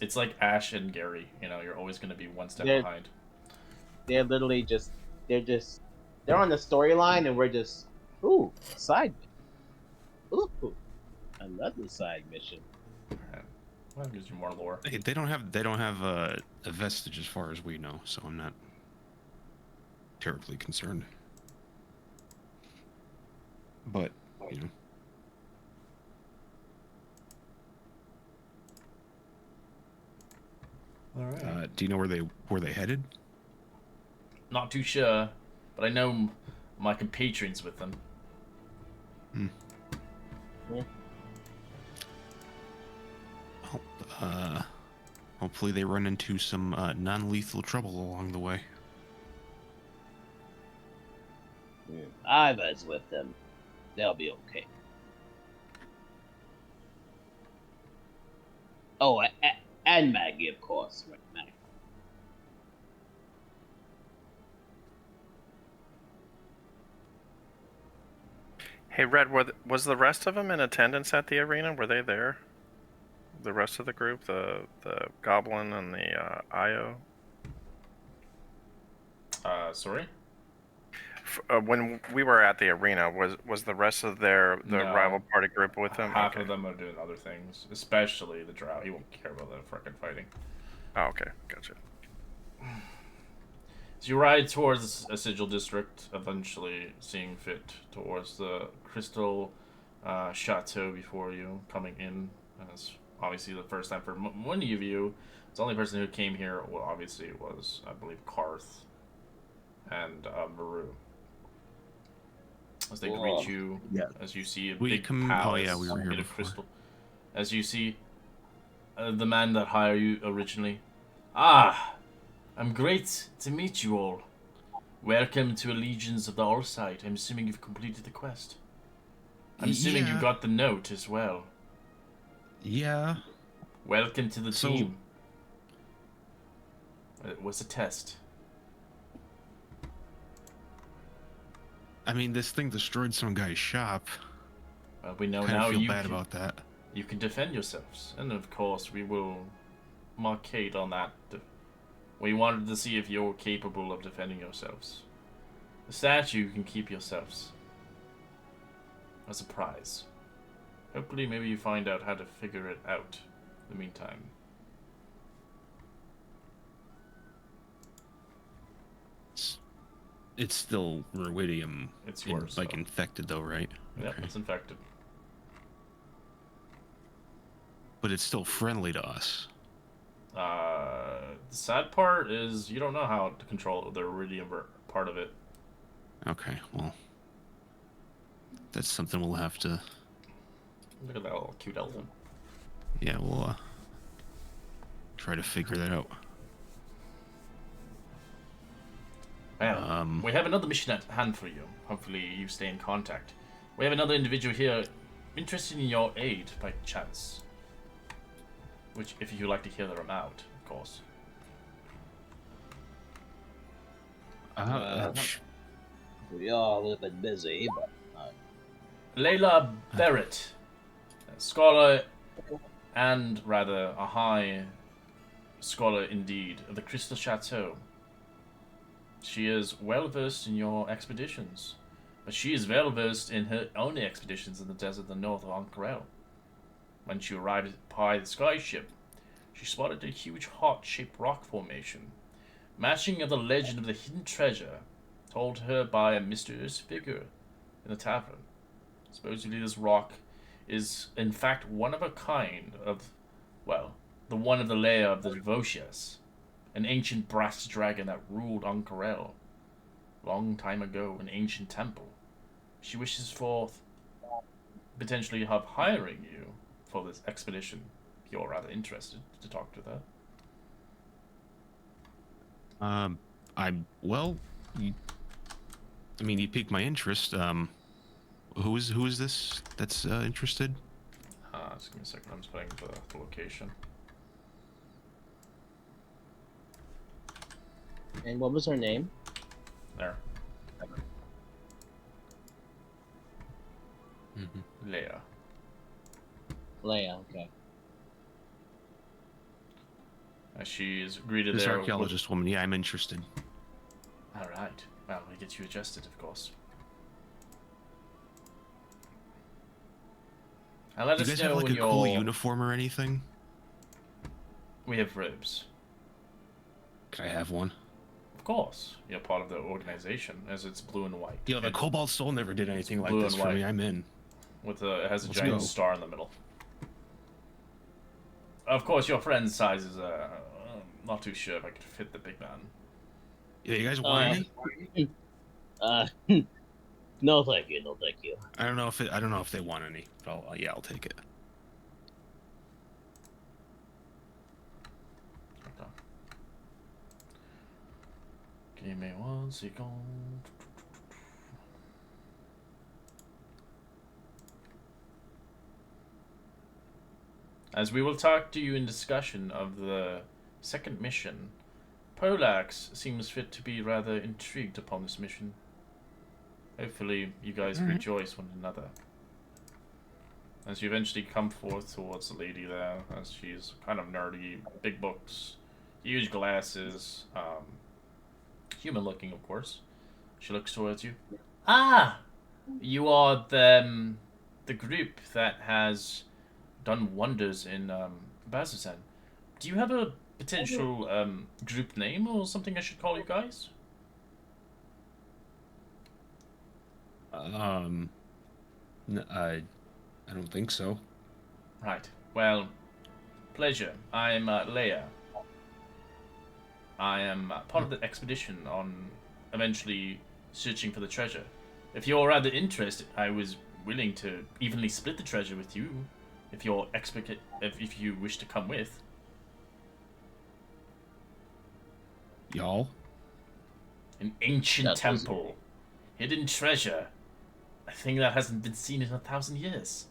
It's like Ash and Gary. You know, you're always going to be one step They're- behind. They're literally just They're on the storyline, and we're just a side mission. Ooh, another side mission. Alright. Well, that gives you more lore. They don't have a vestige as far as we know, so I'm not terribly concerned. But you know, All right. do you know where they headed? Not too sure, but I know my compatriots with them. Hmm. Yeah. Well, hopefully they run into some non-lethal trouble along the way. Iva's with them. They'll be okay. Oh, and Maggie, of course. Right, Maggie. Hey, Red, was the rest of them in attendance at the arena? Were they there? The rest of the group, the Goblin and the Io? Sorry? When we were at the arena, was the rest of the No. rival party group with them? Half Okay. of them are doing other things, especially the Drow. He won't care about that frickin' fighting. Oh, okay, gotcha. So you ride towards a sigil district, eventually seeing fit towards the crystal chateau before you, coming in. As obviously the first time for one of you. The only person who came here, well, obviously was, I believe, Karth and Maru. As they greet you, Yeah. as you see a We big come- palace oh, yeah, we were here made of before. crystal. As you see the man that hired you originally. Ah, I'm great to meet you all. Welcome to Allegiance of the Allsight. I'm assuming you've completed the quest. I'm assuming you Yeah. got the note as well. Yeah. Welcome to the So- team. It was a test. I mean, this thing destroyed some guy's shop. We know Kind now of feel you bad can, about that. you can defend yourselves. And of course, we will markate on that. We wanted to see if you're capable of defending yourselves. The statue you can keep yourselves as a prize. Hopefully, maybe you find out how to figure it out in the meantime. It's still ruidium. It's yours, like though. infected though, right? Yep, Okay. it's infected. But it's still friendly to us. The sad part is you don't know how to control the iridium part of it. Okay, well, that's something we'll have to. Look at that little cute elephant. Yeah, we'll try to figure that out. Well, we have another mission at hand for you. Hopefully you stay in contact. We have another individual here interested in your aid by chance. Which, if you'd like to hear them out, of course. We are a little bit busy, but Layla Barrett, a scholar, and rather a high scholar indeed, of the Crystal Chateau. She is well versed in your expeditions, but she is well versed in her own expeditions in the desert of the north of Ank'Harel. When she arrived by the skyship, she spotted a huge heart-shaped rock formation, matching of the legend of the hidden treasure told her by a mysterious figure in the tavern. Supposedly this rock is in fact one of a kind of, well, the one of the layer of the Devocias, an ancient brass dragon that ruled Ank'Harel long time ago, an ancient temple. She wishes for potentially have hiring you for this expedition. If you're rather interested to talk to her. You piqued my interest. Who is this that's interested? Just give me a second. I'm just putting the location. and what was her name? There, Mm-hmm. Leia. Leia. Okay. She's greeted This there. archaeologist woman. Yeah, I'm interested. All right. Well, we get you adjusted, of course. And let Do you us guys have know like when a cool you're... uniform or anything? We have robes. Could I have one? Of course. You're part of the organization, as it's blue and white. Yo, the Cobalt Soul never did anything like blue this and for white. me. I'm in. With a, it has a Let's giant go. star in the middle. Of course, your friend's size is not too sure if I could fit the big man. Yeah, you guys want any? No, thank you. No, thank you. I don't know if they want any, but I'll take it. Okay. Give me 1 second. As we will talk to you in discussion of the second mission, Polax seems fit to be rather intrigued upon this mission. Hopefully, you guys rejoice one another. As you eventually come forth towards the lady there, as she's kind of nerdy, big books, huge glasses, human looking, of course. She looks towards you. Ah! You are the group that has done wonders in Bazzoxan. Do you have a potential group name or something I should call you guys? I don't think so. Right. Well, pleasure. I'm Leia. I am part of the expedition on eventually searching for the treasure. If you're rather interested, I was willing to evenly split the treasure with you. If you're if you wish to come with. Y'all? An ancient That's temple. Hidden treasure. A thing that hasn't been seen in 1,000 years.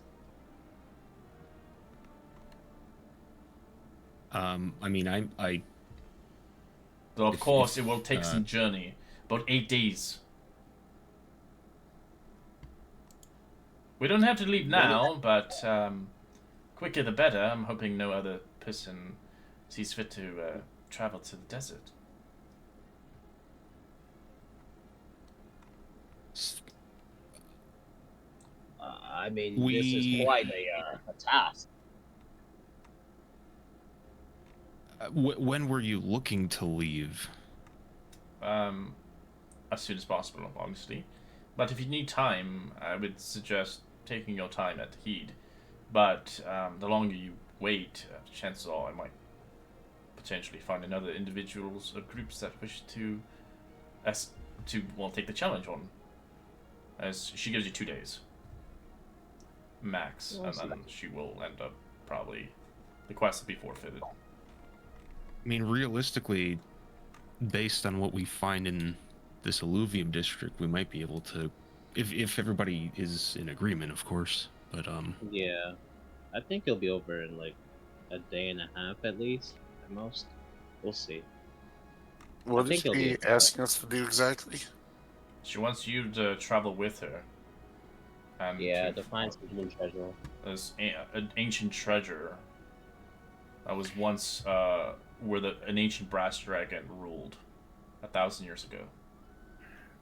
I mean, I Though of course if, it will take some journey. About 8 days. We don't have to leave now, but quicker the better. I'm hoping no other person sees fit to travel to the desert. I mean, this is quite a task. When were you looking to leave? As soon as possible, obviously. But if you need time, I would suggest taking your time at Heed. But the longer you wait, chances are I might potentially find another individuals or groups that wish to take the challenge on. As she gives you 2 days max, and then she will end up probably the quest will be forfeited. I mean, realistically, based on what we find in this alluvium district, we might be able to, if everybody is in agreement, of course. But Yeah, I think it'll be over in like a day and a half at least, at most. We'll see. What is think it'll she be asking us to do exactly? She wants you to travel with her. And to find some hidden treasure. There's an ancient treasure that was once where an ancient brass dragon ruled 1,000 years ago.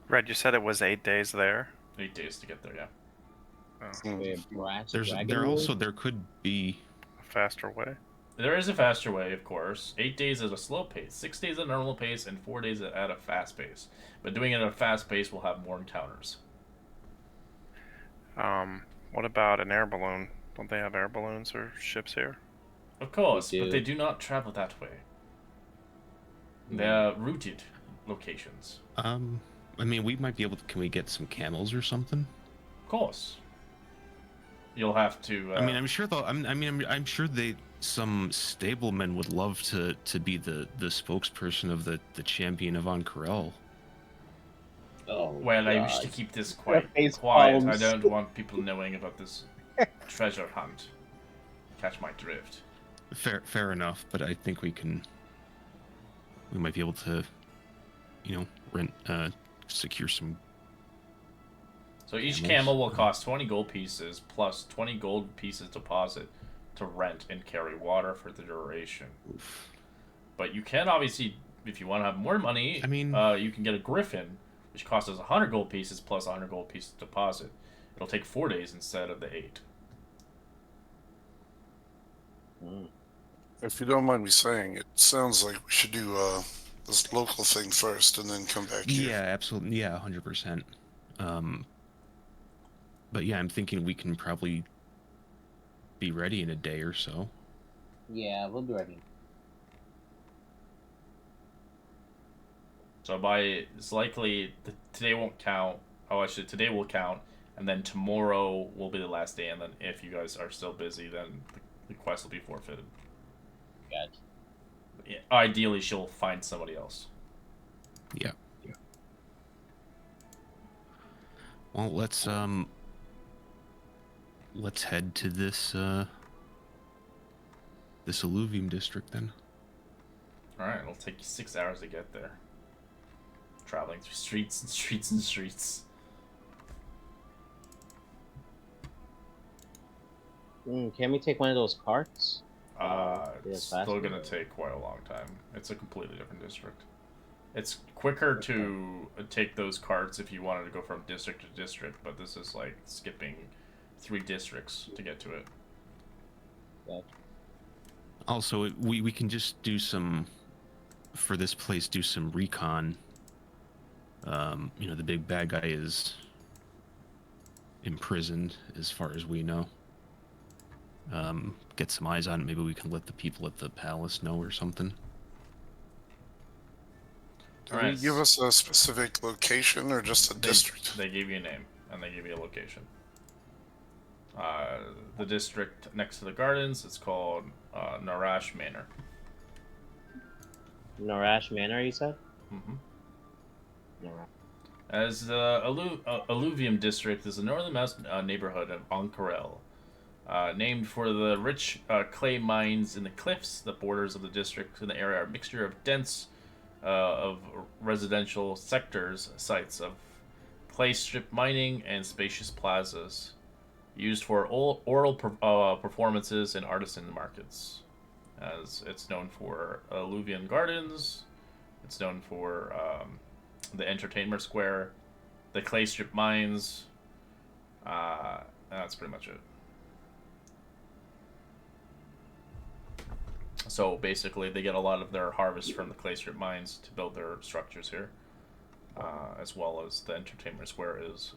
Red, you said it was 8 days there? 8 days to get there, yeah. There could be a faster way. There is a faster way, of course. 8 days at a slow pace, 6 days at a normal pace, and 4 days at a fast pace. But doing it at a fast pace will have more encounters. What about an air balloon? Don't they have air balloons or ships here? Of course, but they do not travel that way. They're routed locations. I mean, we might be able to. Can we get some camels or something? Of course. You'll have to. I mean, I'm sure though. I'm sure some stablemen would love to be the spokesperson of the champion of Ankarel. Oh, well, God. I wish to keep this quiet. Palms. I don't want people knowing about this treasure hunt. Catch my drift. Fair enough, but I think we might be able to, secure some. So each camel will cost 20 gold pieces plus 20 gold pieces deposit to rent and carry water for the duration. Oof. But you can obviously, if you want to have more money, you can get a griffin, which costs us 100 gold pieces plus 100 gold pieces deposit. It'll take 4 days instead of the 8. If you don't mind me saying, it sounds like we should do this local thing first and then come back here. Yeah, absolutely. Yeah, 100%. But yeah, I'm thinking we can probably be ready in a day or so. Yeah, we'll be ready. So it's likely today won't count. Oh, actually, today will count, and then tomorrow will be the last day. And then if you guys are still busy, then the quest will be forfeited. Gotcha. Yeah, ideally, she'll find somebody else. Yeah. Well, let's head to this this alluvium district then. All right, it'll take you 6 hours to get there. Traveling through streets and streets and streets. Can we take one of those carts? It's still gonna take quite a long time. It's a completely different district. It's quicker to take those carts if you wanted to go from district to district, but this is like skipping 3 districts to get to it. Gotcha. Also, we can just do some, for this place, do some recon. You know, the big bad guy is imprisoned, as far as we know. Get some eyes on it. Maybe we can let the people at the palace know or something. Can you give us a specific location or just a district? They gave you a name and they gave you a location. The district next to the gardens, it's called Narash Manor. Narash Manor, you said? Mm-hmm. Narash. As the Alluvium district is the northernmost neighborhood of Onkarel, named for the rich clay mines in the cliffs. The borders of the district in the area are a mixture of dense of residential sectors, sites of clay strip mining, and spacious plazas used for oral performances and artisan markets. As it's known for alluvian gardens, it's known for the entertainment square, the clay strip mines. That's pretty much it. So basically, they get a lot of their harvest from the clay strip mines to build their structures here, as well as the entertainment square is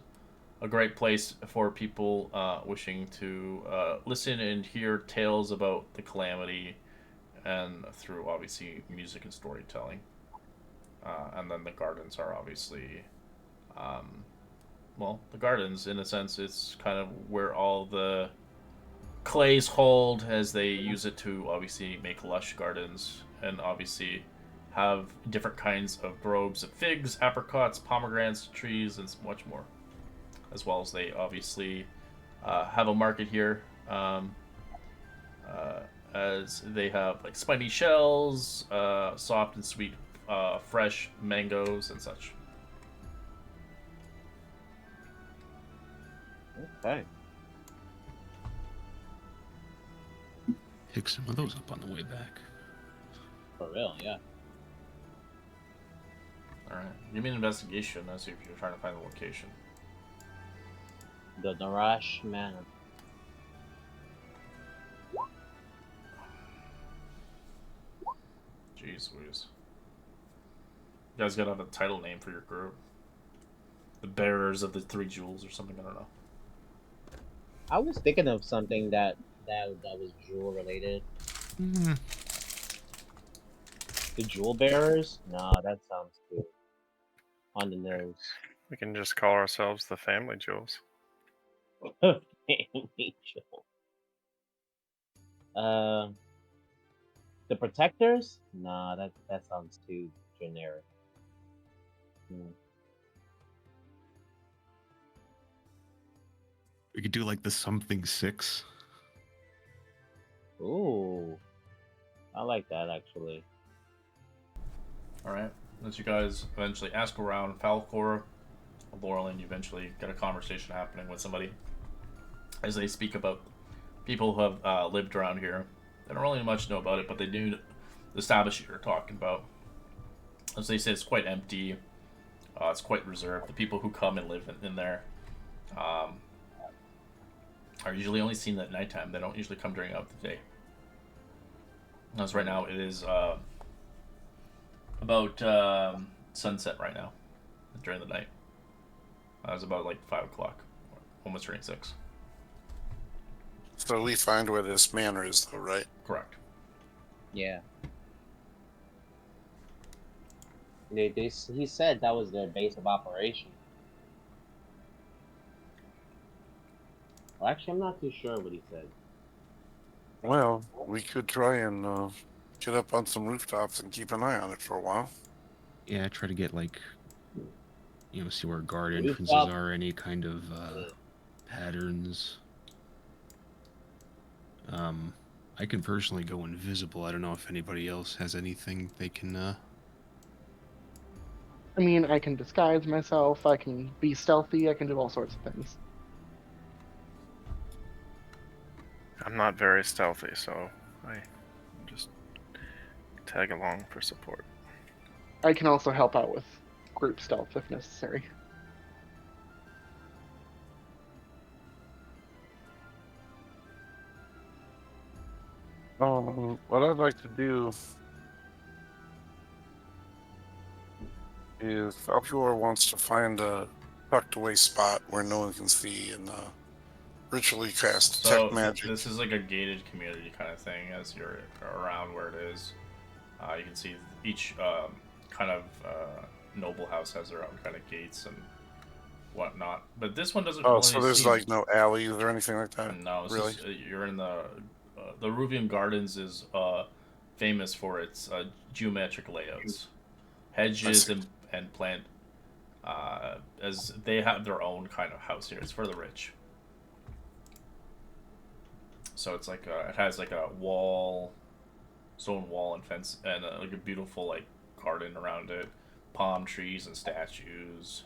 a great place for people wishing to listen and hear tales about the calamity, and through obviously music and storytelling. And then the gardens are obviously, well, the gardens in a sense, it's kind of where all the clays hold as they use it to obviously make lush gardens and obviously have different kinds of groves of figs, apricots, pomegranates, trees, and much more. As well as they obviously have a market here, as they have like spiny shells, soft and sweet, fresh mangoes, and such. Okay. Pick some of those up on the way back. For real, yeah. Alright, give me an investigation as if you're trying to find the location. The Narash Manor. Jeez Louise. You guys gotta have a title name for your group. The Bearers of the Three Jewels or something, I don't know. I was thinking of something that was jewel related. Mm. The Jewel Bearers? Nah, that sounds good. On the nose. We can just call ourselves the Family Jewels. Family Jewel. The Protectors? Nah, that sounds too generic. We could do like the something 6. Ooh. I like that actually. Alright, as you guys eventually ask around Falcor, Laurelin, you eventually get a conversation happening with somebody as they speak about people who have lived around here. They don't really much know about it, but they do establish what you're talking about. As they say, it's quite empty. It's quite reserved. The people who come and live in there um, are usually only seen at nighttime. They don't usually come during the day. As right now, it is about sunset right now during the night. It's about like 5 o'clock, almost turning 6. So we find where this manor is, though, right? Correct. Yeah. He said that was their base of operation. Well, actually, I'm not too sure what he said. Well, we could try and get up on some rooftops and keep an eye on it for a while. Yeah, try to get like, see where guard entrances Rooftop? are, any kind of patterns. I can personally go invisible. I don't know if anybody else has anything they can. I mean, I can disguise myself. I can be stealthy. I can do all sorts of things. I'm not very stealthy, so I just tag along for support. I can also help out with group stealth if necessary. What I'd like to do is Falcor wants to find a tucked away spot where no one can see and ritually cast detect So magic. this is like a gated community kind of thing. As you're around where it is, you can see each kind of noble house has their own kind of gates and whatnot. But this one doesn't Oh, really so there's seem. like no alleys or anything like that? No, this Really? is you're in the Ruvian Gardens is famous for its geometric layouts, hedges and plant. As they have their own kind of house here. It's for the rich. So it's like it has like a wall, stone wall and fence, and like a beautiful like garden around it, palm trees and statues.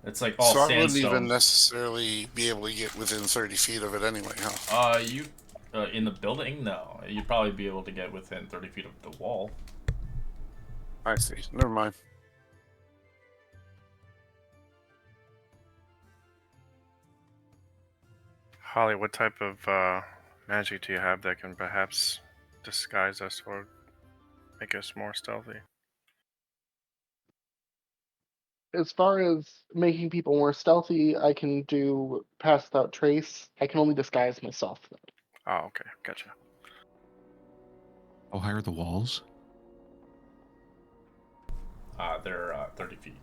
It's like all So I wouldn't even sandstone. necessarily be able to get within 30 feet of it anyway, huh? You in the building? No, you'd probably be able to get within 30 feet of the wall. I see. Never mind. Holly, what type of magic do you have that can perhaps disguise us or make us more stealthy? As far as making people more stealthy, I can do pass without trace. I can only disguise myself, though. Oh, okay, gotcha. How high are the walls? They're 30 feet.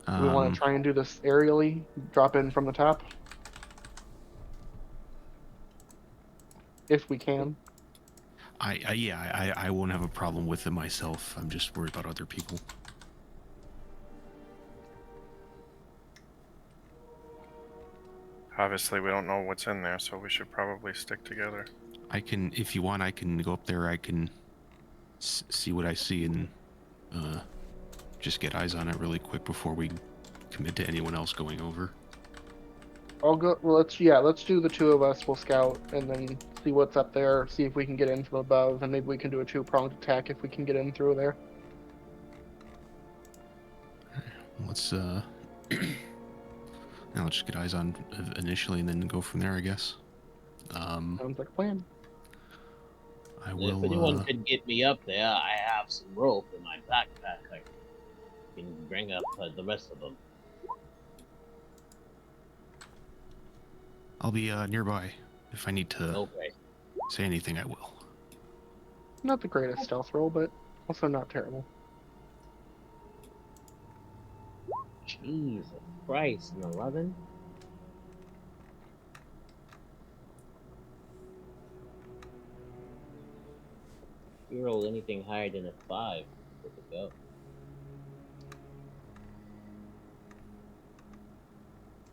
Do we want to try and do this aerially? Drop in from the top? If we can. I won't have a problem with it myself. I'm just worried about other people. Obviously, we don't know what's in there, so we should probably stick together. I can, if you want, I can go up there. I can see what I see and just get eyes on it really quick before we commit to anyone else going over. I'll go. Well, let's do the two of us. We'll scout and then see what's up there. See if we can get in from above, and maybe we can do a two-pronged attack if we can get in through there. Let's now let's just get eyes on initially and then go from there, I guess. Sounds like a plan. I will. If anyone could get me up there, I have some rope in my backpack. I can bring up the rest of them. I'll be nearby. If I need to Okay. say anything, I will. Not the greatest stealth roll, but also not terrible. Jesus Christ, an 11? If you roll anything higher than a 5, good to go.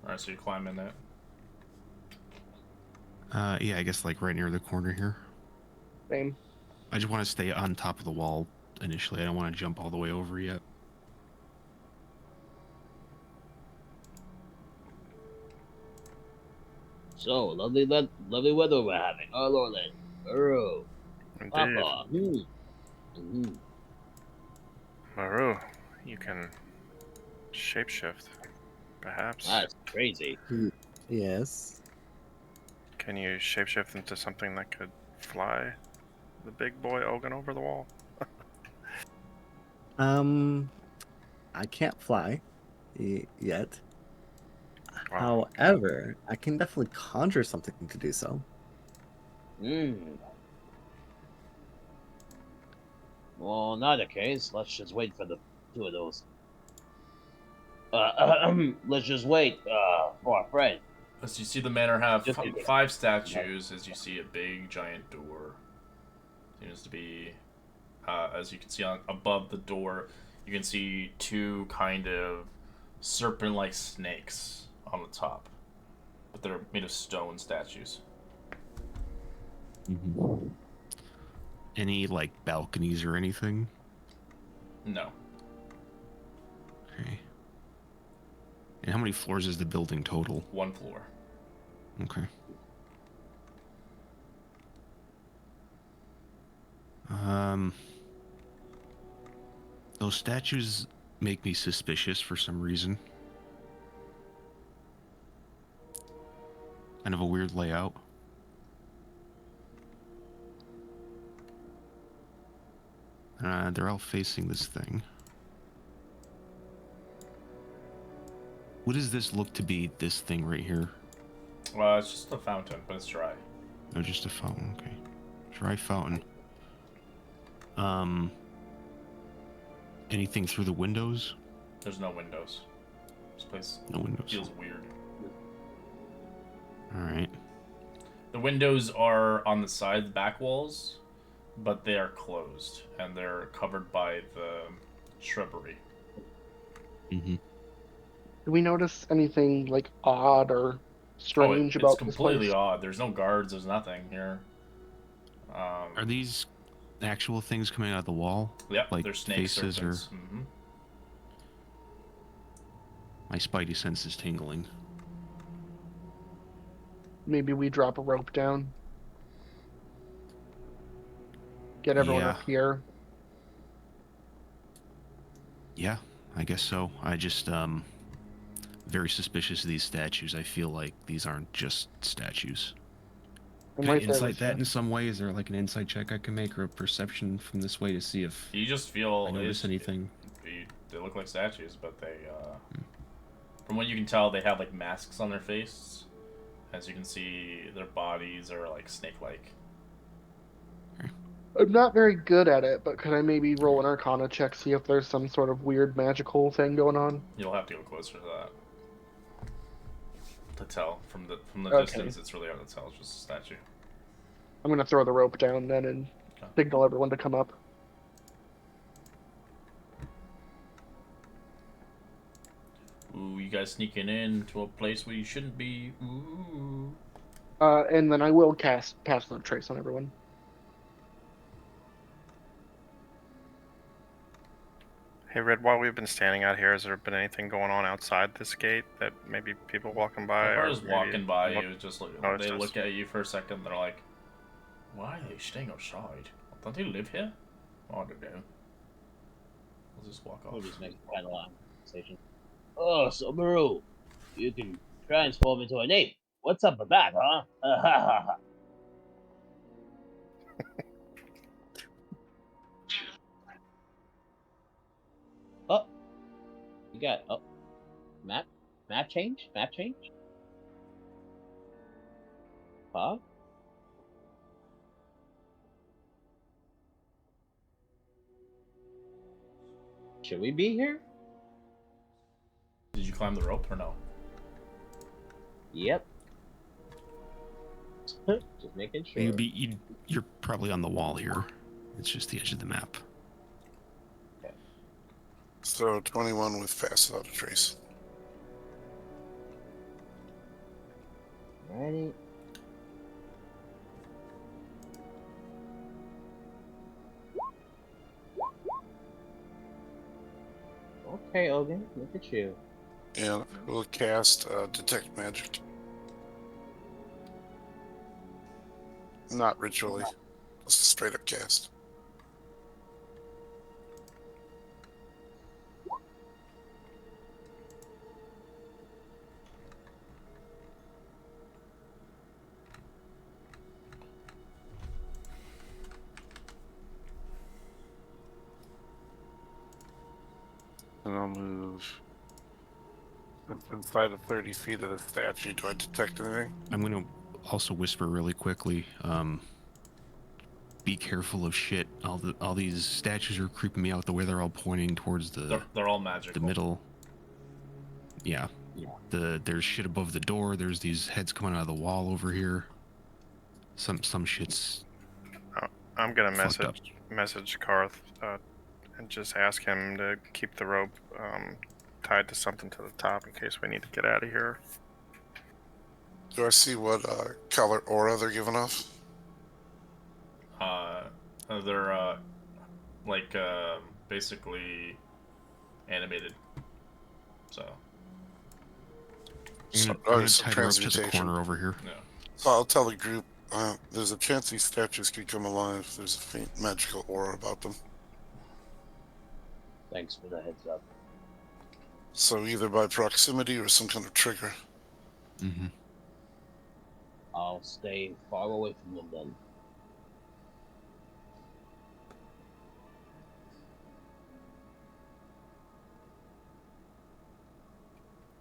Alright, so you climb in it. Yeah, I guess like right near the corner here. Same. I just want to stay on top of the wall initially. I don't want to jump all the way over yet. So, lovely weather we're having. Oh, Lord, Burrow. Indeed. Papa. Mm. Maru, you can shapeshift, perhaps. That's crazy. Yes. Can you shapeshift into something that could fly the big boy Ogun over the wall? I can't fly yet. Wow. However, I can definitely conjure something to do so. Mm. Well, in that case, let's just wait for the two of those. Let's just wait for our friend. As you see the manor have Just in case. five statues, as you see a big giant door. Seems to be, as you can see above the door, you can see two kind of serpent-like snakes on the top, but they're made of stone statues. Mm-hmm. Any like balconies or anything? No. Okay. And how many floors is the building total? 1 floor. Okay. Um, those statues make me suspicious for some reason. Kind of a weird layout. They're all facing this thing. What does this look to be, this thing right here? It's just a fountain, but it's dry. Oh, just a fountain, okay. Dry fountain. Anything through the windows? There's no windows. This place No windows. feels weird. Alright. The windows are on the side, the back walls, but they are closed, and they're covered by the shrubbery. Mm-hmm. Do we notice anything like odd or strange it's about this completely place? odd. There's no guards, there's nothing here. Are these actual things coming out of the wall? Yep, like they're snake faces serpents. or... Mm-hmm. My spidey sense is tingling. Maybe we drop a rope down. Get everyone up here. Yeah, I guess so. I just, very suspicious of these statues. I feel like these aren't just statues. I'm Can I right there insight with that you. in some way? Is there like an insight check I can make or a perception from this way to see if You just feel I notice anything? They look like statues, but they, from what you can tell, they have like masks on their face. As you can see, their bodies are like snake-like. I'm not very good at it, but could I maybe roll an Arcana check, see if there's some sort of weird magical thing going on? You'll have to go closer to that to tell. From the Okay. distance, it's really hard to tell. It's just a statue. I'm gonna throw the rope down then and Okay. signal everyone to come up. Ooh, you guys sneaking in to a place where you shouldn't be. Ooh. And then I will cast Pass Without Trace on everyone. Hey, Red, while we've been standing out here, has there been anything going on outside this gate that maybe people walking by? If I or was maybe walking by, look- it was just like noticed they us? look at you for a second. They're like, "Why are they staying outside? Don't they live here?" Oh, I don't know. We'll just walk off. We'll just make kind of long conversation. Oh, so Maru, you can transform into an ape. What's up with that, huh? Oh, you got map change, huh? Should we be here? Did you climb the rope or no? Yep. Just making sure. You're probably on the wall here. It's just the edge of the map. So 21 with Pass Without a Trace. Ready? Okay, Ogun, look at you. And we'll cast Detect Magic. Not ritually. Just a straight up cast. And I'll move inside of 30 feet of the statue. Do I detect anything? I'm gonna also whisper really quickly. Be careful of shit. All these statues are creeping me out the way they're all pointing towards They're all magical. the middle. Yeah. There's shit above the door. There's these heads coming out of the wall over here. Some shit's I'm gonna fucked up. message Karth and just ask him to keep the rope tied to something to the top in case we need to get out of here. Do I see what color aura they're giving off? They're like basically animated. So I'm gonna so tie her up to the transmutation. corner over here. no. So I'll tell the group there's a chance these statues could come alive. There's a faint magical aura about them. Thanks for the heads up. So either by proximity or some kind of trigger. Mm-hmm. I'll stay far away from them then.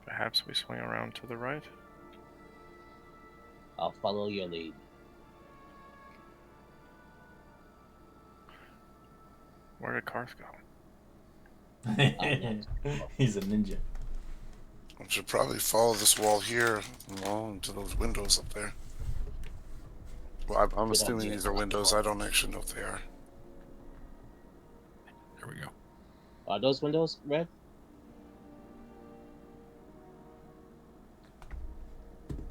Perhaps we swing around to the right. I'll follow your lead. Where did Karth go? He's a ninja. I should probably follow this wall here along to those windows up there. Well, I'm assuming these are windows. I don't actually know if they are. There we go. Are those windows red?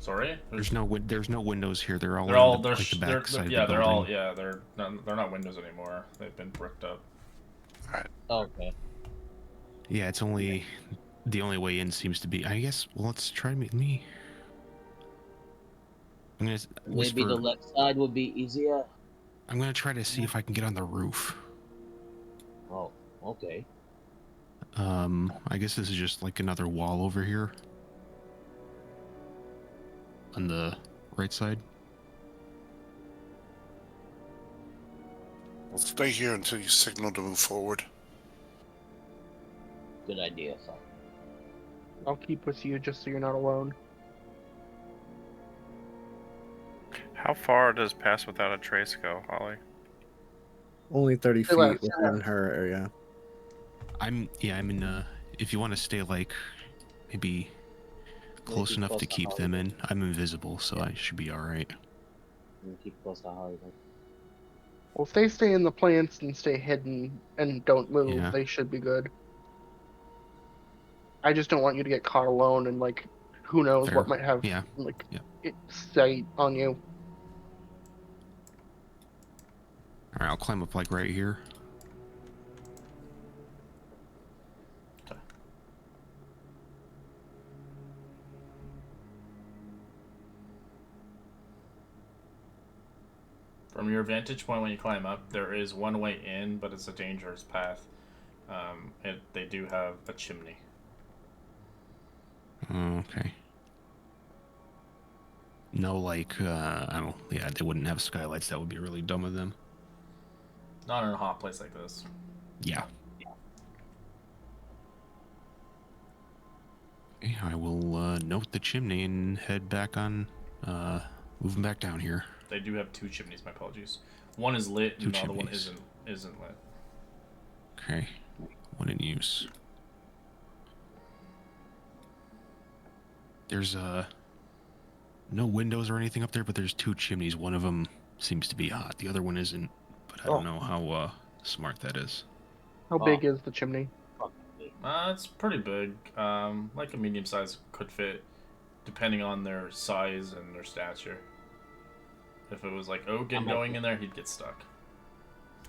Sorry. There's no windows here. They're all They're all on the, like the back side of yeah, the they're all building. yeah, they're not windows anymore. They've been bricked up. Okay. Yeah, it's only the only way in seems to be. I guess. Well, let's try me. I'm gonna whisper. Maybe the left side would be easier. I'm gonna try to see if I can get on the roof. Oh, okay. I guess this is just like another wall over here. On the right side. We'll stay here until you signal to move forward. Good idea, son. I'll keep with you just so you're not alone. How far does Pass Without a Trace go, Holly? Only 30 Say feet less. within her area. I'm in. If you want to stay like maybe close enough to keep them in, I'm invisible, so I should be all right. Keep close to Holly. Well, if they stay in the plants and stay hidden and don't move, Yeah. they should be good. I just don't want you to get caught alone and like, who knows Fair. what might have Yeah. like Yeah. sight on you. All right, I'll climb up like right here. From your vantage point when you climb up, there is one way in, but it's a dangerous path. They do have a chimney. Okay. No, like I don't. Yeah, they wouldn't have skylights. That would be really dumb of them. Not in a hot place like this. Yeah. Okay, I will note the chimney and head back on. Moving back down here. They do have two chimneys. My apologies. One is lit, and Two the other one chimneys. isn't lit. Okay. One in use. There's no windows or anything up there, but there's two chimneys. One of them seems to be hot. The other one isn't. But I don't know how smart that is. How big is the chimney? It's pretty big. Like a medium size could fit, depending on their size and their stature. If it was like Ogun going in there, he'd get stuck.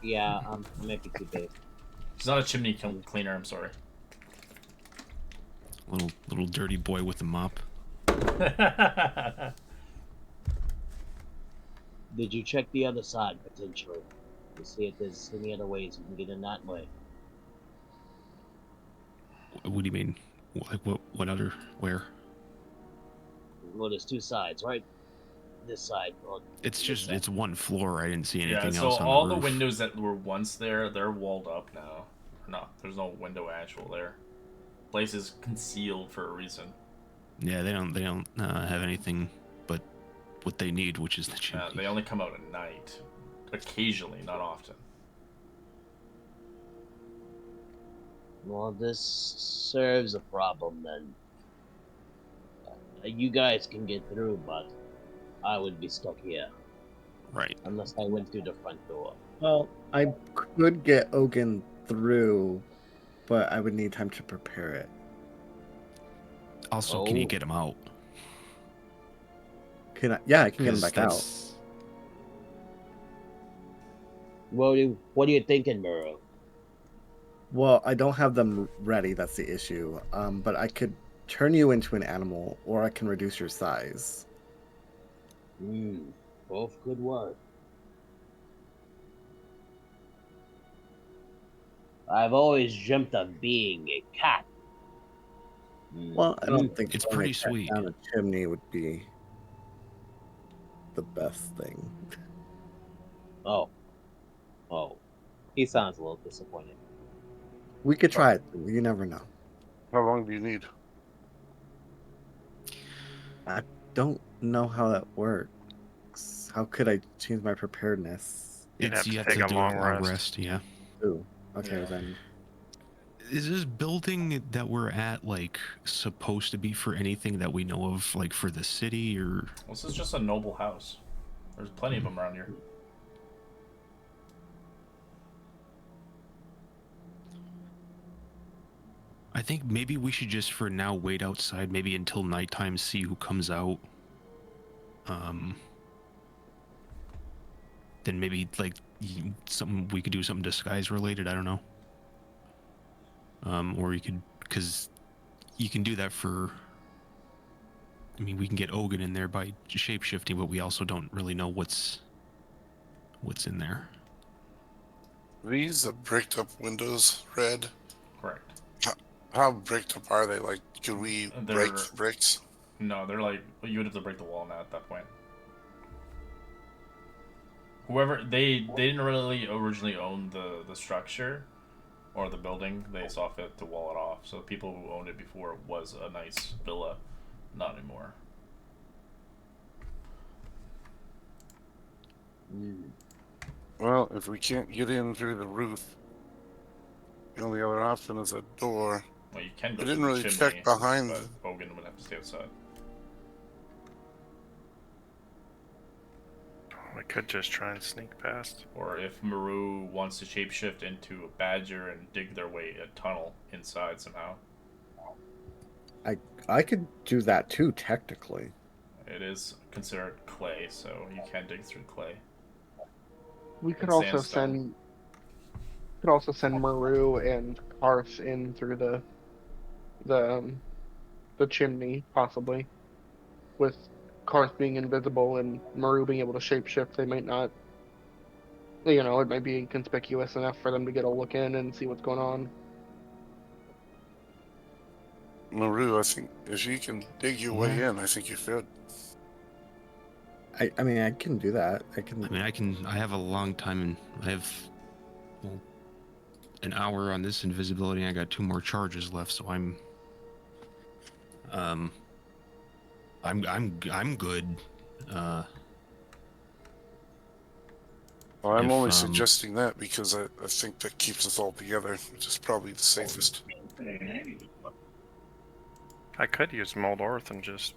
Yeah, it might be too big. He's not a chimney cleaner. I'm sorry. Little dirty boy with the mop. From Did you check the other side potentially to see if there's any other ways you can get in that way? What do you mean? Like what other where? Well, there's two sides, right? This side or It's this just side. it's one floor. I didn't see Yeah, anything so else on the all the roof. windows that were once there, they're walled up now. No, there's no window actual there. Place is concealed for a reason. Yeah, they don't have anything but what they need, which is the chimney. They only come out at night, occasionally, not often. Well, this serves a problem then. You guys can get through, but I would be stuck here Right. unless I went through the front door. Well, I could get Ogun through, but I would need time to prepare it. Also, can you Oh. get him out? Can I? Yeah, I can get him 'Cause back out. that's What are you thinking, Muro? Well, I don't have them ready. That's the issue. But I could turn you into an animal, or I can reduce your size. Both could work. I've always dreamt of being a cat. Well, I don't think It's throwing pretty a cat sweet. down a chimney would be the best thing. Oh. He sounds a little disappointed. We could try it. You never know. How long do you need? I don't know how that works. How could I change my preparedness? You'd have You to have take to a do long a rest. rest. Yeah. Ooh, okay Yeah. then. Is this building that we're at like supposed to be for anything that we know of, like for the city or? This is just a noble house. There's plenty of them around here. I think maybe we should just for now wait outside, maybe until nighttime, see who comes out. Then maybe like something we could do something disguise related. I don't know. Or you could, because you can do that for. I mean, we can get Ogun in there by shape shifting, but we also don't really know what's in there. These the bricked up windows, Red. Correct. How bricked up are they? Like, could we break the bricks? No, they're like you would have to break the wall now at that point. Whoever they didn't really originally own the structure or the building, they saw fit to wall it off. So the people who owned it before was a nice villa, not anymore. Well, if we can't get in through the roof, the only other option is a door. Well, you can go I through didn't the really chimney, check behind. but Hogan would have to stay outside. We could just try and sneak past. Or if Maru wants to shapeshift into a badger and dig their way a tunnel inside somehow. I could do that too, technically. It is considered clay, so you can dig through clay. We could And also sandstone. send Maru and Karth in through the chimney, possibly. With Karth being invisible and Maru being able to shapeshift, they might not. You know, it might be inconspicuous enough for them to get a look in and see what's going on. Maru, I think if you can dig your way in, I think you should. I mean, I can do that. I can. I have a long time, and I have an hour on this invisibility. And I got 2 more charges left, so I'm good. Well, I'm only suggesting that because I think that keeps us all together, which is probably the safest. I could use mold earth and just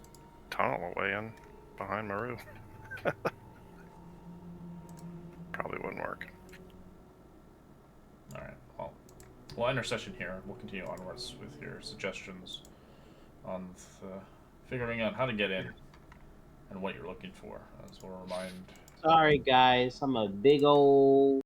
tunnel away in behind Maru. Probably wouldn't work. Alright, well, we'll end our session here. We'll continue onwards with your suggestions on figuring out how to get in and what you're looking for. As we'll remind. Sorry, guys. I'm a big old